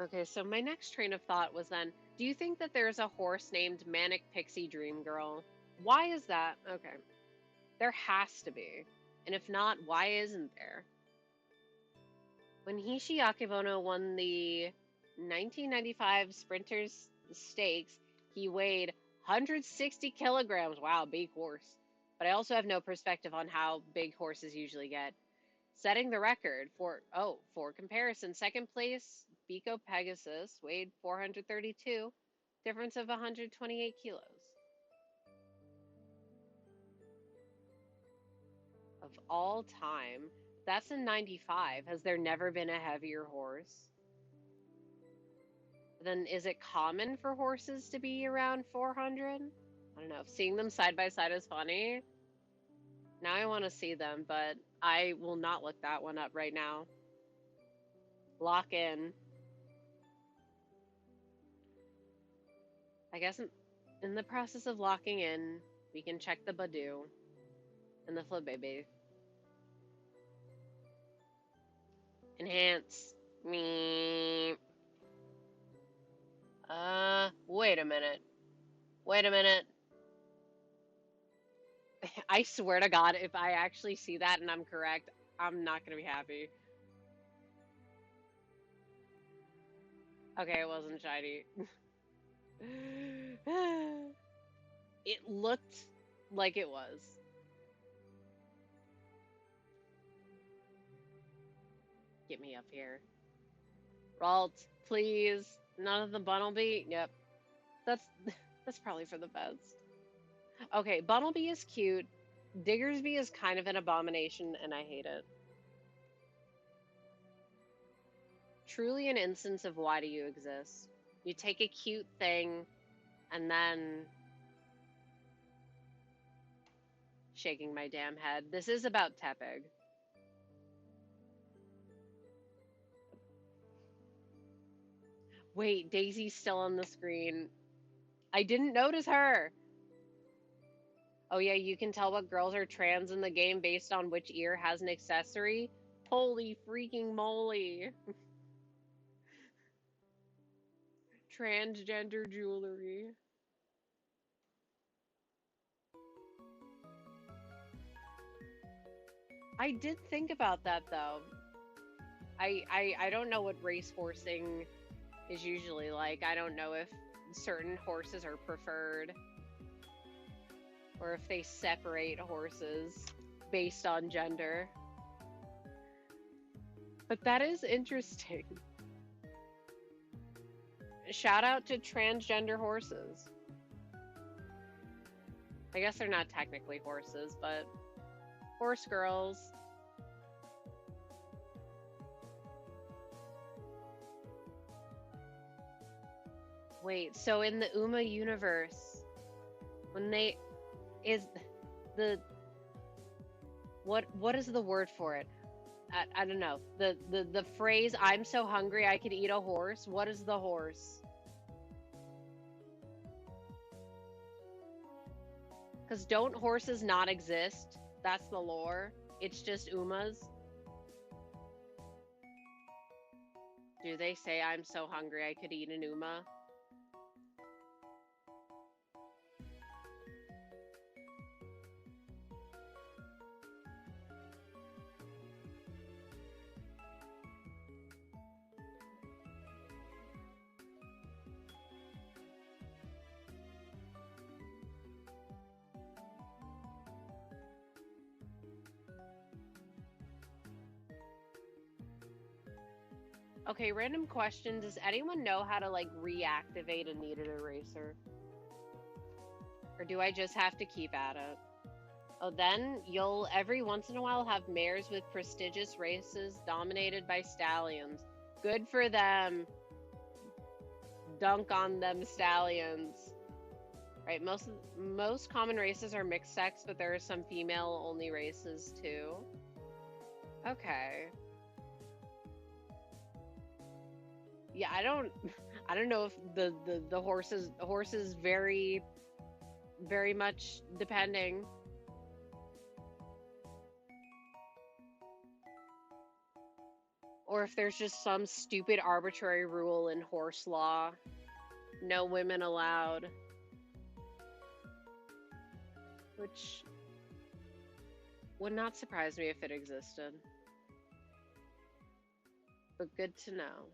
Okay, so my next train of thought was then, do you think that there's a horse named Manic Pixie Dream Girl? Why is that? Okay. There has to be. And if not, why isn't there? When Hishi Akebono won the 1995 Sprinters Stakes, he weighed 160 kilograms. Wow, big horse. But I also have no perspective on how big horses usually get. Setting the record for comparison, second place, Biko Pegasus weighed 432, difference of 128 kilos. Of all time, that's in 95. Has there never been a heavier horse? Then is it common for horses to be around 400? I don't know. Seeing them side by side is funny. Now I want to see them, but I will not look that one up right now. Lock in. I guess in the process of locking in, we can check the Badoo and the Flabébé. Enhance. Me. Wait a minute. Wait a minute. I swear to God, if I actually see that and I'm correct, I'm not gonna be happy. Okay, it wasn't shiny. It looked like it was. Get me up here. Ralts, please. None of the Bunnelby? Yep. That's that's probably for the best. Okay, Bunnelby is cute. Diggersby is kind of an abomination, and I hate it. Truly an instance of why do you exist? You take a cute thing, and then... Shaking my damn head. This is about Tepig. Wait, Daisy's still on the screen. I didn't notice her. Oh yeah, you can tell what girls are trans in the game based on which ear has an accessory. Holy freaking moly. Transgender jewelry. I did think about that though. I don't know what race horsing is usually like. I don't know if certain horses are preferred, or if they separate horses based on gender. But that is interesting. Shout out to transgender horses. I guess they're not technically horses, but horse girls. Wait, so in the Uma universe, when they is the what is the word for it? I don't know. The phrase "I'm so hungry I could eat a horse." What is the horse? Because don't horses not exist? That's the lore. It's just Umas. Do they say I'm so hungry I could eat an Uma? Okay, random question. Does anyone know how to like reactivate a needed eraser? Or do I just have to keep at it? Oh, then you'll every once in a while have mares with prestigious races dominated by stallions. Good for them. Dunk on them stallions. Right, most common races are mixed sex, but there are some female only races too. Okay. Yeah, I don't know if the horses vary very much depending. Or if there's just some stupid arbitrary rule in horse law. No women allowed. Which would not surprise me if it existed. But good to know.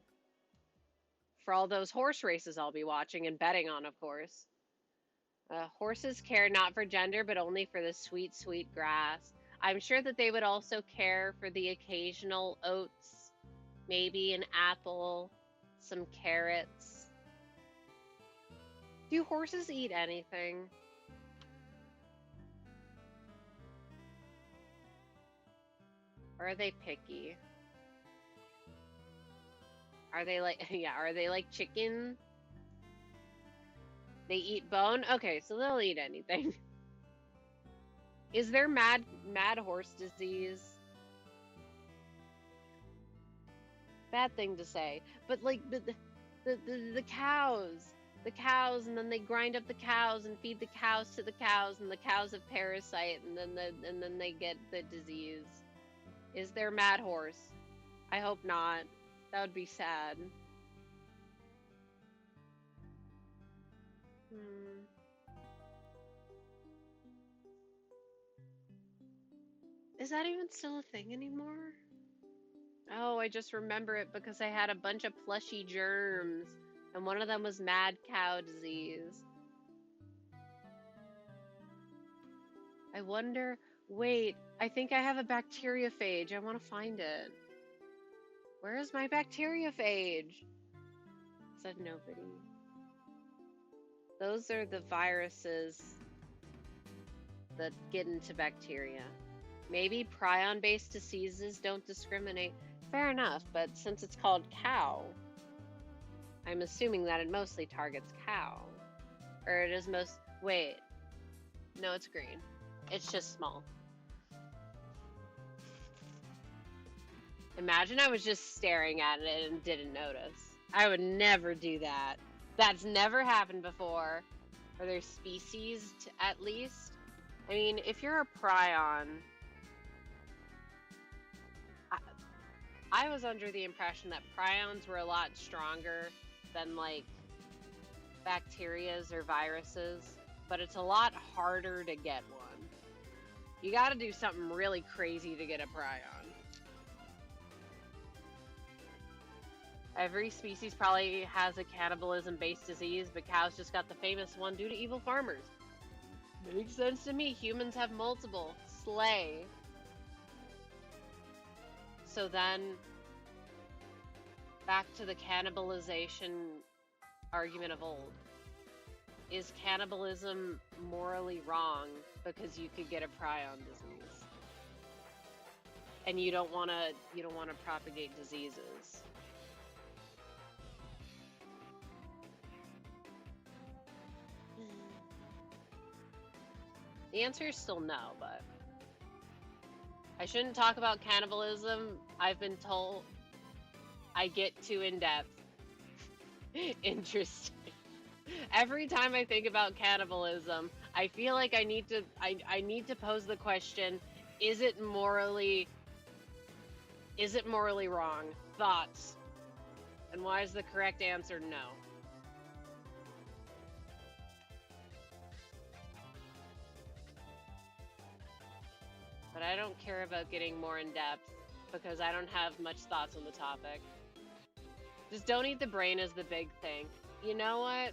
For all those horse races I'll be watching and betting on, of course. Horses care not for gender, but only for the sweet, sweet grass. I'm sure that they would also care for the occasional oats, maybe an apple, some carrots. Do horses eat anything? Or are they picky? Are they like, yeah, are they like chicken? They eat bone? Okay, so they'll eat anything. Is there mad horse disease? Bad thing to say. But like the cows, and then they grind up the cows and feed the cows to the cows, and the cows have parasite, and then they get the disease. Is there mad horse? I hope not. That would be sad. Is that even still a thing anymore? Oh, I just remember it because I had a bunch of plushy germs, and one of them was mad cow disease. I wonder, wait, I think I have a bacteriophage. I want to find it. Where is my bacteriophage? Said nobody. Those are the viruses that get into bacteria. Maybe prion-based diseases don't discriminate. Fair enough, but since it's called cow, I'm assuming that it mostly targets cow. Or it is most... Wait. No, it's green. It's just small. Imagine I was just staring at it and didn't notice. I would never do that. That's never happened before. Are there species, at least? I mean, if you're a prion... I was under the impression that prions were a lot stronger than, like, bacterias or viruses, but it's a lot harder to get one. You gotta do something really crazy to get a prion. Every species probably has a cannibalism-based disease, but cows just got the famous one due to evil farmers. Makes sense to me. Humans have multiple. Slay. So then, back to the cannibalization argument of old. Is cannibalism morally wrong because you could get a prion disease? And you don't want to propagate diseases. The answer is still no, but I shouldn't talk about cannibalism. I've been told I get too in-depth. Interesting. Every time I think about cannibalism, I feel like I need to pose the question, is it morally wrong? Thoughts? And why is the correct answer no? But I don't care about getting more in depth because I don't have much thoughts on the topic. Just don't eat the brain is the big thing. You know what?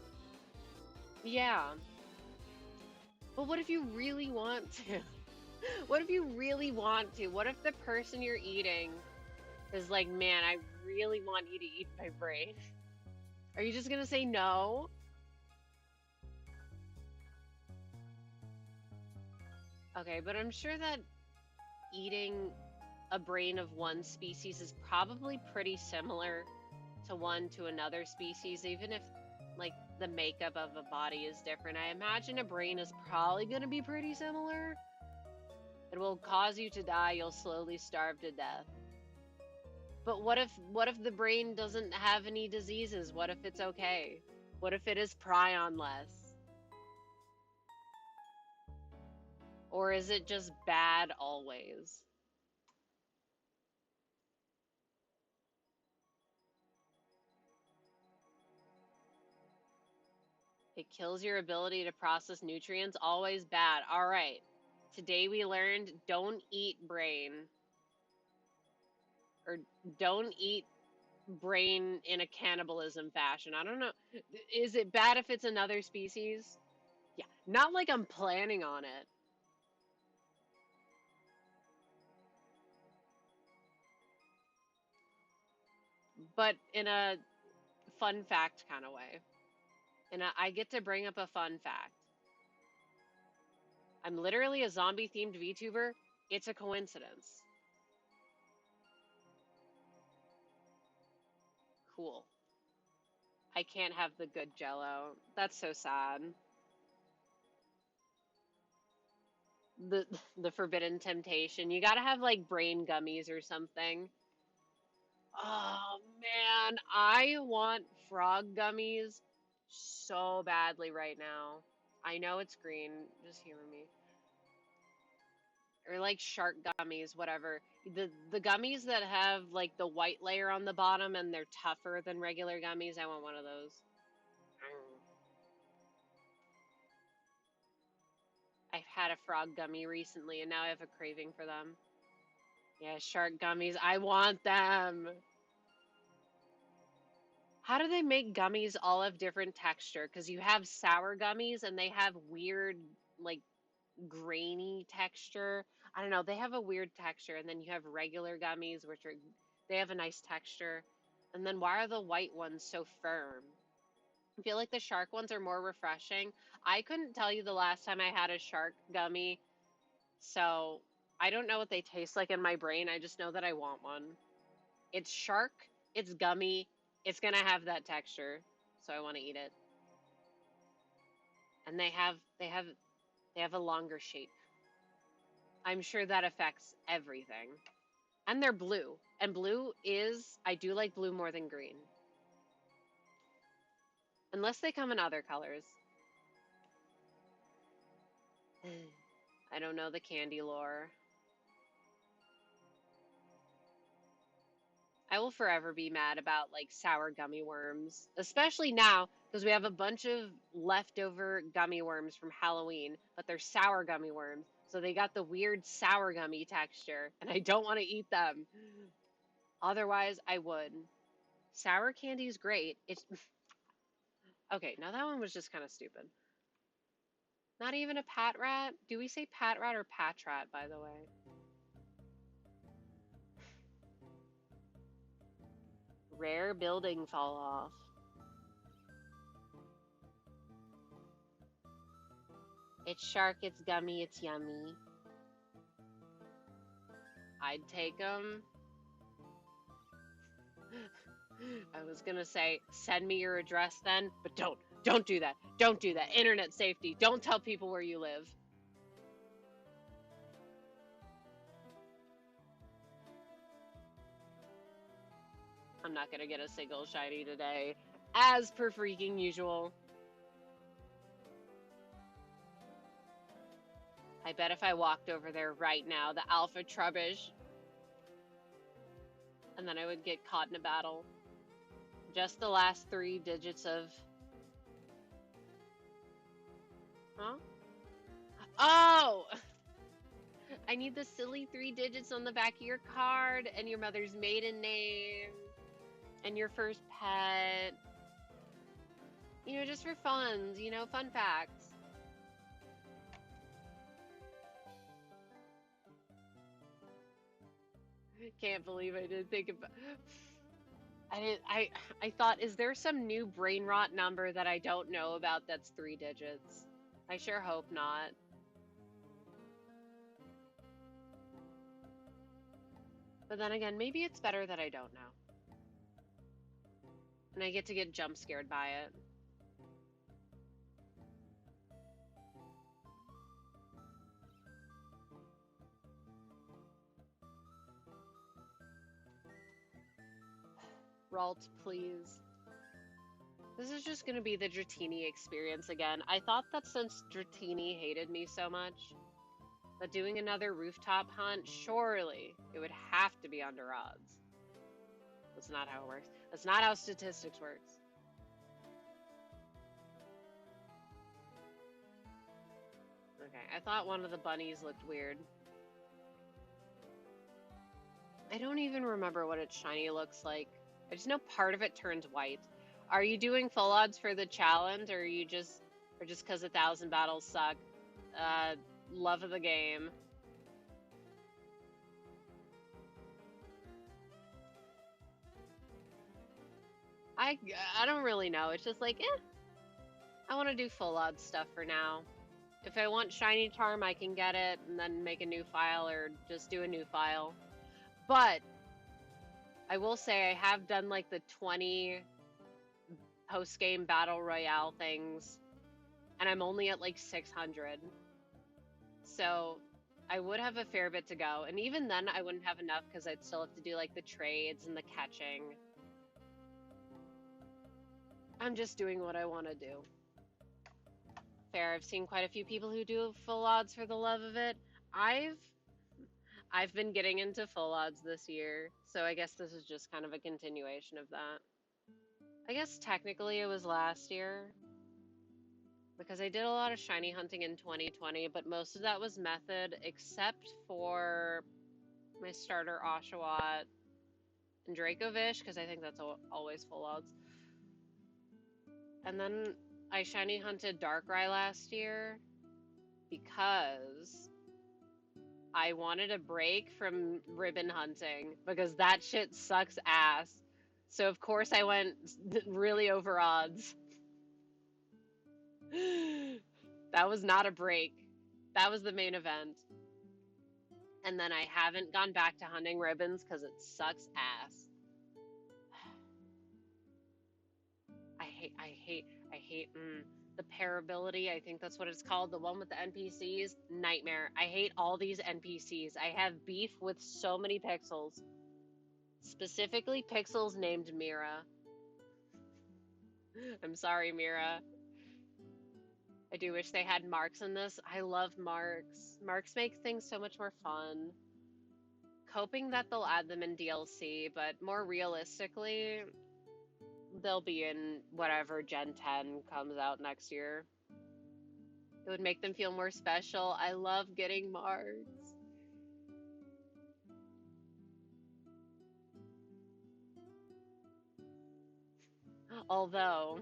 Yeah. But what if you really want to? What if you really want to? What if the person you're eating is like, man, I really want you to eat my brain? Are you just gonna say no? Okay, but I'm sure that eating a brain of one species is probably pretty similar to one to another species, even if like the makeup of a body is different. I imagine a brain is probably going to be pretty similar. It will cause you to die. You'll slowly starve to death. But what if the brain doesn't have any diseases? What if it's okay? What if it is prionless? Or is it just bad always? It kills your ability to process nutrients. Always bad. All right. Today we learned don't eat brain. Or don't eat brain in a cannibalism fashion. I don't know. Is it bad if it's another species? Yeah. Not like I'm planning on it. But in a fun fact kind of way. And I get to bring up a fun fact. I'm literally a zombie themed VTuber. It's a coincidence. Cool. I can't have the good jello. That's so sad. The the forbidden temptation. You gotta have like brain gummies or something. Oh man, I want frog gummies so badly right now. I know it's green, just hear me. Or like shark gummies, whatever. The gummies that have like the white layer on the bottom and they're tougher than regular gummies, I want one of those. I've had a frog gummy recently and now I have a craving for them. Yeah, shark gummies, I want them. How do they make gummies all of different texture? Because you have sour gummies and they have weird, like, grainy texture. I don't know. They have a weird texture. And then you have regular gummies, which are, they have a nice texture. And then why are the white ones so firm? I feel like the shark ones are more refreshing. I couldn't tell you the last time I had a shark gummy. So I don't know what they taste like in my brain. I just know that I want one. It's shark, it's gummy, it's gonna have that texture, so I want to eat it. And they have a longer shape. I'm sure that affects everything. And they're blue. And blue is I do like blue more than green. Unless they come in other colors. I don't know the candy lore. I will forever be mad about like sour gummy worms, especially now because we have a bunch of leftover gummy worms from Halloween, but they're sour gummy worms. So they got the weird sour gummy texture, and I don't want to eat them. Otherwise, I would. Sour candy is great. It's okay. Now that one was just kind of stupid. Not even a pat rat. Do we say pat rat or patch rat, by the way? Rare building fall off. It's shark, it's gummy, it's yummy. I'd take them. I was gonna say, send me your address then, but don't do that. Don't do that. Internet safety. Don't tell people where you live. I'm not gonna get a single shiny today, as per freaking usual. I bet if I walked over there right now, the alpha trubbish, and then I would get caught in a battle. Just the last 3 digits of... Huh? Oh! I need the silly 3 digits on the back of your card, and your mother's maiden name, and your first pet. You know, just for fun, you know, fun facts. Can't believe I didn't think about... I thought, is there some new brain rot number that I don't know about that's 3 digits? I sure hope not. But then again, maybe it's better that I don't know. And I get to get jump scared by it. Ralts, please. This is just going to be the Dratini experience again. I thought that since Dratini hated me so much, that doing another rooftop hunt, surely it would have to be under odds. That's not how it works. That's not how statistics works. Okay, I thought one of the bunnies looked weird. I don't even remember what its shiny looks like. I just know part of it turns white. Are you doing full odds for the challenge, or are you just, or just because 1,000 battles suck? Love of the game. I don't really know. It's just like, I want to do full odds stuff for now. If I want shiny charm, I can get it and then make a new file or just do a new file. But I will say I have done like the 20 post-game battle royale things, and I'm only at like 600. So I would have a fair bit to go. And even then I wouldn't have enough because I'd still have to do like the trades and the catching. I'm just doing what I want to do. Fair. I've seen quite a few people who do full odds for the love of it. I've been getting into full odds this year, so I guess this is just kind of a continuation of that. I guess technically it was last year, because I did a lot of shiny hunting in 2020, but most of that was method, except for my starter Oshawott and Dracovish, because I think that's always full odds. And then I shiny hunted Darkrai last year because I wanted a break from ribbon hunting because that shit sucks ass. So of course I went really over odds. That was not a break. That was the main event. And then I haven't gone back to hunting ribbons because it sucks ass. I hate the pair ability. I think that's what it's called. The one with the NPCs. Nightmare. I hate all these NPCs. I have beef with so many pixels. Specifically pixels named Mira. I'm sorry, Mira. I do wish they had marks in this. I love marks. Marks make things so much more fun. Hoping that they'll add them in DLC, but more realistically, they'll be in whatever Gen 10 comes out next year. It would make them feel more special. I love getting marks. Although,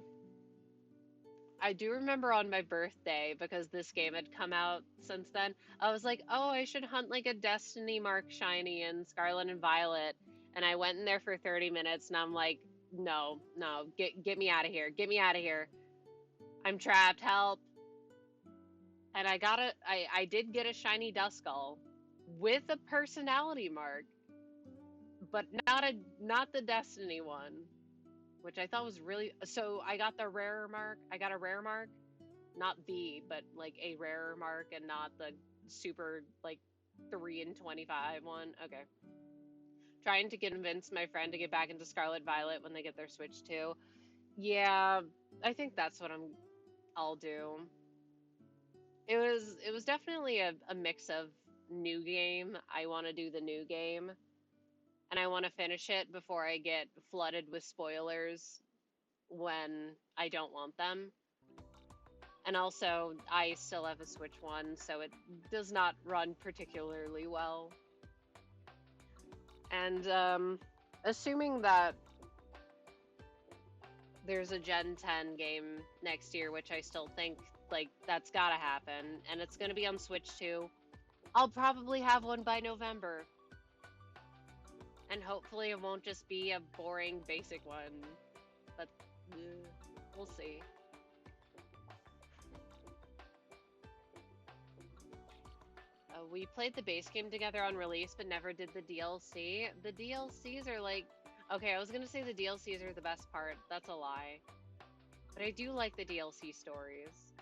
I do remember on my birthday, because this game had come out since then, I was like, oh, I should hunt like a Destiny Mark Shiny in Scarlet and Violet. And I went in there for 30 minutes and I'm like, no, no, get me out of here. Get me out of here. I'm trapped. Help. And I did get a shiny Duskull with a personality mark, but not the Destiny one, which I thought was really, so I got the rarer mark. I got a rare mark, not the, but like a rarer mark and not the super like 3 in 25 one. Okay. Trying to convince my friend to get back into Scarlet Violet when they get their Switch too. Yeah, I think that's what I'll do. It was definitely a mix of new game. I want to do the new game and I want to finish it before I get flooded with spoilers when I don't want them. And also, I still have a Switch One, so it does not run particularly well. And assuming that there's a Gen 10 game next year, which I still think like that's gotta happen, and it's gonna be on Switch too, I'll probably have one by November. And hopefully it won't just be a boring basic one, but we'll see. We played the base game together on release, but never did the DLC. The DLCs are like, okay, I was gonna say the DLCs are the best part. That's a lie. But I do like the DLC stories.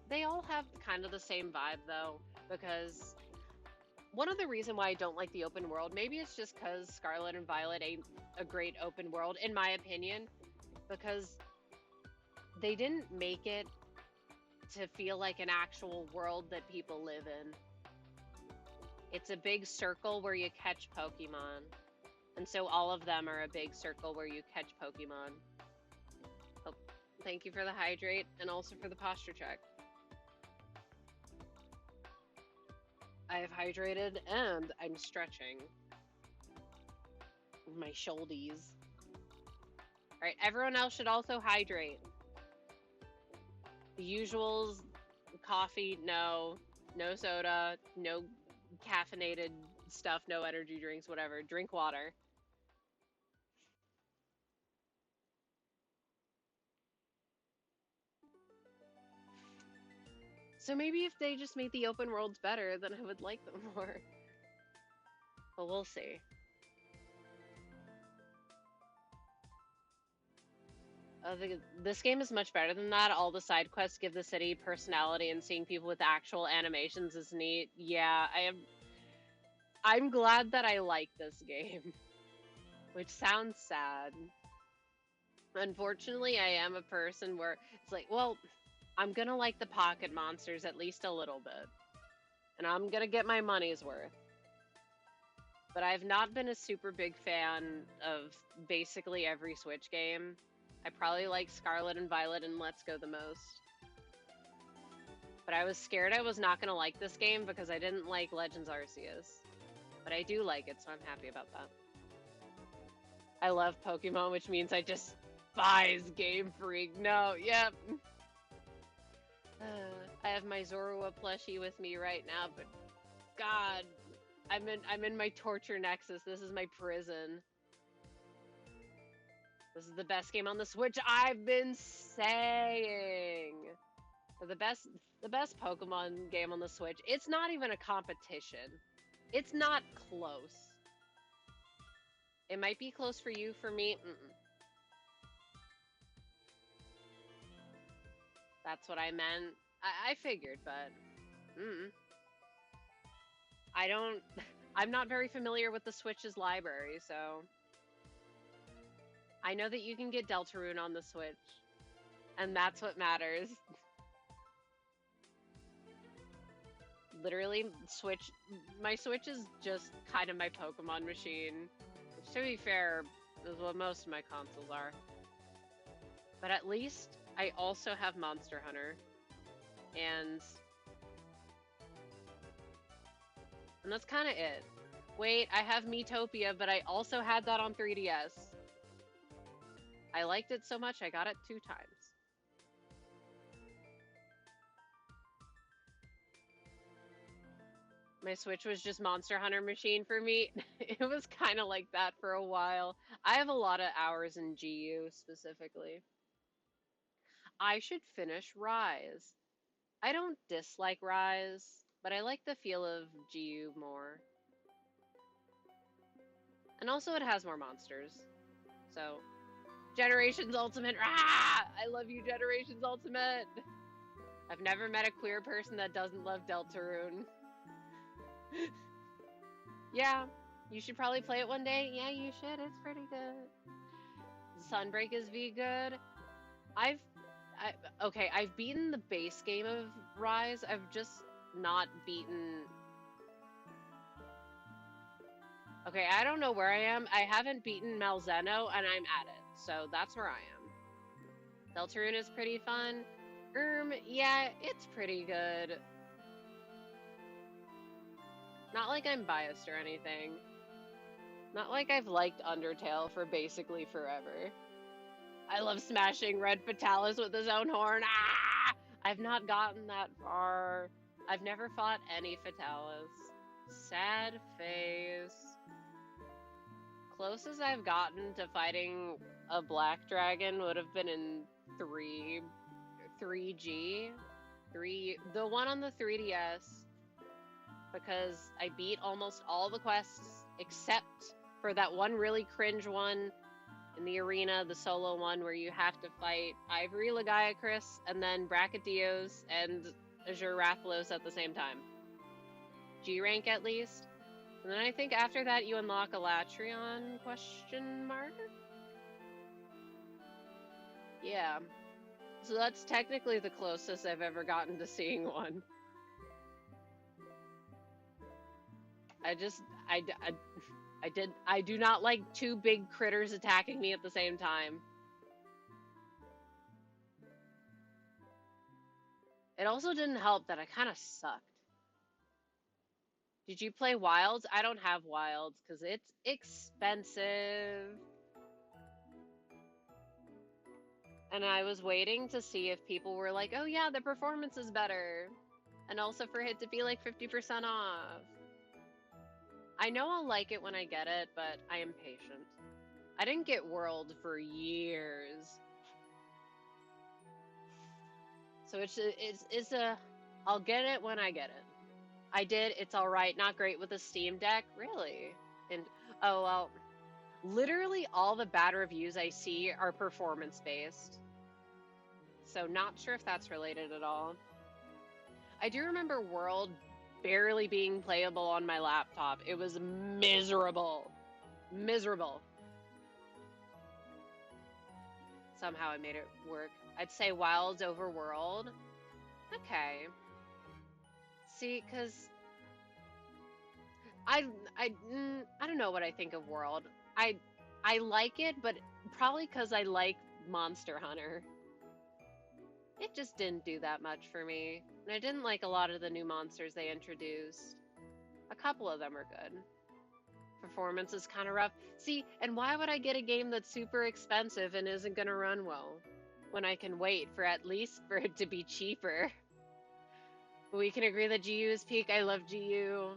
They all have kind of the same vibe though, because one of the reasons why I don't like the open world, maybe it's just because Scarlet and Violet ain't a great open world, in my opinion, because they didn't make it to feel like an actual world that people live in. It's a big circle where you catch Pokemon. And so all of them are a big circle where you catch Pokemon. Oh, thank you for the hydrate and also for the posture check. I have hydrated and I'm stretching my shouldies. All right, everyone else should also hydrate. The usuals, coffee, no soda, no caffeinated stuff, no energy drinks, whatever. Drink water. So maybe if they just made the open worlds better, then I would like them more. But we'll see. This game is much better than that. All the side quests give the city personality, and seeing people with actual animations is neat. Yeah, I'm glad that I like this game, which sounds sad. Unfortunately, I am a person where it's like, well, I'm gonna like the pocket monsters at least a little bit, and I'm gonna get my money's worth. But I've not been a super big fan of basically every Switch game. I probably like Scarlet and Violet and Let's Go the most. But I was scared I was not going to like this game because I didn't like Legends Arceus. But I do like it, so I'm happy about that. I love Pokemon, which means I just despise Game Freak. No, yep. I have my Zorua plushie with me right now, but God, I'm in my torture nexus. This is my prison. This is the best game on the Switch, I've been saying. The best Pokemon game on the Switch. It's not even a competition. It's not close. It might be close for you, for me, That's what I meant. I figured, but I'm not very familiar with the Switch's library, so I know that you can get Deltarune on the Switch, and that's what matters. Literally, my Switch is just kind of my Pokemon machine, which, to be fair, is what most of my consoles are. But at least I also have Monster Hunter, and that's kind of it. Wait, I have Miitopia, but I also had that on 3DS. I liked it so much, I got it 2 times. My Switch was just Monster Hunter Machine for me. It was kind of like that for a while. I have a lot of hours in GU specifically. I should finish Rise. I don't dislike Rise, but I like the feel of GU more. And also it has more monsters. So, Generations Ultimate. Ah! I love you, Generations Ultimate. I've never met a queer person that doesn't love Deltarune. Yeah, you should probably play it one day. Yeah, you should. It's pretty good. Sunbreak is V good. I've beaten the base game of Rise. I've just not beaten. Okay, I don't know where I am. I haven't beaten Malzeno, and I'm at it. So that's where I am. Deltarune is pretty fun. Yeah, it's pretty good. Not like I'm biased or anything. Not like I've liked Undertale for basically forever. I love smashing Red Fatalis with his own horn. Ah! I've not gotten that far. I've never fought any Fatalis. Sad face. Closest I've gotten to fighting a black dragon would have been in 3G. The one on the 3DS. Because I beat almost all the quests except for that one really cringe one in the arena, the solo one where you have to fight Ivory Lagiacrus and then Brachydios and Azure Rathalos at the same time. G rank at least. And then I think after that you unlock a Latreon question mark? Yeah. So that's technically the closest I've ever gotten to seeing one. I do not like 2 big critters attacking me at the same time. It also didn't help that I kind of sucked. Did you play Wilds? I don't have Wilds because it's expensive. And I was waiting to see if people were like, oh yeah, the performance is better. And also for it to be like 50% off. I know I'll like it when I get it, but I am patient. I didn't get World for years. So I'll get it when I get it. I did, it's alright, not great with the Steam Deck, really? And, oh well, literally all the bad reviews I see are performance-based. So not sure if that's related at all. I do remember World barely being playable on my laptop. It was miserable. Miserable. Somehow I made it work. I'd say Wilds over World. Okay. See, because I don't know what I think of World. I like it, but probably because I like Monster Hunter. It just didn't do that much for me. And I didn't like a lot of the new monsters they introduced. A couple of them are good. Performance is kind of rough. See, and why would I get a game that's super expensive and isn't going to run well? When I can wait for at least for it to be cheaper. We can agree that GU is peak. I love GU.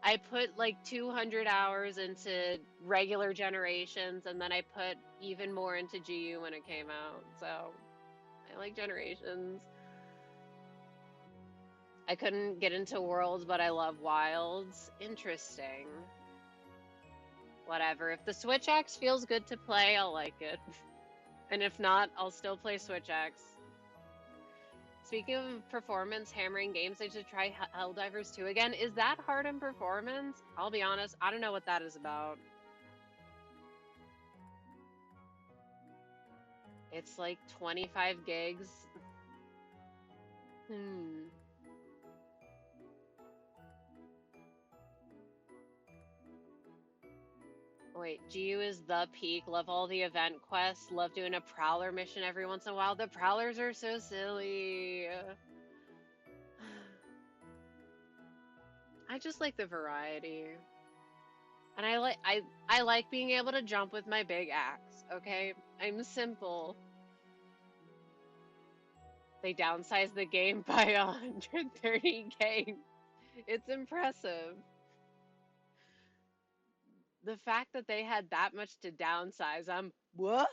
I put like 200 hours into regular Generations, and then I put even more into GU when it came out. So, I like Generations. I couldn't get into Worlds, but I love Wilds. Interesting. Whatever. If the Switch X feels good to play, I'll like it. And if not, I'll still play Switch X. Speaking of performance, hammering games, I should try Helldivers 2 again. Is that hard in performance? I'll be honest, I don't know what that is about. It's like 25 gigs. Wait, GU is the peak. Love all the event quests. Love doing a Prowler mission every once in a while. The Prowlers are so silly. I just like the variety. And I like being able to jump with my big axe, okay? I'm simple. They downsized the game by 130 games. It's impressive. The fact that they had that much to downsize, what?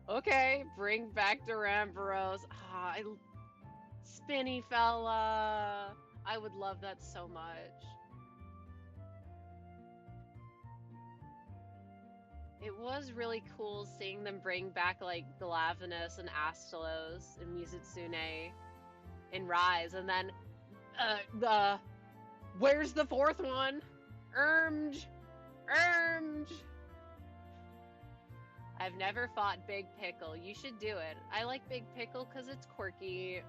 Okay, bring back Duramboros. Ah, Spinny fella. I would love that so much. It was really cool seeing them bring back like Galavanus and Astalos and Mizitsune and Rise, and then where's the fourth one? Ermj. I've never fought Big Pickle. You should do it. I like Big Pickle because it's quirky.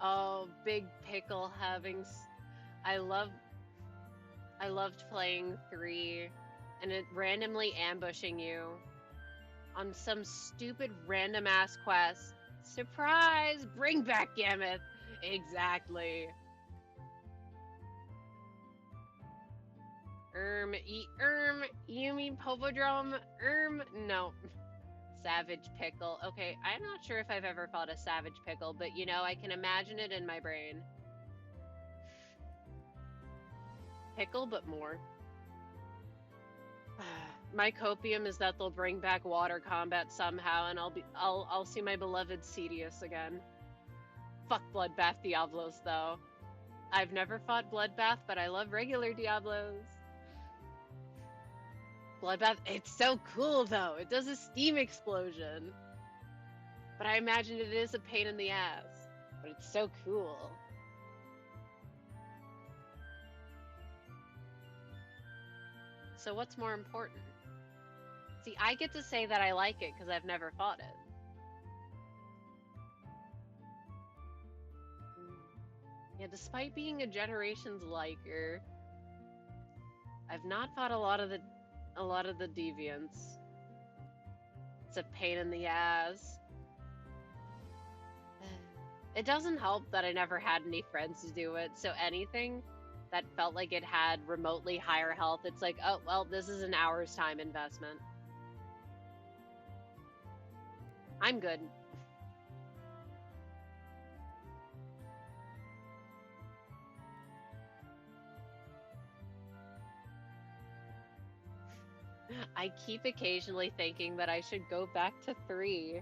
Oh, Big Pickle having... I loved playing 3 and it randomly ambushing you on some stupid random ass quest. Surprise! Bring back Gammoth! Exactly. You mean Popodrome? No. Savage Pickle. Okay, I'm not sure if I've ever fought a Savage Pickle, but you know, I can imagine it in my brain. Pickle, but more. My copium is that they'll bring back water combat somehow, and I'll see my beloved Cedius again. Fuck Bloodbath Diablos, though. I've never fought Bloodbath, but I love regular Diablos. Bloodbath, it's so cool though. It does a steam explosion. But I imagine it is a pain in the ass. But it's so cool. So what's more important? See, I get to say that I like it because I've never fought it. Yeah, despite being a Generations liker, I've not fought a lot of the deviants. It's a pain in the ass. It doesn't help that I never had any friends to do it, so anything that felt like it had remotely higher health, it's like, oh, well, this is an hour's time investment. I'm good. I keep occasionally thinking that I should go back to 3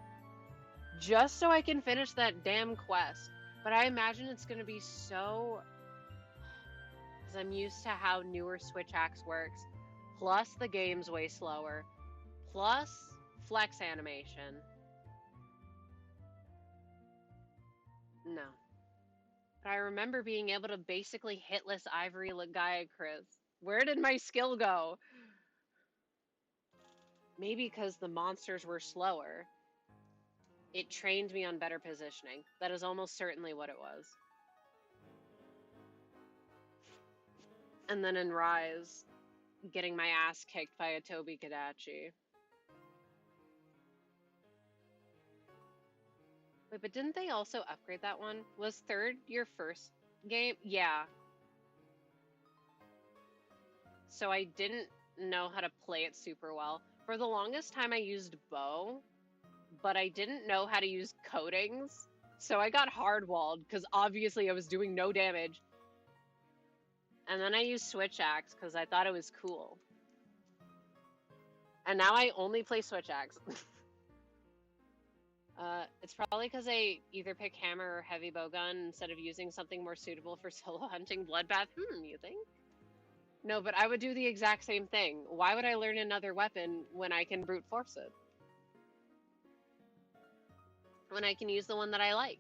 just so I can finish that damn quest. But I imagine it's going to be so... because I'm used to how newer Switch Axe works. Plus, the game's way slower. Plus, flex animation. No. But I remember being able to basically hitless Ivory Legiacris. Where did my skill go? Maybe because the monsters were slower. It trained me on better positioning. That is almost certainly what it was. And then in Rise, getting my ass kicked by a Toby Kadachi. Wait, but didn't they also upgrade that one? Was 3rd your first game? Yeah. So I didn't know how to play it super well. For the longest time I used bow, but I didn't know how to use coatings. So I got hard-walled, because obviously I was doing no damage. And then I used Switch Axe, because I thought it was cool. And now I only play Switch Axe. It's probably because I either pick hammer or heavy bowgun instead of using something more suitable for solo hunting Bloodbath. You think? No, but I would do the exact same thing. Why would I learn another weapon when I can brute force it? When I can use the one that I like.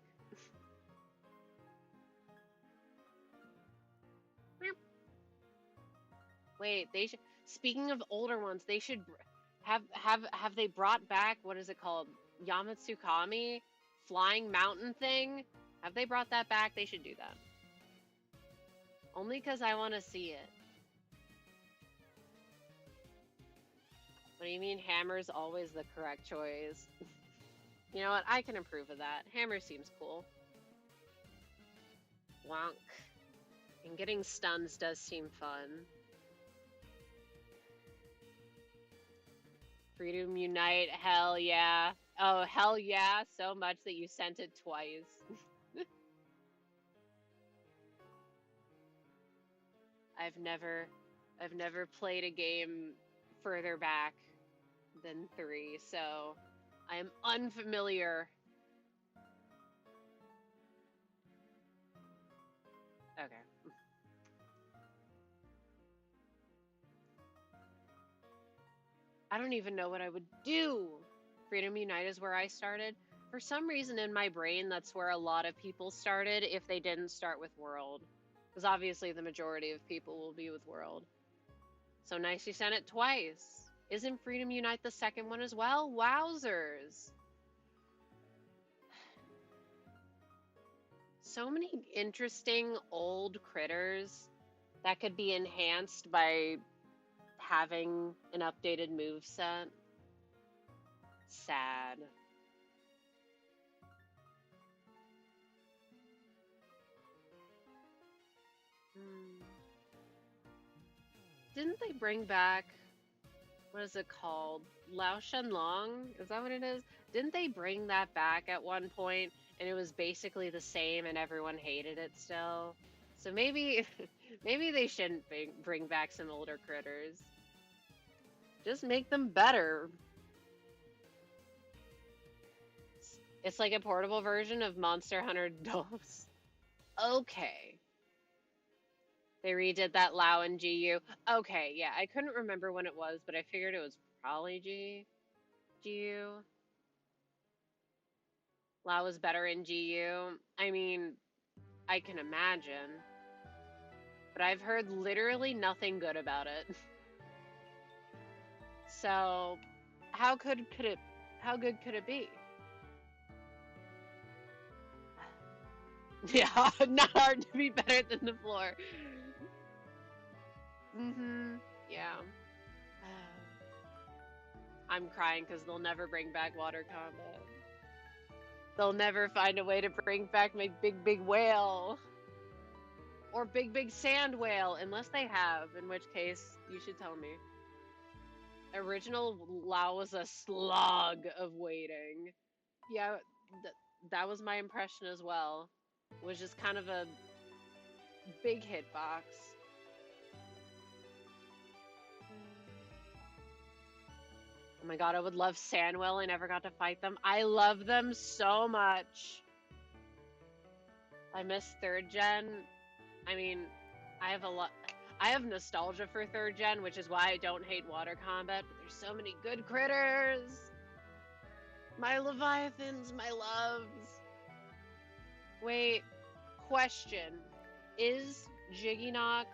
Wait, they should... Speaking of older ones, they should have they brought back, what is it called? Yamatsukami? Flying mountain thing? Have they brought that back? They should do that. Only because I want to see it. What do you mean hammer's always the correct choice? You know what? I can approve of that. Hammer seems cool. Wonk. And getting stuns does seem fun. Freedom Unite, hell yeah. Oh, hell yeah, so much that you sent it twice. I've never played a game further back than 3, so I am unfamiliar. Okay. I don't even know what I would do. Freedom Unite is where I started. For some reason in my brain, that's where a lot of people started if they didn't start with World. Because obviously the majority of people will be with World. So nice you sent it twice. Isn't Freedom Unite the second one as well? Wowzers. So many interesting old critters that could be enhanced by having an updated moveset. Sad. Didn't they bring back, what is it called? Lao Shenlong? Is that what it is? Didn't they bring that back at one point and it was basically the same and everyone hated it still? So maybe maybe they shouldn't bring back some older critters. Just make them better. It's like a portable version of Monster Hunter DOS. Okay. They redid that Lao and GU. Okay, yeah, I couldn't remember when it was, but I figured it was probably GU. Lao was better in GU. I mean, I can imagine. But I've heard literally nothing good about it. So, how good could it be? Yeah, not hard to be better than the floor. Yeah. I'm crying because they'll never bring back water combat. They'll never find a way to bring back my big whale. Or big sand whale, unless they have, in which case you should tell me. Original Lao was a slog of waiting. Yeah, that was my impression as well. It was just kind of a big hitbox. Oh my god, I would love Sandwell. I never got to fight them. I love them so much. I miss 3rd gen. I mean, I have nostalgia for 3rd gen, which is why I don't hate water combat, but there's so many good critters. My Leviathans, my loves. Wait, question. Is Jiggynox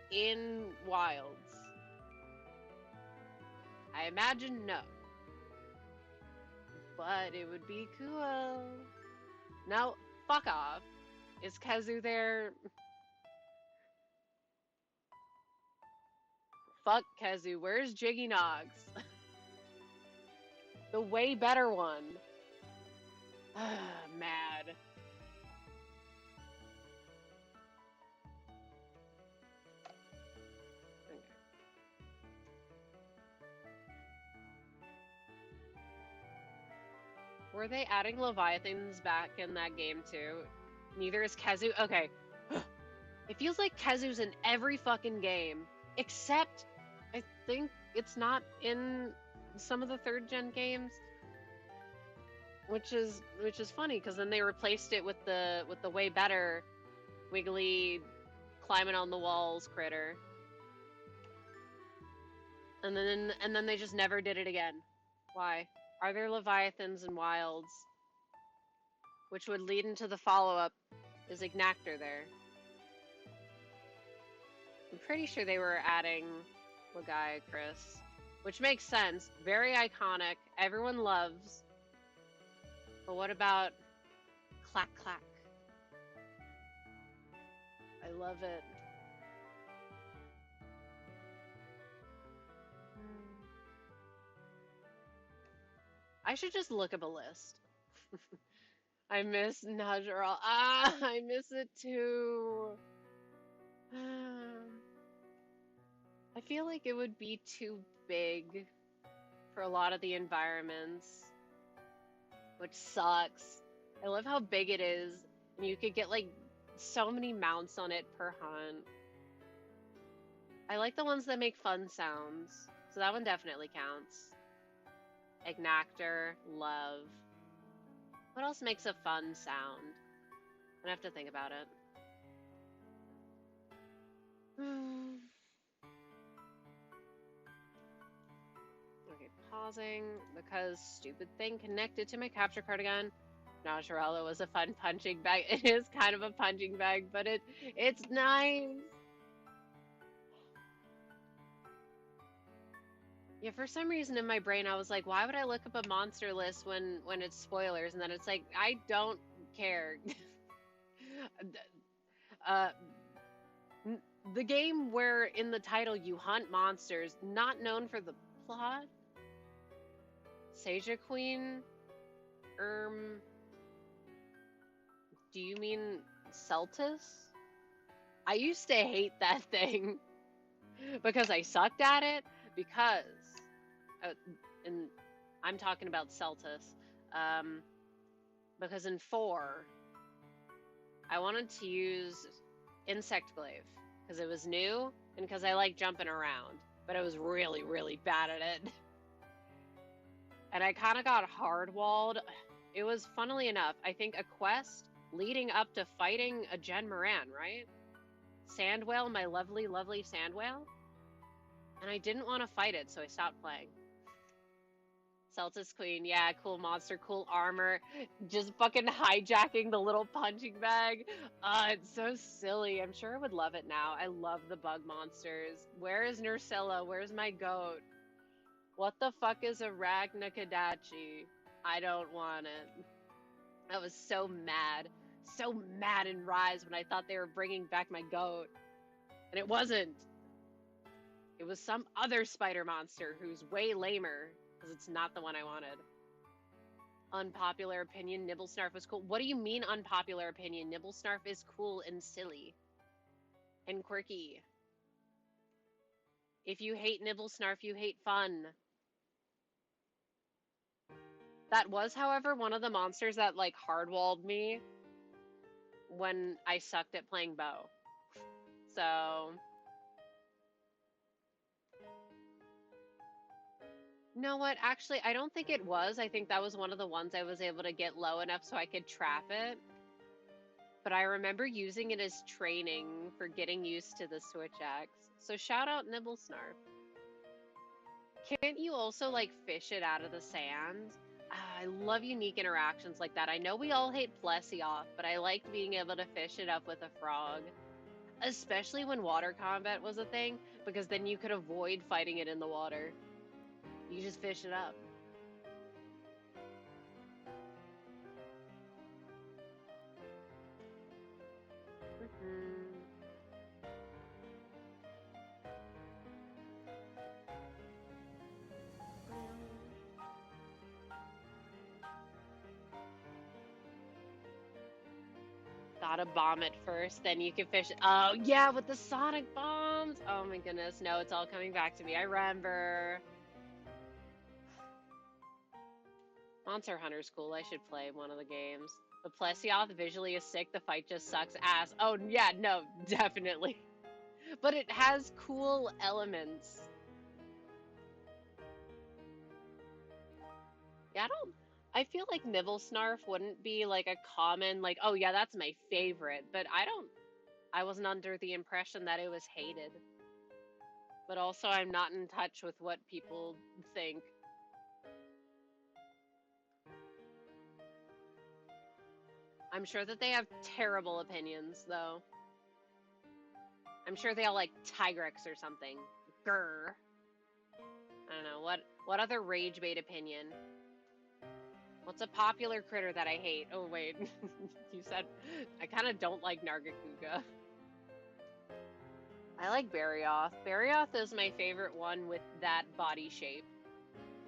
in Wilds? I imagine no. But it would be cool. No, fuck off. Is Kazu there? Fuck Kazu. Where's Jiggynox? The way better one. Mad. Were they adding Leviathans back in that game too? Neither is Kazu. Okay. It feels like Kazu's in every fucking game. Except, I think it's not in some of the 3rd gen games. Which is funny, because then they replaced it with the way better wiggly climbing on the walls critter. And then they just never did it again. Why? Are there Leviathans in Wilds? Which would lead into the follow-up. Is Ignactor there? I'm pretty sure they were adding Lagiacrus. Which makes sense. Very iconic. Everyone loves. But what about Clack Clack? I love it. I should just look up a list. I miss Najral. Ah, I miss it too. I feel like it would be too big for a lot of the environments, which sucks. I love how big it is, and you could get like so many mounts on it per hunt. I like the ones that make fun sounds, so that one definitely counts. Ignactor, love. What else makes a fun sound? I have to think about it. Okay, pausing because stupid thing connected to my capture card again. Najarella was a fun punching bag. It is kind of a punching bag, but it's nice. Yeah, for some reason in my brain I was like, why would I look up a monster list when it's spoilers? And then it's like, I don't care. uh, the game where in the title you hunt monsters, not known for the plot. Seja Queen? Do you mean Celtis? I used to hate that thing because I sucked at it because, and I'm talking about Celtis, because in 4, I wanted to use Insect Glaive because it was new and because I like jumping around, but I was really, really bad at it. And I kind of got hard-walled. It was, funnily enough, I think a quest leading up to fighting a Jen Moran, right? Sandwhale, my lovely, lovely Sandwhale. And I didn't want to fight it, so I stopped playing. Celtis Queen, yeah, cool monster, cool armor. Just fucking hijacking the little punching bag. It's so silly. I'm sure I would love it now. I love the bug monsters. Where is Nursilla? Where's my goat? What the fuck is a Ragnakadachi? I don't want it. I was so mad in Rise when I thought they were bringing back my goat. And it wasn't. It was some other spider monster who's way lamer, because it's not the one I wanted. Unpopular opinion, Nibblesnarf was cool. What do you mean unpopular opinion? Nibblesnarf is cool and silly. And quirky. If you hate Nibblesnarf, you hate fun. That was, however, one of the monsters that, like, hardwalled me when I sucked at playing bow. So... No, what? Actually, I don't think it was. I think that was one of the ones I was able to get low enough so I could trap it. But I remember using it as training for getting used to the switch axe. So shout out Nibblesnarf. Can't you also, like, fish it out of the sand? I love unique interactions like that. I know we all hate Plesioth, but I liked being able to fish it up with a frog. Especially when water combat was a thing, because then you could avoid fighting it in the water. You just fish it up. Gotta bomb it first, then you can fish it. Oh, yeah, with the sonic bombs. Oh my goodness. No, it's all coming back to me. I remember. Monster Hunter's cool. I should play one of the games. The Plesioth visually is sick. The fight just sucks ass. Oh, yeah, no, definitely. But it has cool elements. Yeah, I feel like Nibblesnarf wouldn't be like a common, like, oh yeah, that's my favorite. But I wasn't under the impression that it was hated. But also I'm not in touch with what people think. I'm sure that they have terrible opinions, though. I'm sure they all like Tigrex or something. Grr. I don't know. What other rage bait opinion? What's a popular critter that I hate? Oh, wait. You said... I kind of don't like Nargacuga. I like Barioth. Barioth is my favorite one with that body shape.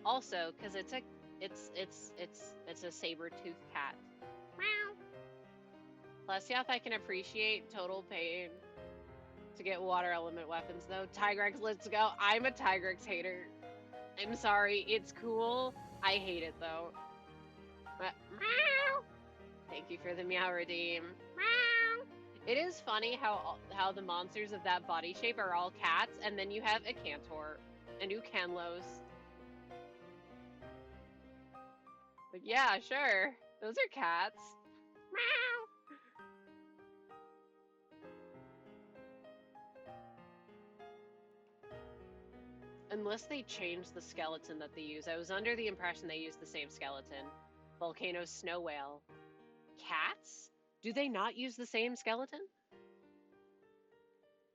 Also, because it's a It's a saber-toothed cat. Meow. Plus, yeah, if I can appreciate total pain to get water element weapons, though. Tigrex, let's go. I'm a Tigrex hater. I'm sorry. It's cool. I hate it, though. But, meow. Thank you for the meow redeem. Meow. It is funny how the monsters of that body shape are all cats, and then you have a Cantor, an Ucanlos. But yeah, sure. Those are cats. Meow. Unless they changed the skeleton that they use. I was under the impression they used the same skeleton. Volcano snow whale. Cats? Do they not use the same skeleton?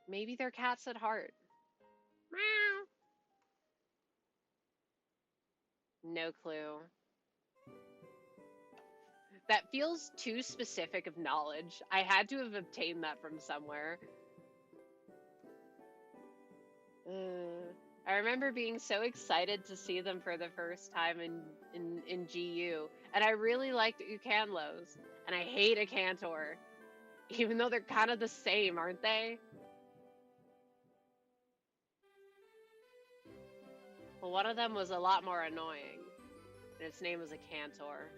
Maybe they're cats at heart. Meow. No clue. That feels too specific of knowledge. I had to have obtained that from somewhere. I remember being so excited to see them for the first time in GU, and I really liked Ucanlos, and I hate a Cantor, even though they're kind of the same, aren't they? Well, one of them was a lot more annoying, and its name was a Cantor.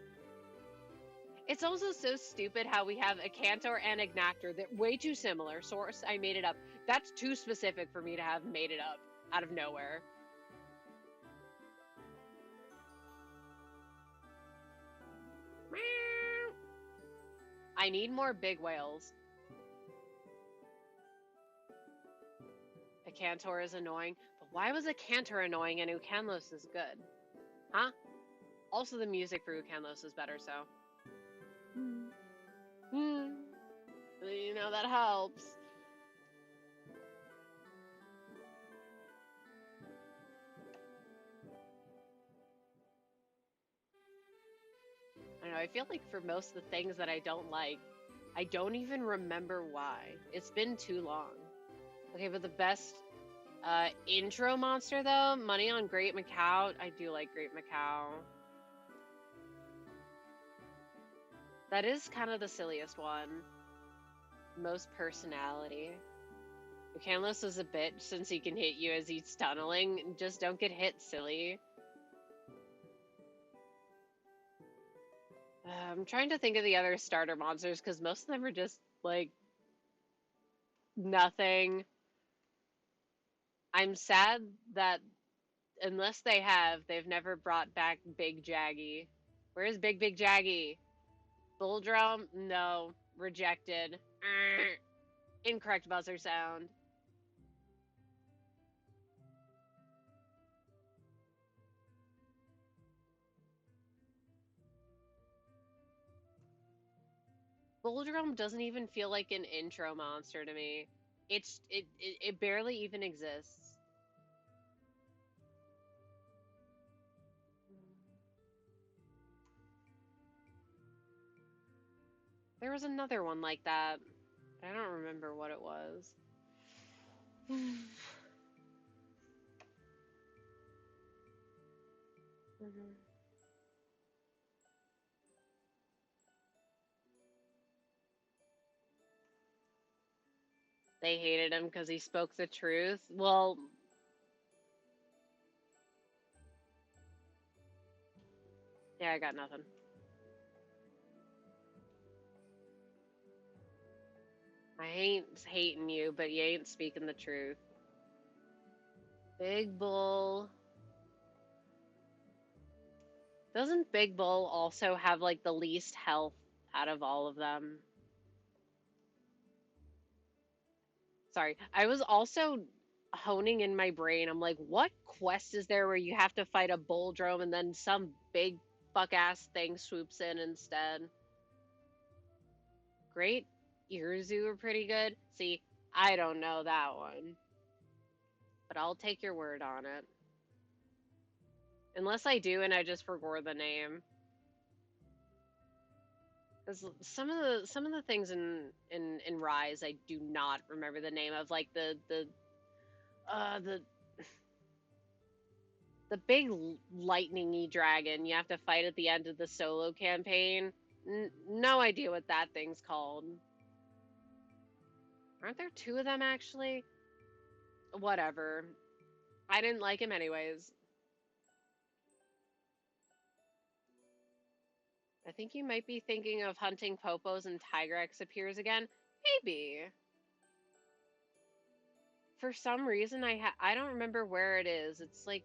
It's also so stupid how we have a Cantor and Ignactor. They're way too similar. Source, I made it up. That's too specific for me to have made it up out of nowhere. I need more big whales. A Cantor is annoying, but why was a Cantor annoying and Ucanlos is good? Huh? Also, the music for Ucanlos is better, so. You know, that helps. I don't know, I feel like for most of the things that I don't like, I don't even remember why. It's been too long. Okay, but the best intro monster, though, Money on Great Macau. I do like Great Macau. That is kind of the silliest one. Most personality. Ucanlos is a bitch since he can hit you as he's tunneling. Just don't get hit, silly. I'm trying to think of the other starter monsters because most of them are just like nothing. I'm sad that unless they've never brought back Big Jaggy. Where's Big Jaggy? Bull Drum? No. Rejected. Incorrect buzzer sound. Bull Drum doesn't even feel like an intro monster to me. It barely even exists. There was another one like that. I don't remember what it was. They hated him because he spoke the truth. Well, yeah, I got nothing. I ain't hating you, but you ain't speaking the truth. Big Bull. Doesn't Big Bull also have like the least health out of all of them? Sorry. I was also honing in my brain. I'm like, what quest is there where you have to fight a bull drone and then some big fuck ass thing swoops in instead? Great. Irzu are pretty good. See, I don't know that one. But I'll take your word on it. Unless I do and I just forgot the name. Because some of the things in Rise I do not remember the name of, like the The big lightning-y dragon you have to fight at the end of the solo campaign. No idea what that thing's called. Aren't there two of them, actually? Whatever. I didn't like him anyways. I think you might be thinking of hunting Popos and Tigrex appears again. Maybe. For some reason, I don't remember where it is. It's like...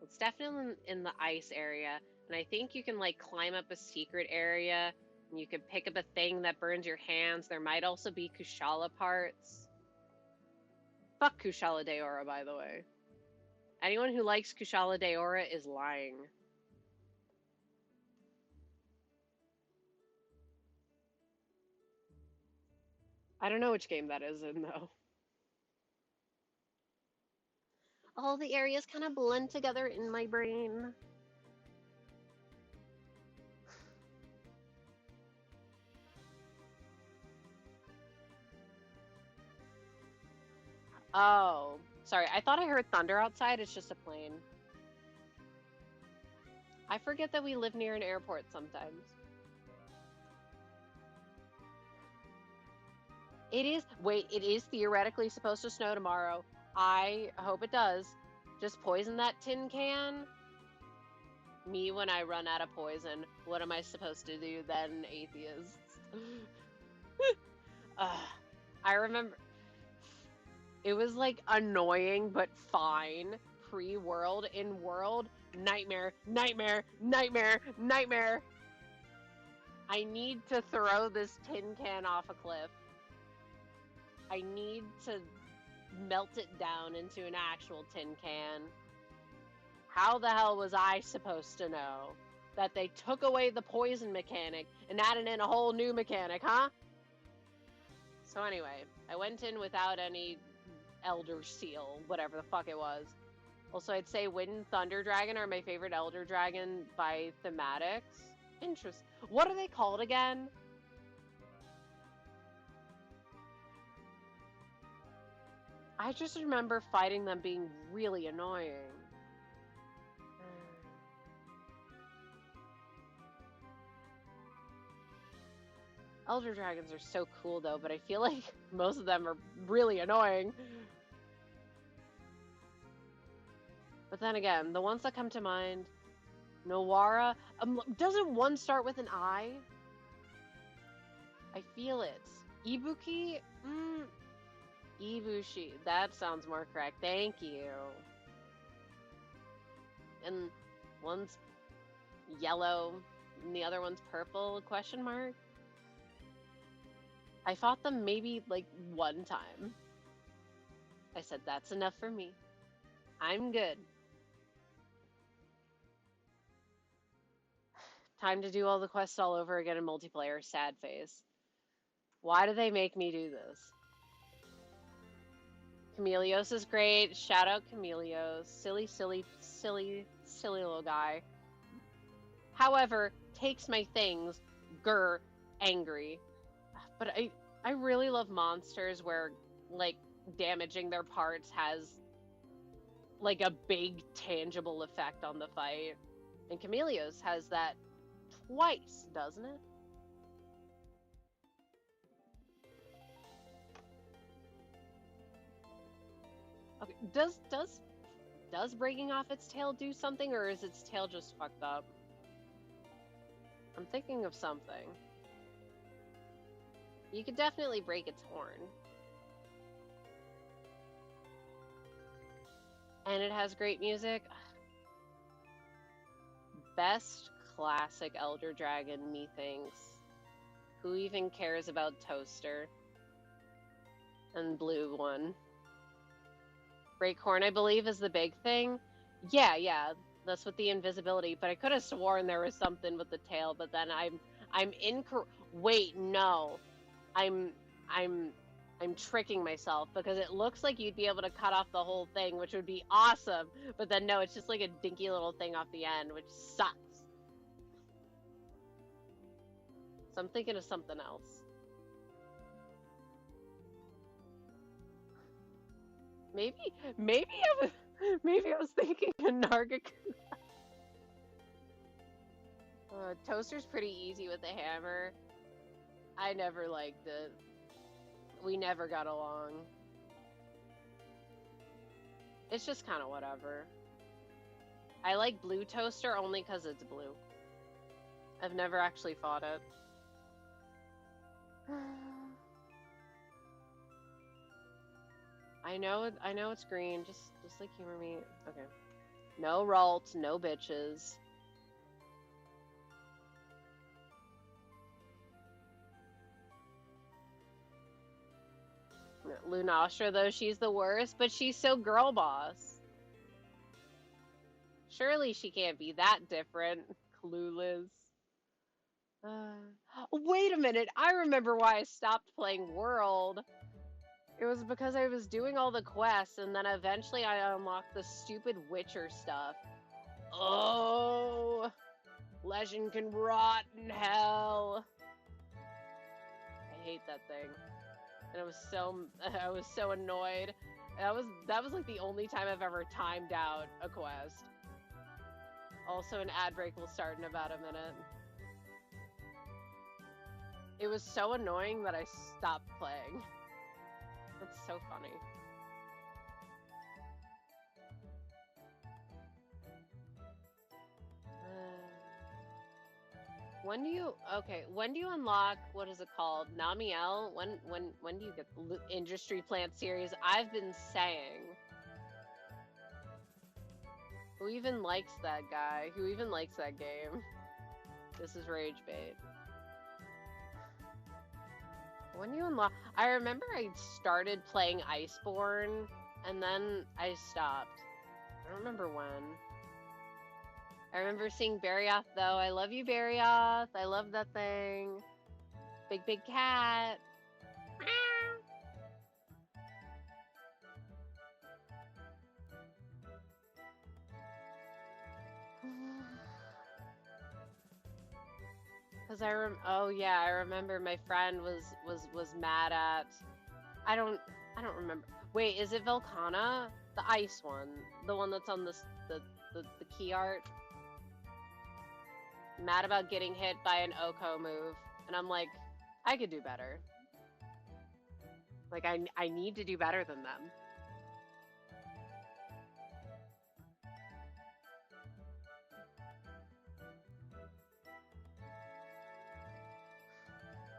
It's definitely in the ice area. And I think you can, like, climb up a secret area. And you can pick up a thing that burns your hands. There might also be Kushala parts. Fuck Kushala Daora, by the way. Anyone who likes Kushala Daora is lying. I don't know which game that is in, though. All the areas kind of blend together in my brain. Oh, sorry. I thought I heard thunder outside. It's just a plane. I forget that we live near an airport sometimes. It is theoretically supposed to snow tomorrow. I hope it does. Just poison that tin can. Me when I run out of poison. What am I supposed to do then, atheists? I remember... It was, like, annoying, but fine. Pre-world. In world, nightmare, nightmare, nightmare, nightmare. I need to throw this tin can off a cliff. I need to melt it down into an actual tin can. How the hell was I supposed to know that they took away the poison mechanic and added in a whole new mechanic, huh? So anyway, I went in without any Elder Seal, whatever the fuck it was. Also, I'd say Wind and Thunder Dragon are my favorite Elder Dragon by thematics. Interesting. What are they called again? I just remember fighting them being really annoying. Elder Dragons are so cool though, but I feel like most of them are really annoying. But then again, the ones that come to mind, Nowara, doesn't one start with an I? I feel it. Ibuki? Ibushi. That sounds more correct. Thank you. And one's yellow, and the other one's purple, question mark? I fought them maybe, like, one time. I said, that's enough for me. I'm good. Time to do all the quests all over again in multiplayer. Sad face. Why do they make me do this? Chameleos is great. Shout out Chameleos. Silly, silly, silly, silly little guy. However, takes my things. Grr. Angry. But I really love monsters where, like, damaging their parts has, like, a big tangible effect on the fight. And Chameleos has that twice, doesn't it? Okay, does breaking off its tail do something, or is its tail just fucked up? I'm thinking of something. You could definitely break its horn. And it has great music. Best classic Elder Dragon, methinks. Who even cares about Toaster? And Blue one. Break horn, I believe, is the big thing. Yeah, that's with the invisibility. But I could have sworn there was something with the tail. But then I'm incorrect. Wait, no. I'm tricking myself because it looks like you'd be able to cut off the whole thing, which would be awesome. But then no, it's just like a dinky little thing off the end, which sucks. So I'm thinking of something else. Maybe Maybe I was thinking of Nargacuda. Toaster's pretty easy with a hammer. I never liked it. We never got along. It's just kind of whatever. I like blue toaster only because it's blue. I've never actually fought it. I know it's green, just like humor me. Okay. No Ralts, no bitches. Lunastra, though, she's the worst, but she's so girl boss. Surely she can't be that different. Clueless. Wait a minute, I remember why I stopped playing World. It was because I was doing all the quests, and then eventually I unlocked the stupid Witcher stuff. Oh, legend can rot in hell. I hate that thing. And I was so annoyed. That was like the only time I've ever timed out a quest. Also, an ad break will start in about a minute. It was so annoying that I stopped playing. That's so funny. When do you unlock, what is it called? Namiel? When do you get the industry plant series? I've been saying. Who even likes that guy? Who even likes that game? This is rage bait. When do you unlock? I remember I started playing Iceborne, and then I stopped. I don't remember when. I remember seeing Barrioth, though. I love you, Barrioth. I love that thing. Big cat. Cause oh yeah, I remember my friend was mad at. I don't remember. Wait, is it Velkhana? The ice one, the one that's on the key art. Mad about getting hit by an Oko move, and I'm like, I could do better. Like I need to do better than them.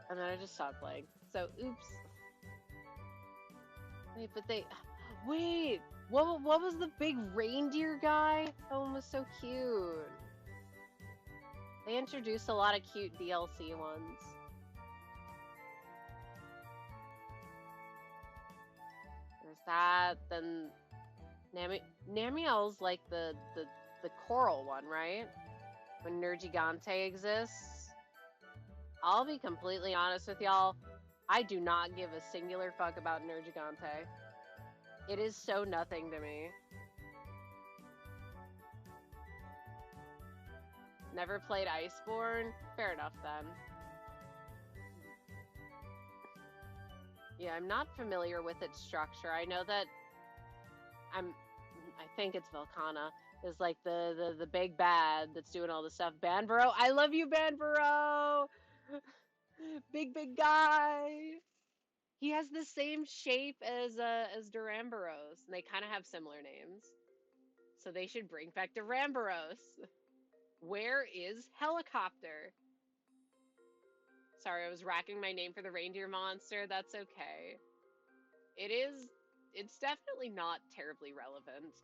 And then I just stopped playing. So, oops. Wait, but wait, what was the big reindeer guy? That one was so cute. They introduced a lot of cute DLC ones. There's that, then Namiel's like the coral one, right? When Nergigante exists. I'll be completely honest with y'all. I do not give a singular fuck about Nergigante. It is so nothing to me. Never played Iceborne? Fair enough then. Yeah, I'm not familiar with its structure. I know that I think it's Velkhana is like the big bad that's doing all the stuff. Banbaro, I love you, Banbaro. Big guy. He has the same shape as Duramboros, and they kind of have similar names. So they should bring back Duramboros. Where is Helicopter? Sorry, I was racking my name for the reindeer monster. That's okay. It's definitely not terribly relevant.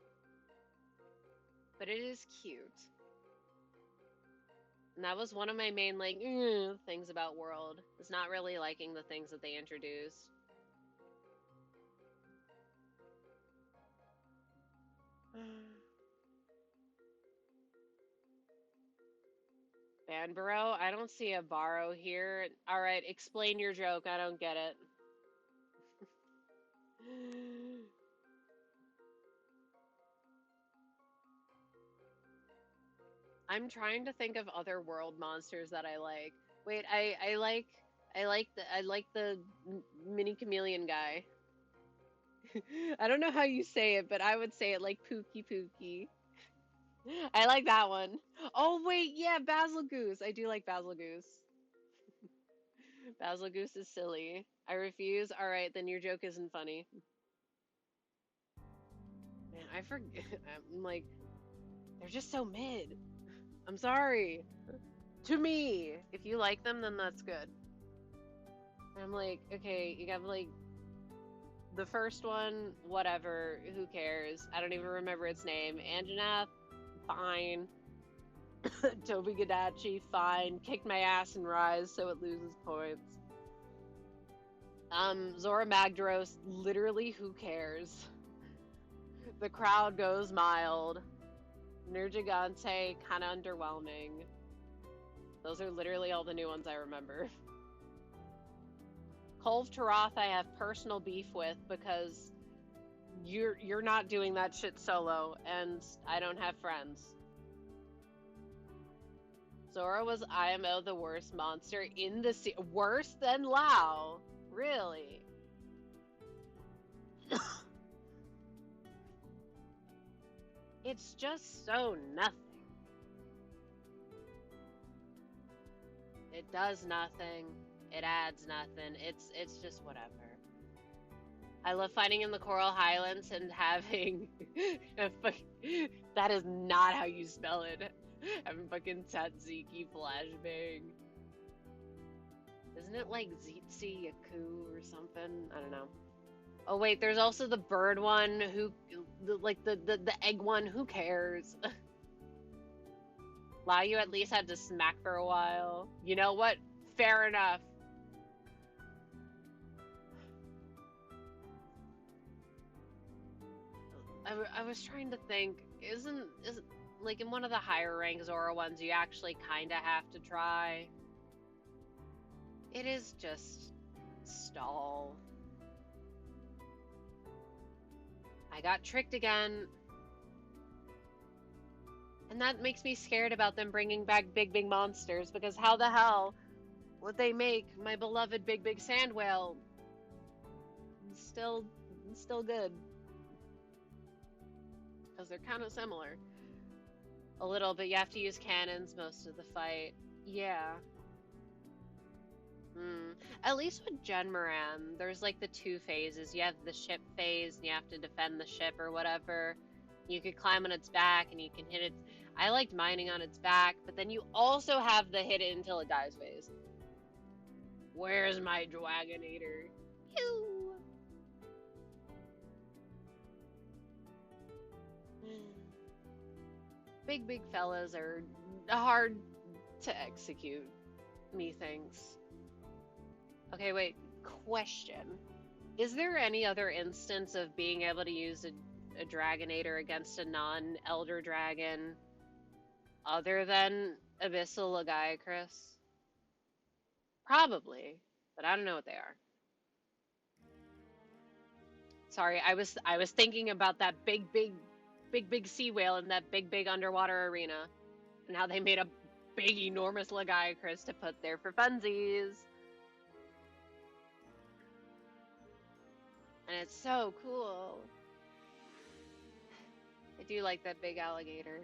But it is cute. And that was one of my main, like, things about World. Is not really liking the things that they introduced. Banbaro? I don't see a Baro here. Alright, explain your joke. I don't get it. I'm trying to think of other world monsters that I like. Wait, I like the mini chameleon guy. I don't know how you say it, but I would say it like Pookie Pookie. I like that one. Oh wait, yeah, Basil Goose. I do like Basil Goose. Basil Goose is silly. I refuse. All right, then your joke isn't funny. Man, I forget. I'm like, they're just so mid. I'm sorry. To me, if you like them, then that's good. And I'm like, okay, you got like the first one, whatever, who cares? I don't even remember its name. Anjanath, fine. Toby Gadachi, fine. Kicked my ass and Rise, so it loses points. Zora Magdaros, literally, who cares? The crowd goes mild. Nergigante, kind of underwhelming. Those are literally all the new ones I remember. Kolv Taroth I have personal beef with because you're not doing that shit solo, and I don't have friends. Zora was IMO the worst monster in the worse than Lao? Really? It's just so nothing. It does nothing. It adds nothing. It's just whatever. I love fighting in the Coral Highlands and having that is not how you spell it. Having fucking Tatsiki flashbang. Isn't it like Zitzi Yaku or something? I don't know. Oh wait, there's also the bird one who like the egg one, who cares? Lao, you at least had to smack for a while. You know what? Fair enough. I was trying to think, isn't like in one of the higher rank Zora ones you actually kinda have to try. It is just stall. I got tricked again. And that makes me scared about them bringing back big monsters, because how the hell would they make my beloved big sand whale still good? Because they're kind of similar. A little, but you have to use cannons most of the fight. Yeah. At least with Genmoran, there's like the two phases. You have the ship phase, and you have to defend the ship or whatever. You could climb on its back, and you can hit it. I liked mining on its back, but then you also have the hit it until it dies phase. Where's my Dragonator? Pew! Big fellas are hard to execute, methinks. Okay, wait. Question. Is there any other instance of being able to use a Dragonator against a non-Elder Dragon other than Abyssal Lagiacrus? Probably, but I don't know what they are. Sorry, I was thinking about that big sea whale in that big underwater arena, and how they made a big enormous Lagiacrus to put there for funsies. And it's so cool. I do like that big alligator.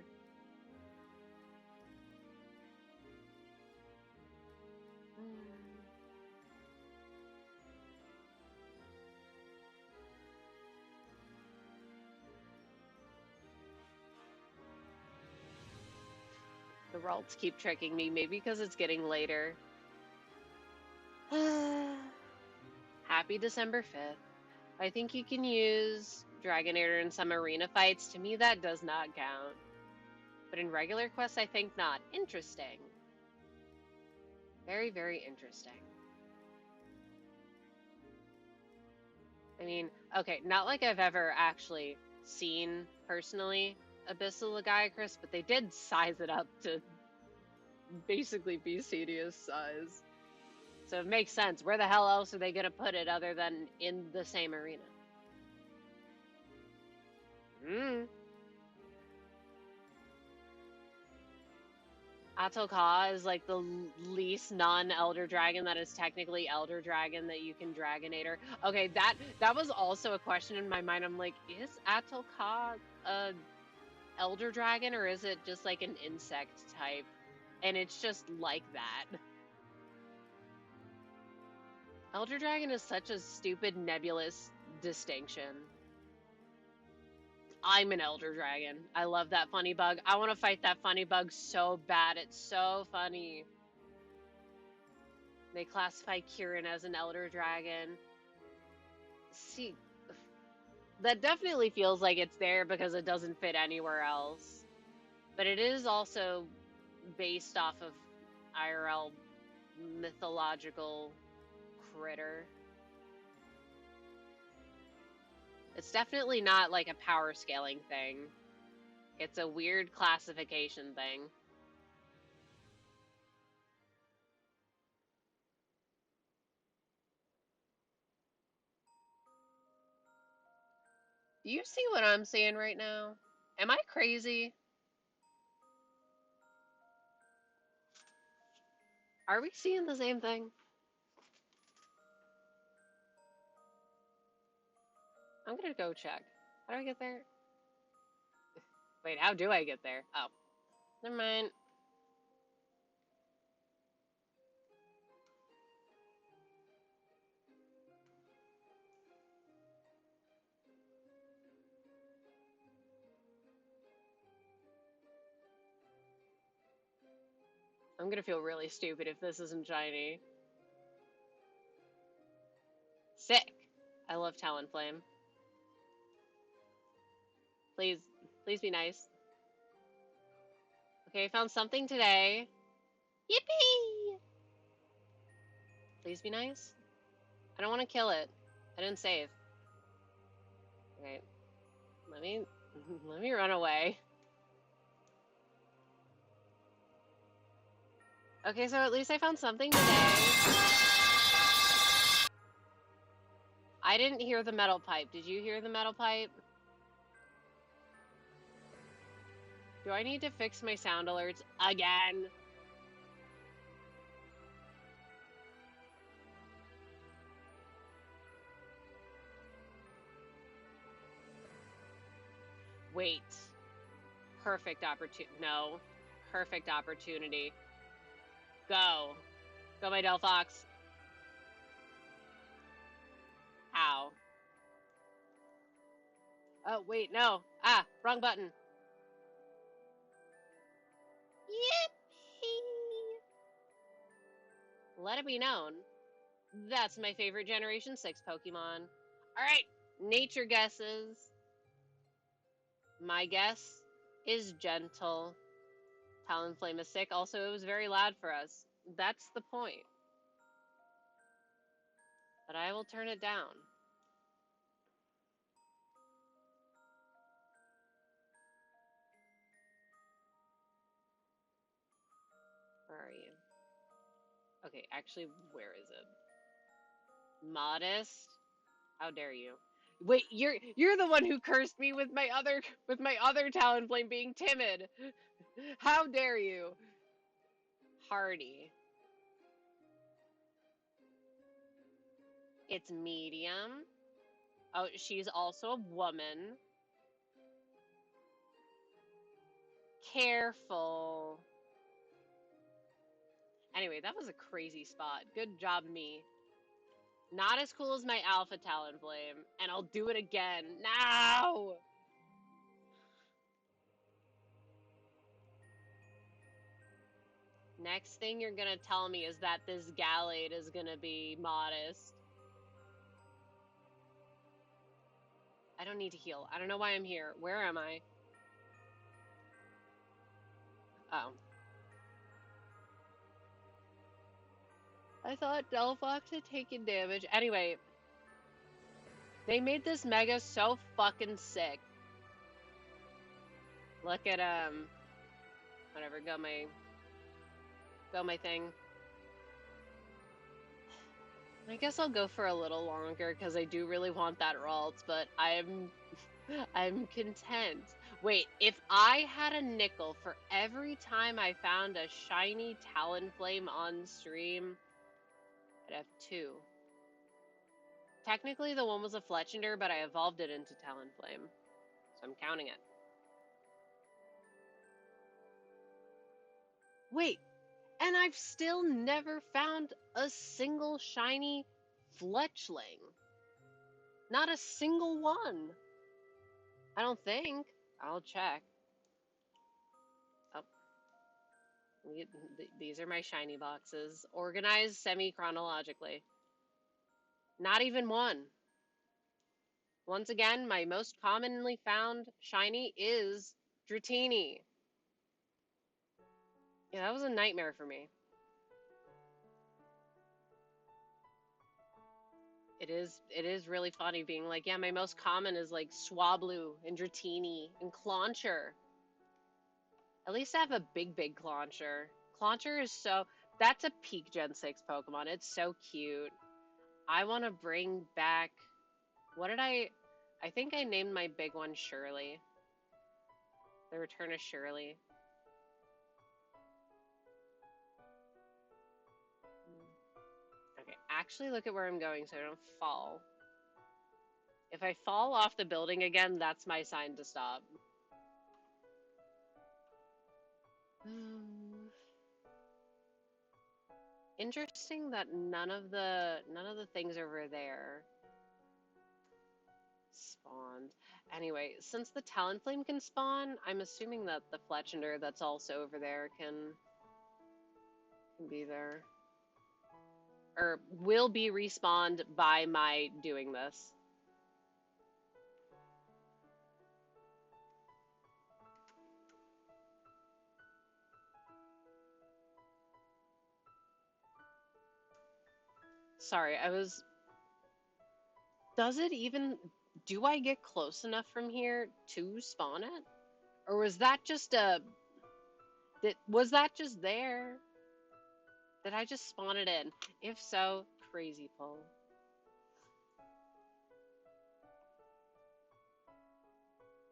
The Ralts keep tricking me, maybe because it's getting later. Happy December 5th. I think you can use Dragonator in some arena fights. To me, that does not count. But in regular quests, I think not. Interesting. Very interesting. I mean, okay, not like I've ever actually seen, personally, Abyssal Lagiacrus, but they did size it up to basically be Cedia's size. So it makes sense. Where the hell else are they going to put it other than in the same arena? Atoka is like the least non-elder dragon that is technically elder dragon that you can dragonator. Okay, that was also a question in my mind. I'm like, is Atoka a elder dragon or is it just like an insect type? And it's just like that. Elder dragon is such a stupid nebulous distinction. I'm an elder dragon. I love that funny bug. I want to fight that funny bug so bad. It's so funny. They classify Kieran as an elder dragon. See, that definitely feels like it's there because it doesn't fit anywhere else. But it is also based off of IRL mythological critter. It's definitely not like a power scaling thing. It's a weird classification thing. Do you see what I'm seeing right now? Am I crazy? Are we seeing the same thing? I'm gonna go check. How do I get there? Wait, how do I get there? Oh, never mind. I'm gonna feel really stupid if this isn't shiny. Sick. I love Talonflame. Please, please be nice. Okay, I found something today. Yippee! Please be nice. I don't want to kill it. I didn't save. Okay, let me run away. Okay, so at least I found something today. I didn't hear the metal pipe. Did you hear the metal pipe? Do I need to fix my sound alerts again? Wait. Perfect opportunity. No. Perfect opportunity. Go. Go, my Delphox. Ow. Oh, wait, no. Ah, wrong button. Yippee! Let it be known. That's my favorite Generation 6 Pokemon. Alright, nature guesses. My guess is gentle. Talonflame is sick. Also, it was very loud for us. That's the point. But I will turn it down. Where are you? Okay, actually, where is it? Modest? How dare you? Wait, you're the one who cursed me with my other Talonflame being timid. How dare you? Hardy. It's medium. Oh, she's also a woman. Careful. Anyway, that was a crazy spot. Good job, me. Not as cool as my Alpha Talonflame, and I'll do it again. Now! Next thing you're gonna tell me is that this Gallade is gonna be modest. I don't need to heal. I don't know why I'm here. Where am I? Oh. I thought Delphox had taken damage. Anyway, they made this Mega so fucking sick. Look at, whatever, go my thing. I guess I'll go for a little longer because I do really want that Ralts, but I'm content. Wait, if I had a nickel for every time I found a shiny Talonflame on stream, I'd have 2. Technically, the one was a Fletchender, but I evolved it into Talonflame, so I'm counting it. Wait, and I've still never found a single shiny Fletchling. Not a single one. I don't think. I'll check. Oh, these are my shiny boxes, organized semi-chronologically. Not even one. Once again, my most commonly found shiny is Dratini. Yeah, that was a nightmare for me. It is really funny being like, yeah, my most common is like Swablu and Dratini and Clauncher. At least I have a big Clauncher. Clauncher is that's a peak Gen 6 Pokemon. It's so cute. I want to bring back, I think I named my big one Shirley. The Return of Shirley. Okay, actually look at where I'm going so I don't fall. If I fall off the building again, that's my sign to stop. Interesting that none of the things over there spawned. Anyway, since the Talonflame can spawn, I'm assuming that the Fletchender that's also over there can be there. Or will be respawned by my doing this. Sorry, do I get close enough from here to spawn it? Or was that just was that just there? Did I just spawn it in? If so, crazy pull.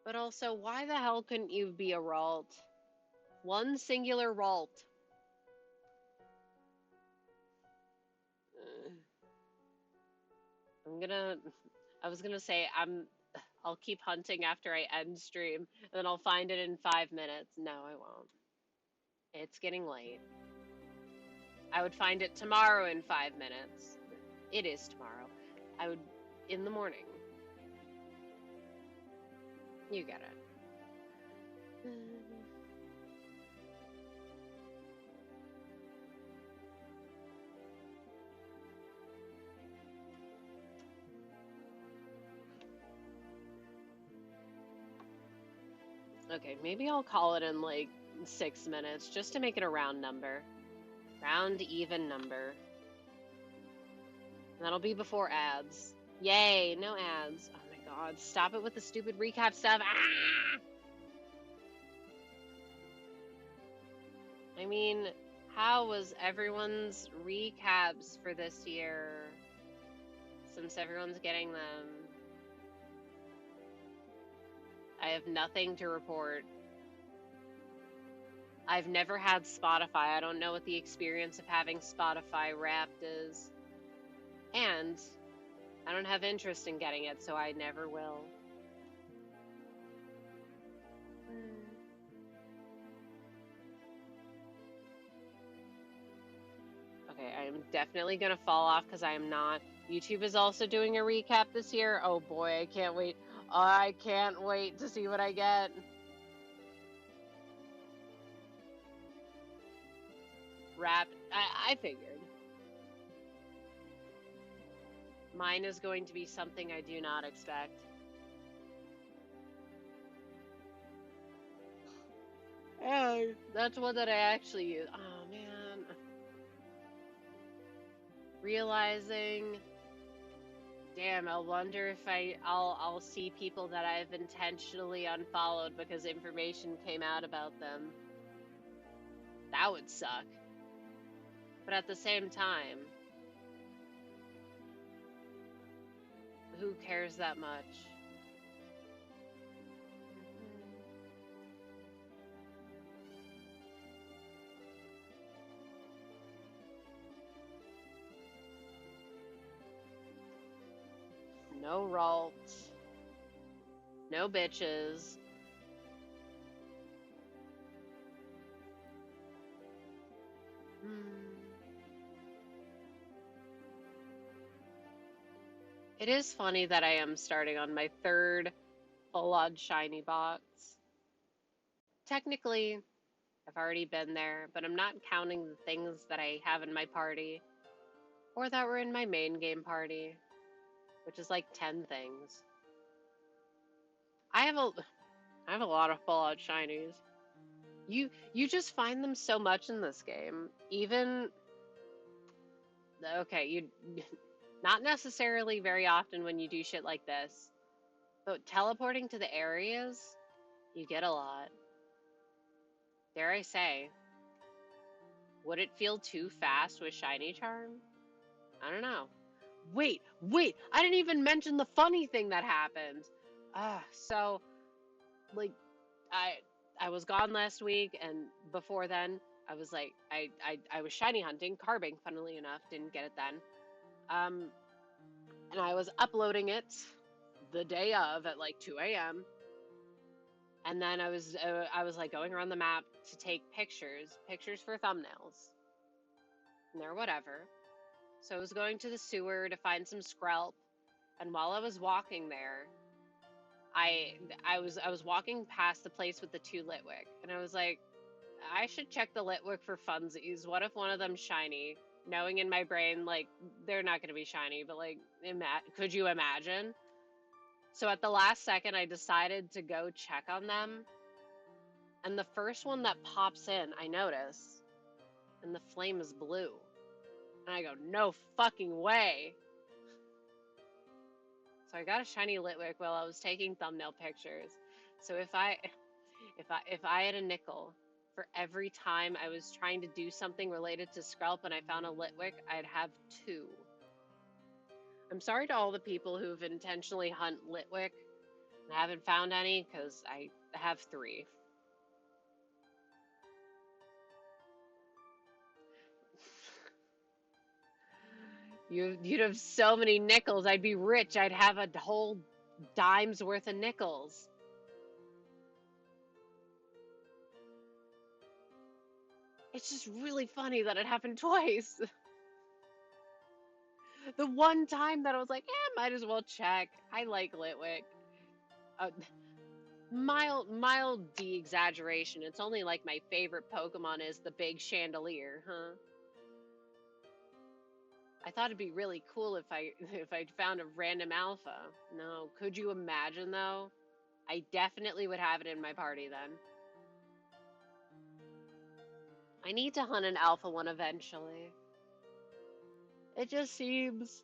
But also, why the hell couldn't you be a Ralt? One singular Ralt. I was gonna say, I'll keep hunting after I end stream, and then I'll find it in 5 minutes. No, I won't. It's getting late. I would find it tomorrow in 5 minutes. It is tomorrow. In the morning. You get it. Okay, maybe I'll call it in like 6 minutes, just to make it a round number. Round even number. And that'll be before ads. Yay, no ads. Oh my god, stop it with the stupid recap stuff. Ah! I mean, how was everyone's recaps for this year? Since everyone's getting them. I have nothing to report. I've never had Spotify. I don't know what the experience of having Spotify Wrapped is. And I don't have interest in getting it, so I never will. Okay, I'm definitely gonna fall off because I am not. YouTube is also doing a recap this year. Oh boy, I can't wait. I can't wait to see what I get. Wrapped. I figured. Mine is going to be something I do not expect. Oh, that's one that I actually use. Oh man. Realizing, damn, I wonder if I'll see people that I've intentionally unfollowed because information came out about them. That would suck. But at the same time, who cares that much? No Ralts. No bitches. It is funny that I am starting on my third full-on shiny box. Technically, I've already been there, but I'm not counting the things that I have in my party or that were in my main game party, which is like 10 things. I have a I have a lot of full-out shinies. You just find them so much in this game. Even okay, you not necessarily very often when you do shit like this, but teleporting to the areas, you get a lot. Dare I say, would it feel too fast with shiny charm? I don't know. Wait, I didn't even mention the funny thing that happened. So like I was gone last week, and before then I was like I was shiny hunting, carbing, funnily enough, didn't get it then. And I was uploading it the day of at like 2 a.m. And then I was like going around the map to take pictures for thumbnails. And they're whatever. So I was going to the sewer to find some skrelp, and while I was walking there, I was walking past the place with the 2 Litwick, and I was like, I should check the Litwick for funsies. What if one of them's shiny? Knowing in my brain, like, they're not going to be shiny, but like, could you imagine? So at the last second, I decided to go check on them, and the first one that pops in, I notice, and the flame is blue. And I go, no fucking way. So I got a shiny Litwick while I was taking thumbnail pictures. So if I had a nickel for every time I was trying to do something related to Skrelp and I found a Litwick, I'd have 2. I'm sorry to all the people who've intentionally hunt Litwick and haven't found any, because I have 3. You'd have so many nickels. I'd be rich. I'd have a whole dime's worth of nickels. It's just really funny that it happened twice. The one time that I was like, might as well check. I like Litwick. Mild de-exaggeration. It's only like my favorite Pokemon is the big chandelier, huh? I thought it'd be really cool if I found a random alpha. No, could you imagine though? I definitely would have it in my party then. I need to hunt an alpha one eventually. It just seems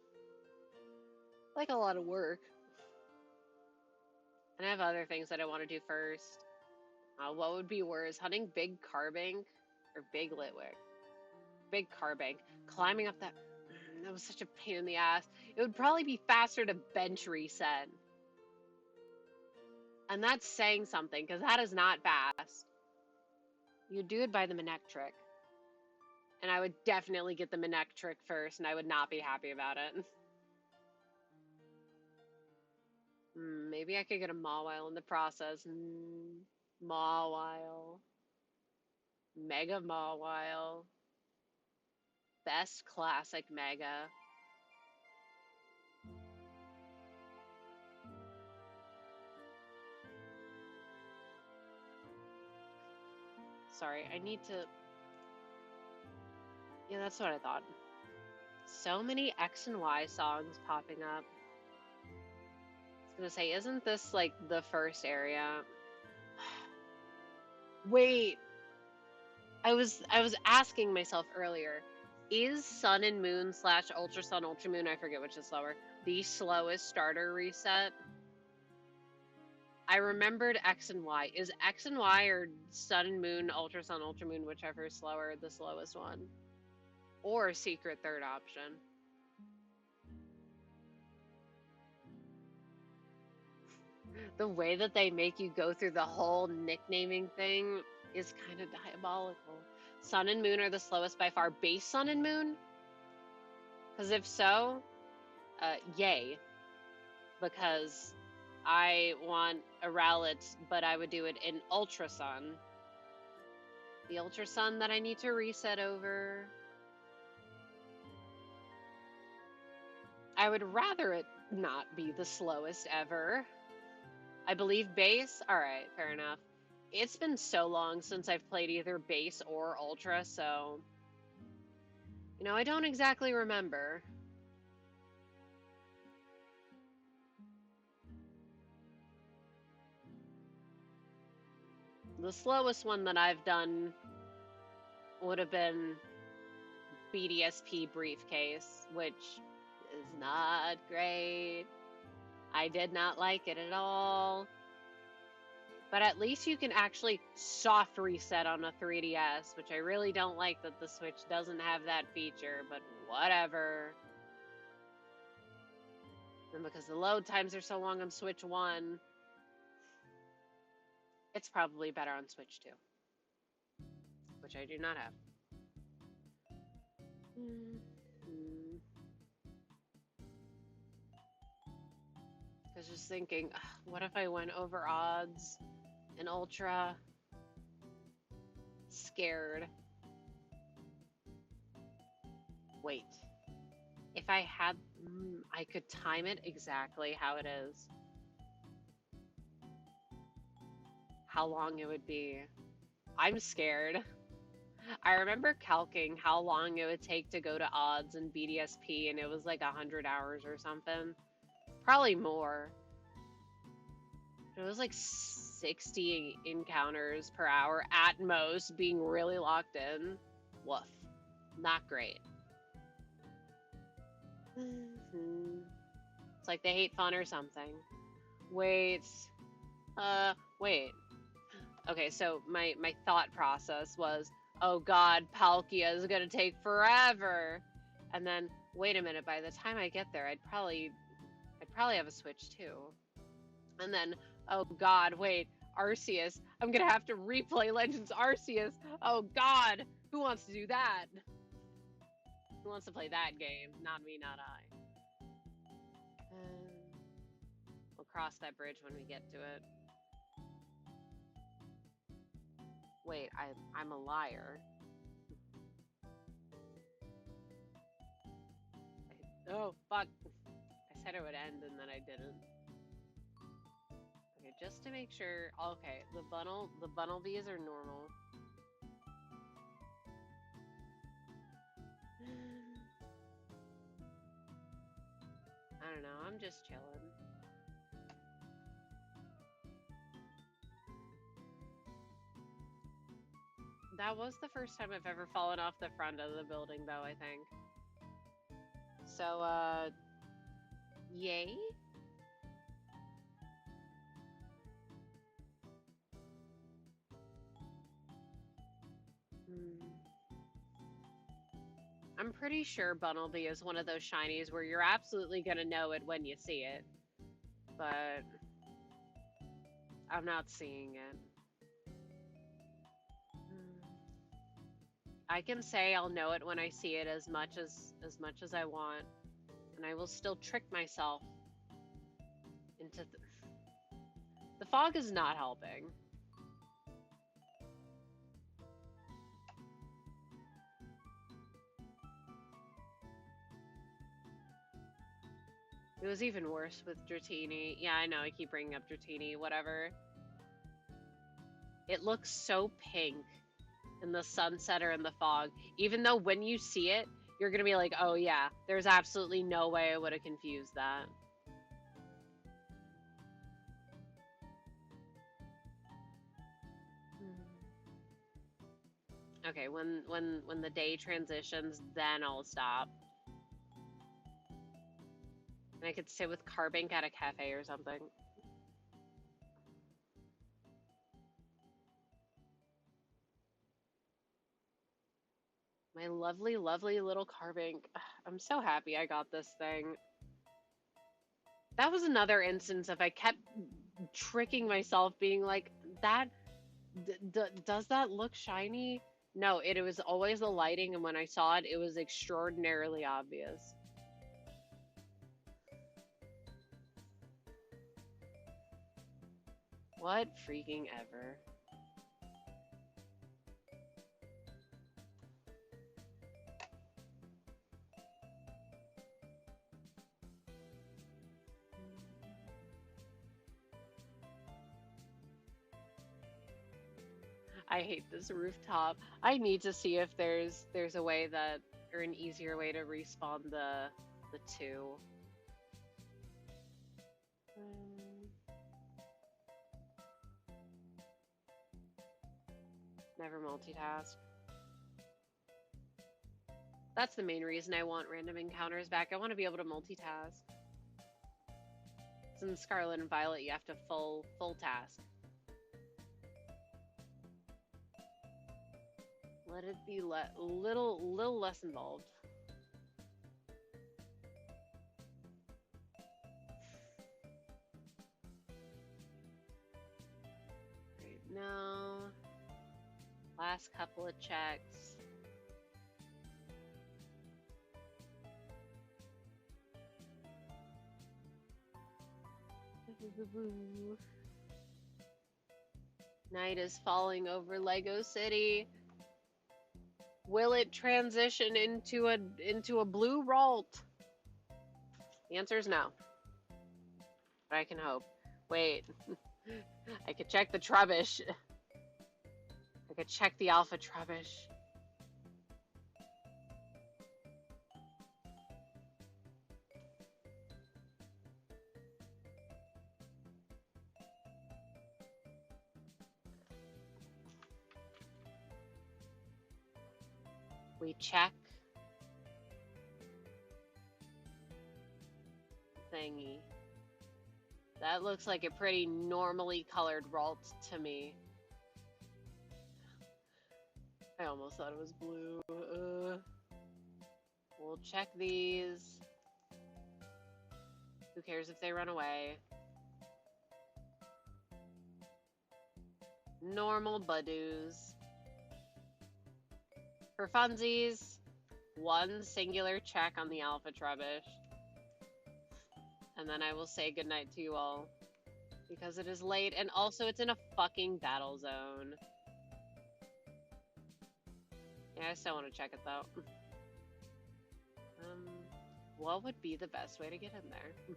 like a lot of work. And I have other things that I want to do first. What would be worse, hunting big Carbink or big Litwick? Big Carbink. Climbing up that was such a pain in the ass. It would probably be faster to bench reset. And that's saying something, because that is not fast. You do it by the Manectric. And I would definitely get the Manectric first, and I would not be happy about it. Maybe I could get a Mawile in the process. Mawile. Mega Mawile. Best classic Mega. Sorry, I need to... Yeah, that's what I thought. So many X and Y songs popping up. I was gonna say, isn't this like the first area? Wait, I was asking myself earlier, is Sun and Moon / Ultra Sun, Ultra Moon, I forget which is slower, the slowest starter reset? I remembered X and Y. Is X and Y or Sun and Moon, Ultra Sun, Ultra Moon, whichever is slower, the slowest one? Or secret third option? The way that they make you go through the whole nicknaming thing is kind of diabolical. Sun and Moon are the slowest by far. Base Sun and Moon? Because if so, yay. because I want a Ralts, but I would do it in Ultra Sun. The Ultra Sun that I need to reset over. I would rather it not be the slowest ever. I believe base. Alright, fair enough. It's been so long since I've played either base or Ultra, so... You know, I don't exactly remember. The slowest one that I've done would have been BDSP briefcase, which is not great. I did not like it at all. But at least you can actually soft reset on a 3DS, which I really don't like that the Switch doesn't have that feature, but whatever. And because the load times are so long on Switch 1, it's probably better on Switch 2, which I do not have. I was just thinking, what if I went over odds in Ultra? Scared. Wait. If I had... I could time it exactly how it is. How long it would be. I'm scared. I remember calcing how long it would take to go to odds in BDSP, and it was like 100 hours or something. Probably more. It was like 60 encounters per hour at most, being really locked in. Woof. Not great. It's like they hate fun or something. Wait. Wait. Okay, so my thought process was, oh god, Palkia is gonna take forever. And then, wait a minute, by the time I get there, I'd probably have a Switch too. And then, oh god, wait, Arceus. I'm gonna have to replay Legends Arceus. Oh god, who wants to do that? Who wants to play that game? Not me, not I. We'll cross that bridge when we get to it. Wait, I'm a liar. Oh, fuck. I said it would end and then I didn't. Okay, just to make sure. Okay, the Bunnelbees are normal. I don't know, I'm just chilling. That was the first time I've ever fallen off the front of the building, though, I think. So, yay? I'm pretty sure Bunnelby is one of those shinies where you're absolutely gonna know it when you see it. But I'm not seeing it. I can say I'll know it when I see it as much as I want, and I will still trick myself into the fog is not helping. It was even worse with Dratini. Yeah, I know, I keep bringing up Dratini, whatever. It looks so pink in the sunset or in the fog, even though when you see it, you're gonna be like, oh yeah, there's absolutely no way I would have confused that. Okay, when the day transitions, then I'll stop. And I could sit with Carbink at a cafe or something. My lovely, lovely little Carbink. I'm so happy I got this thing. That was another instance of I kept tricking myself, being like, that, does that look shiny? No, it was always the lighting, and when I saw it, it was extraordinarily obvious. What freaking ever. I hate this rooftop. I need to see if there's a way that, or an easier way to respawn the two. Never multitask. That's the main reason I want random encounters back. I want to be able to multitask. In Scarlet and Violet, you have to full task. Let it be little less involved. Right now, last couple of checks. Night is falling over Lego City. Will it transition into a blue Ralt? The answer is no. But I can hope. Wait. I could check the Trubbish. I could check the Alpha Trubbish. We check thingy. That looks like a pretty normally colored Ralt to me. I almost thought it was blue. We'll check these. Who cares if they run away? Normal Badoos. For funsies, one singular check on the Alpha Trubbish. And then I will say goodnight to you all. Because it is late, and also it's in a fucking battle zone. Yeah, I still want to check it though. What would be the best way to get in there?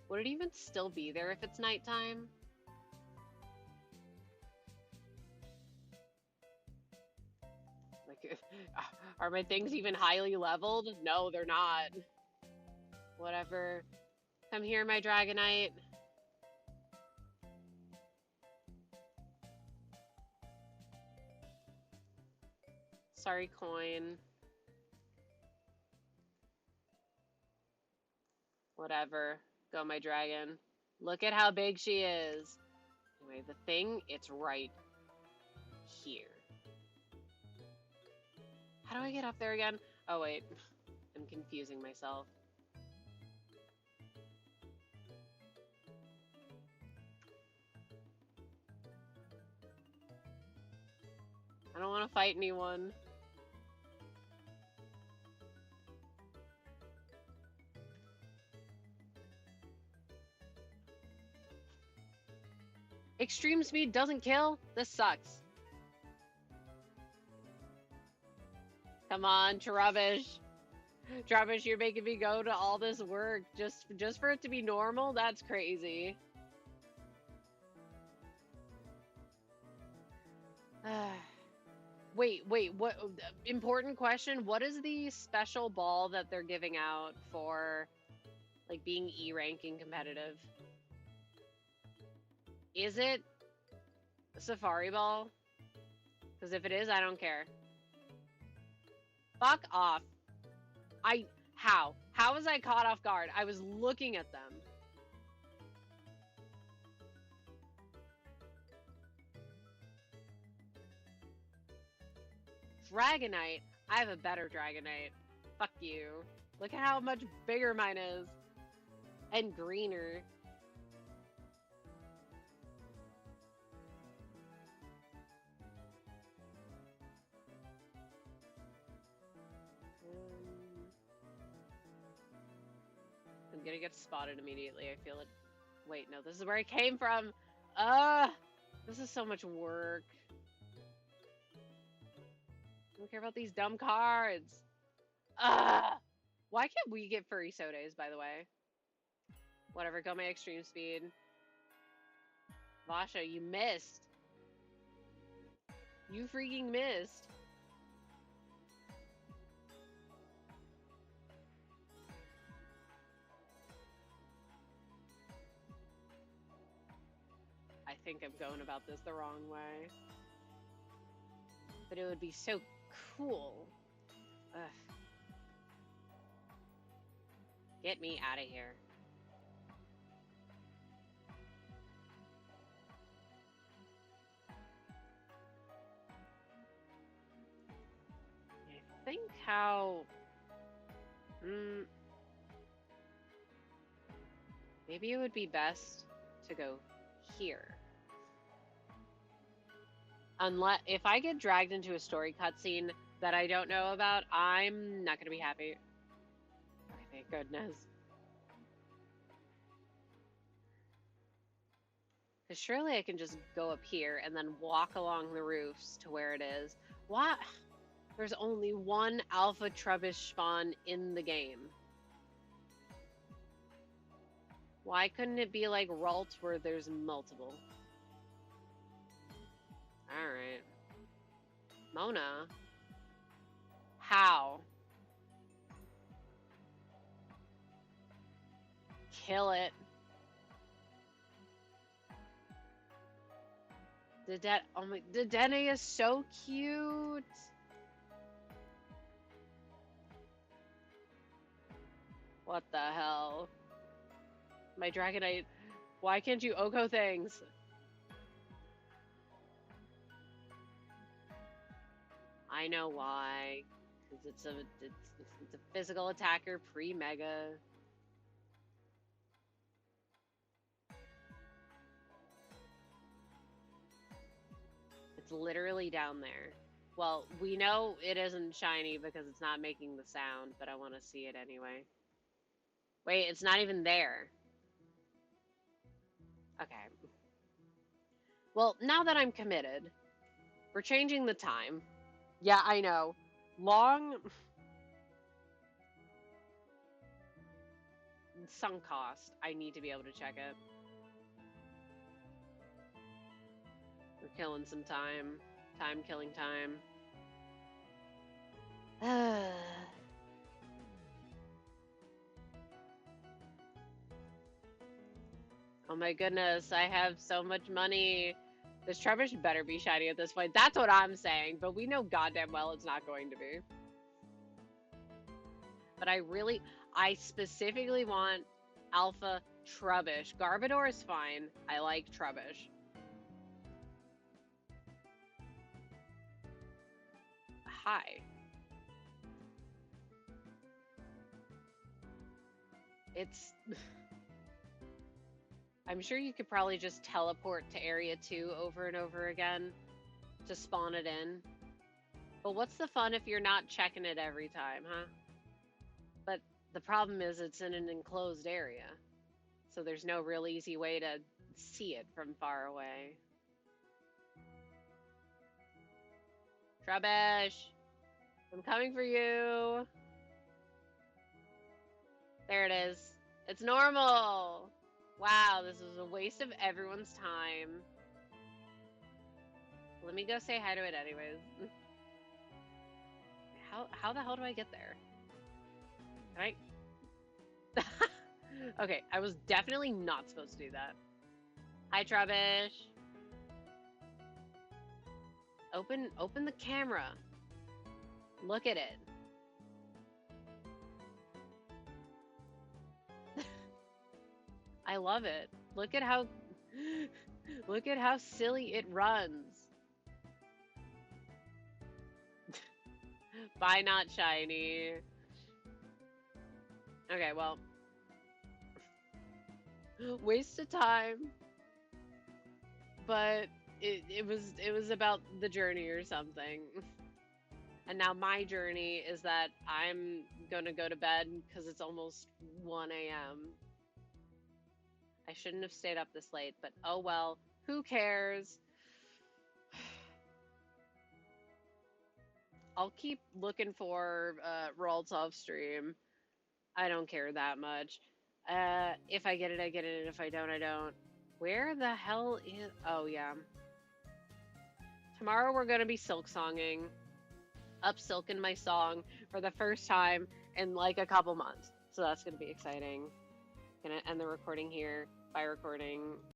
Would it even still be there if it's nighttime? Like, are my things even highly leveled? No, they're not. Whatever. Come here, my Dragonite. Sorry, coin. Whatever. Go, my dragon. Look at how big she is. Anyway, the thing, it's right here. How do I get up there again? Oh, wait. I'm confusing myself. I don't want to fight anyone. Extreme speed doesn't kill? This sucks. Come on, Trubbish. Trubbish, you're making me go to all this work just for it to be normal? That's crazy. Wait, what? Important question. What is the special ball that they're giving out for, like, being E-ranking competitive? Is it a Safari Ball? Because if it is, I don't care. Fuck off. How? How was I caught off guard? I was looking at them. Dragonite? I have a better Dragonite. Fuck you. Look at how much bigger mine is. And greener. gonna get spotted immediately. I feel it. Wait, no, this is where I came from. This is so much work. I don't care about these dumb cards. Why can't we get furry sodas, by the way? Whatever, go my extreme speed. Vasha, you missed. You freaking missed. I think I'm going about this the wrong way. But it would be so cool. Ugh. Get me out of here. I think how... maybe it would be best to go here. Unless, if I get dragged into a story cutscene that I don't know about, I'm not gonna be happy. Okay, thank goodness. Because surely I can just go up here and then walk along the roofs to where it is. What? There's only one alpha trubbish spawn in the game. Why couldn't it be like Ralts where there's multiple? Alright. Mona? How? Kill it. Oh my, Dedenne is so cute. What the hell? My Dragonite, why can't you Oko things? I know why. Because it's a physical attacker pre-mega. It's literally down there. Well, we know it isn't shiny because it's not making the sound, but I want to see it anyway. Wait, it's not even there. Okay. Well, now that I'm committed, we're changing the time. Yeah, I know. Long... sunk cost. I need to be able to check it. We're killing some time. Time killing time. Oh my goodness, I have so much money. This Trubbish better be shiny at this point. That's what I'm saying, but we know goddamn well it's not going to be. But I specifically want Alpha Trubbish. Garbodor is fine. I like Trubbish. Hi. It's... I'm sure you could probably just teleport to Area 2 over and over again to spawn it in. But what's the fun if you're not checking it every time, huh? But the problem is it's in an enclosed area. So there's no real easy way to see it from far away. Trubbish! I'm coming for you! There it is. It's normal! Wow, this was a waste of everyone's time. Let me go say hi to it anyways. How the hell do I get there? Can I? Okay, I was definitely not supposed to do that. Hi, Trubbish. Open the camera. Look at it. I love it. Look at how silly it runs. Bye, not shiny. Okay, well. Waste of time. But it was about the journey or something. And now my journey is that I'm gonna go to bed because it's almost 1 a.m. I shouldn't have stayed up this late, but oh well, who cares? I'll keep looking for Ralts off stream. I don't care that much. If I get it, I get it. If I don't, I don't. Where the hell is... Oh, yeah. Tomorrow we're going to be silk songing. Up silking my song for the first time in like a couple months. So that's going to be exciting. Gonna end the recording here by recording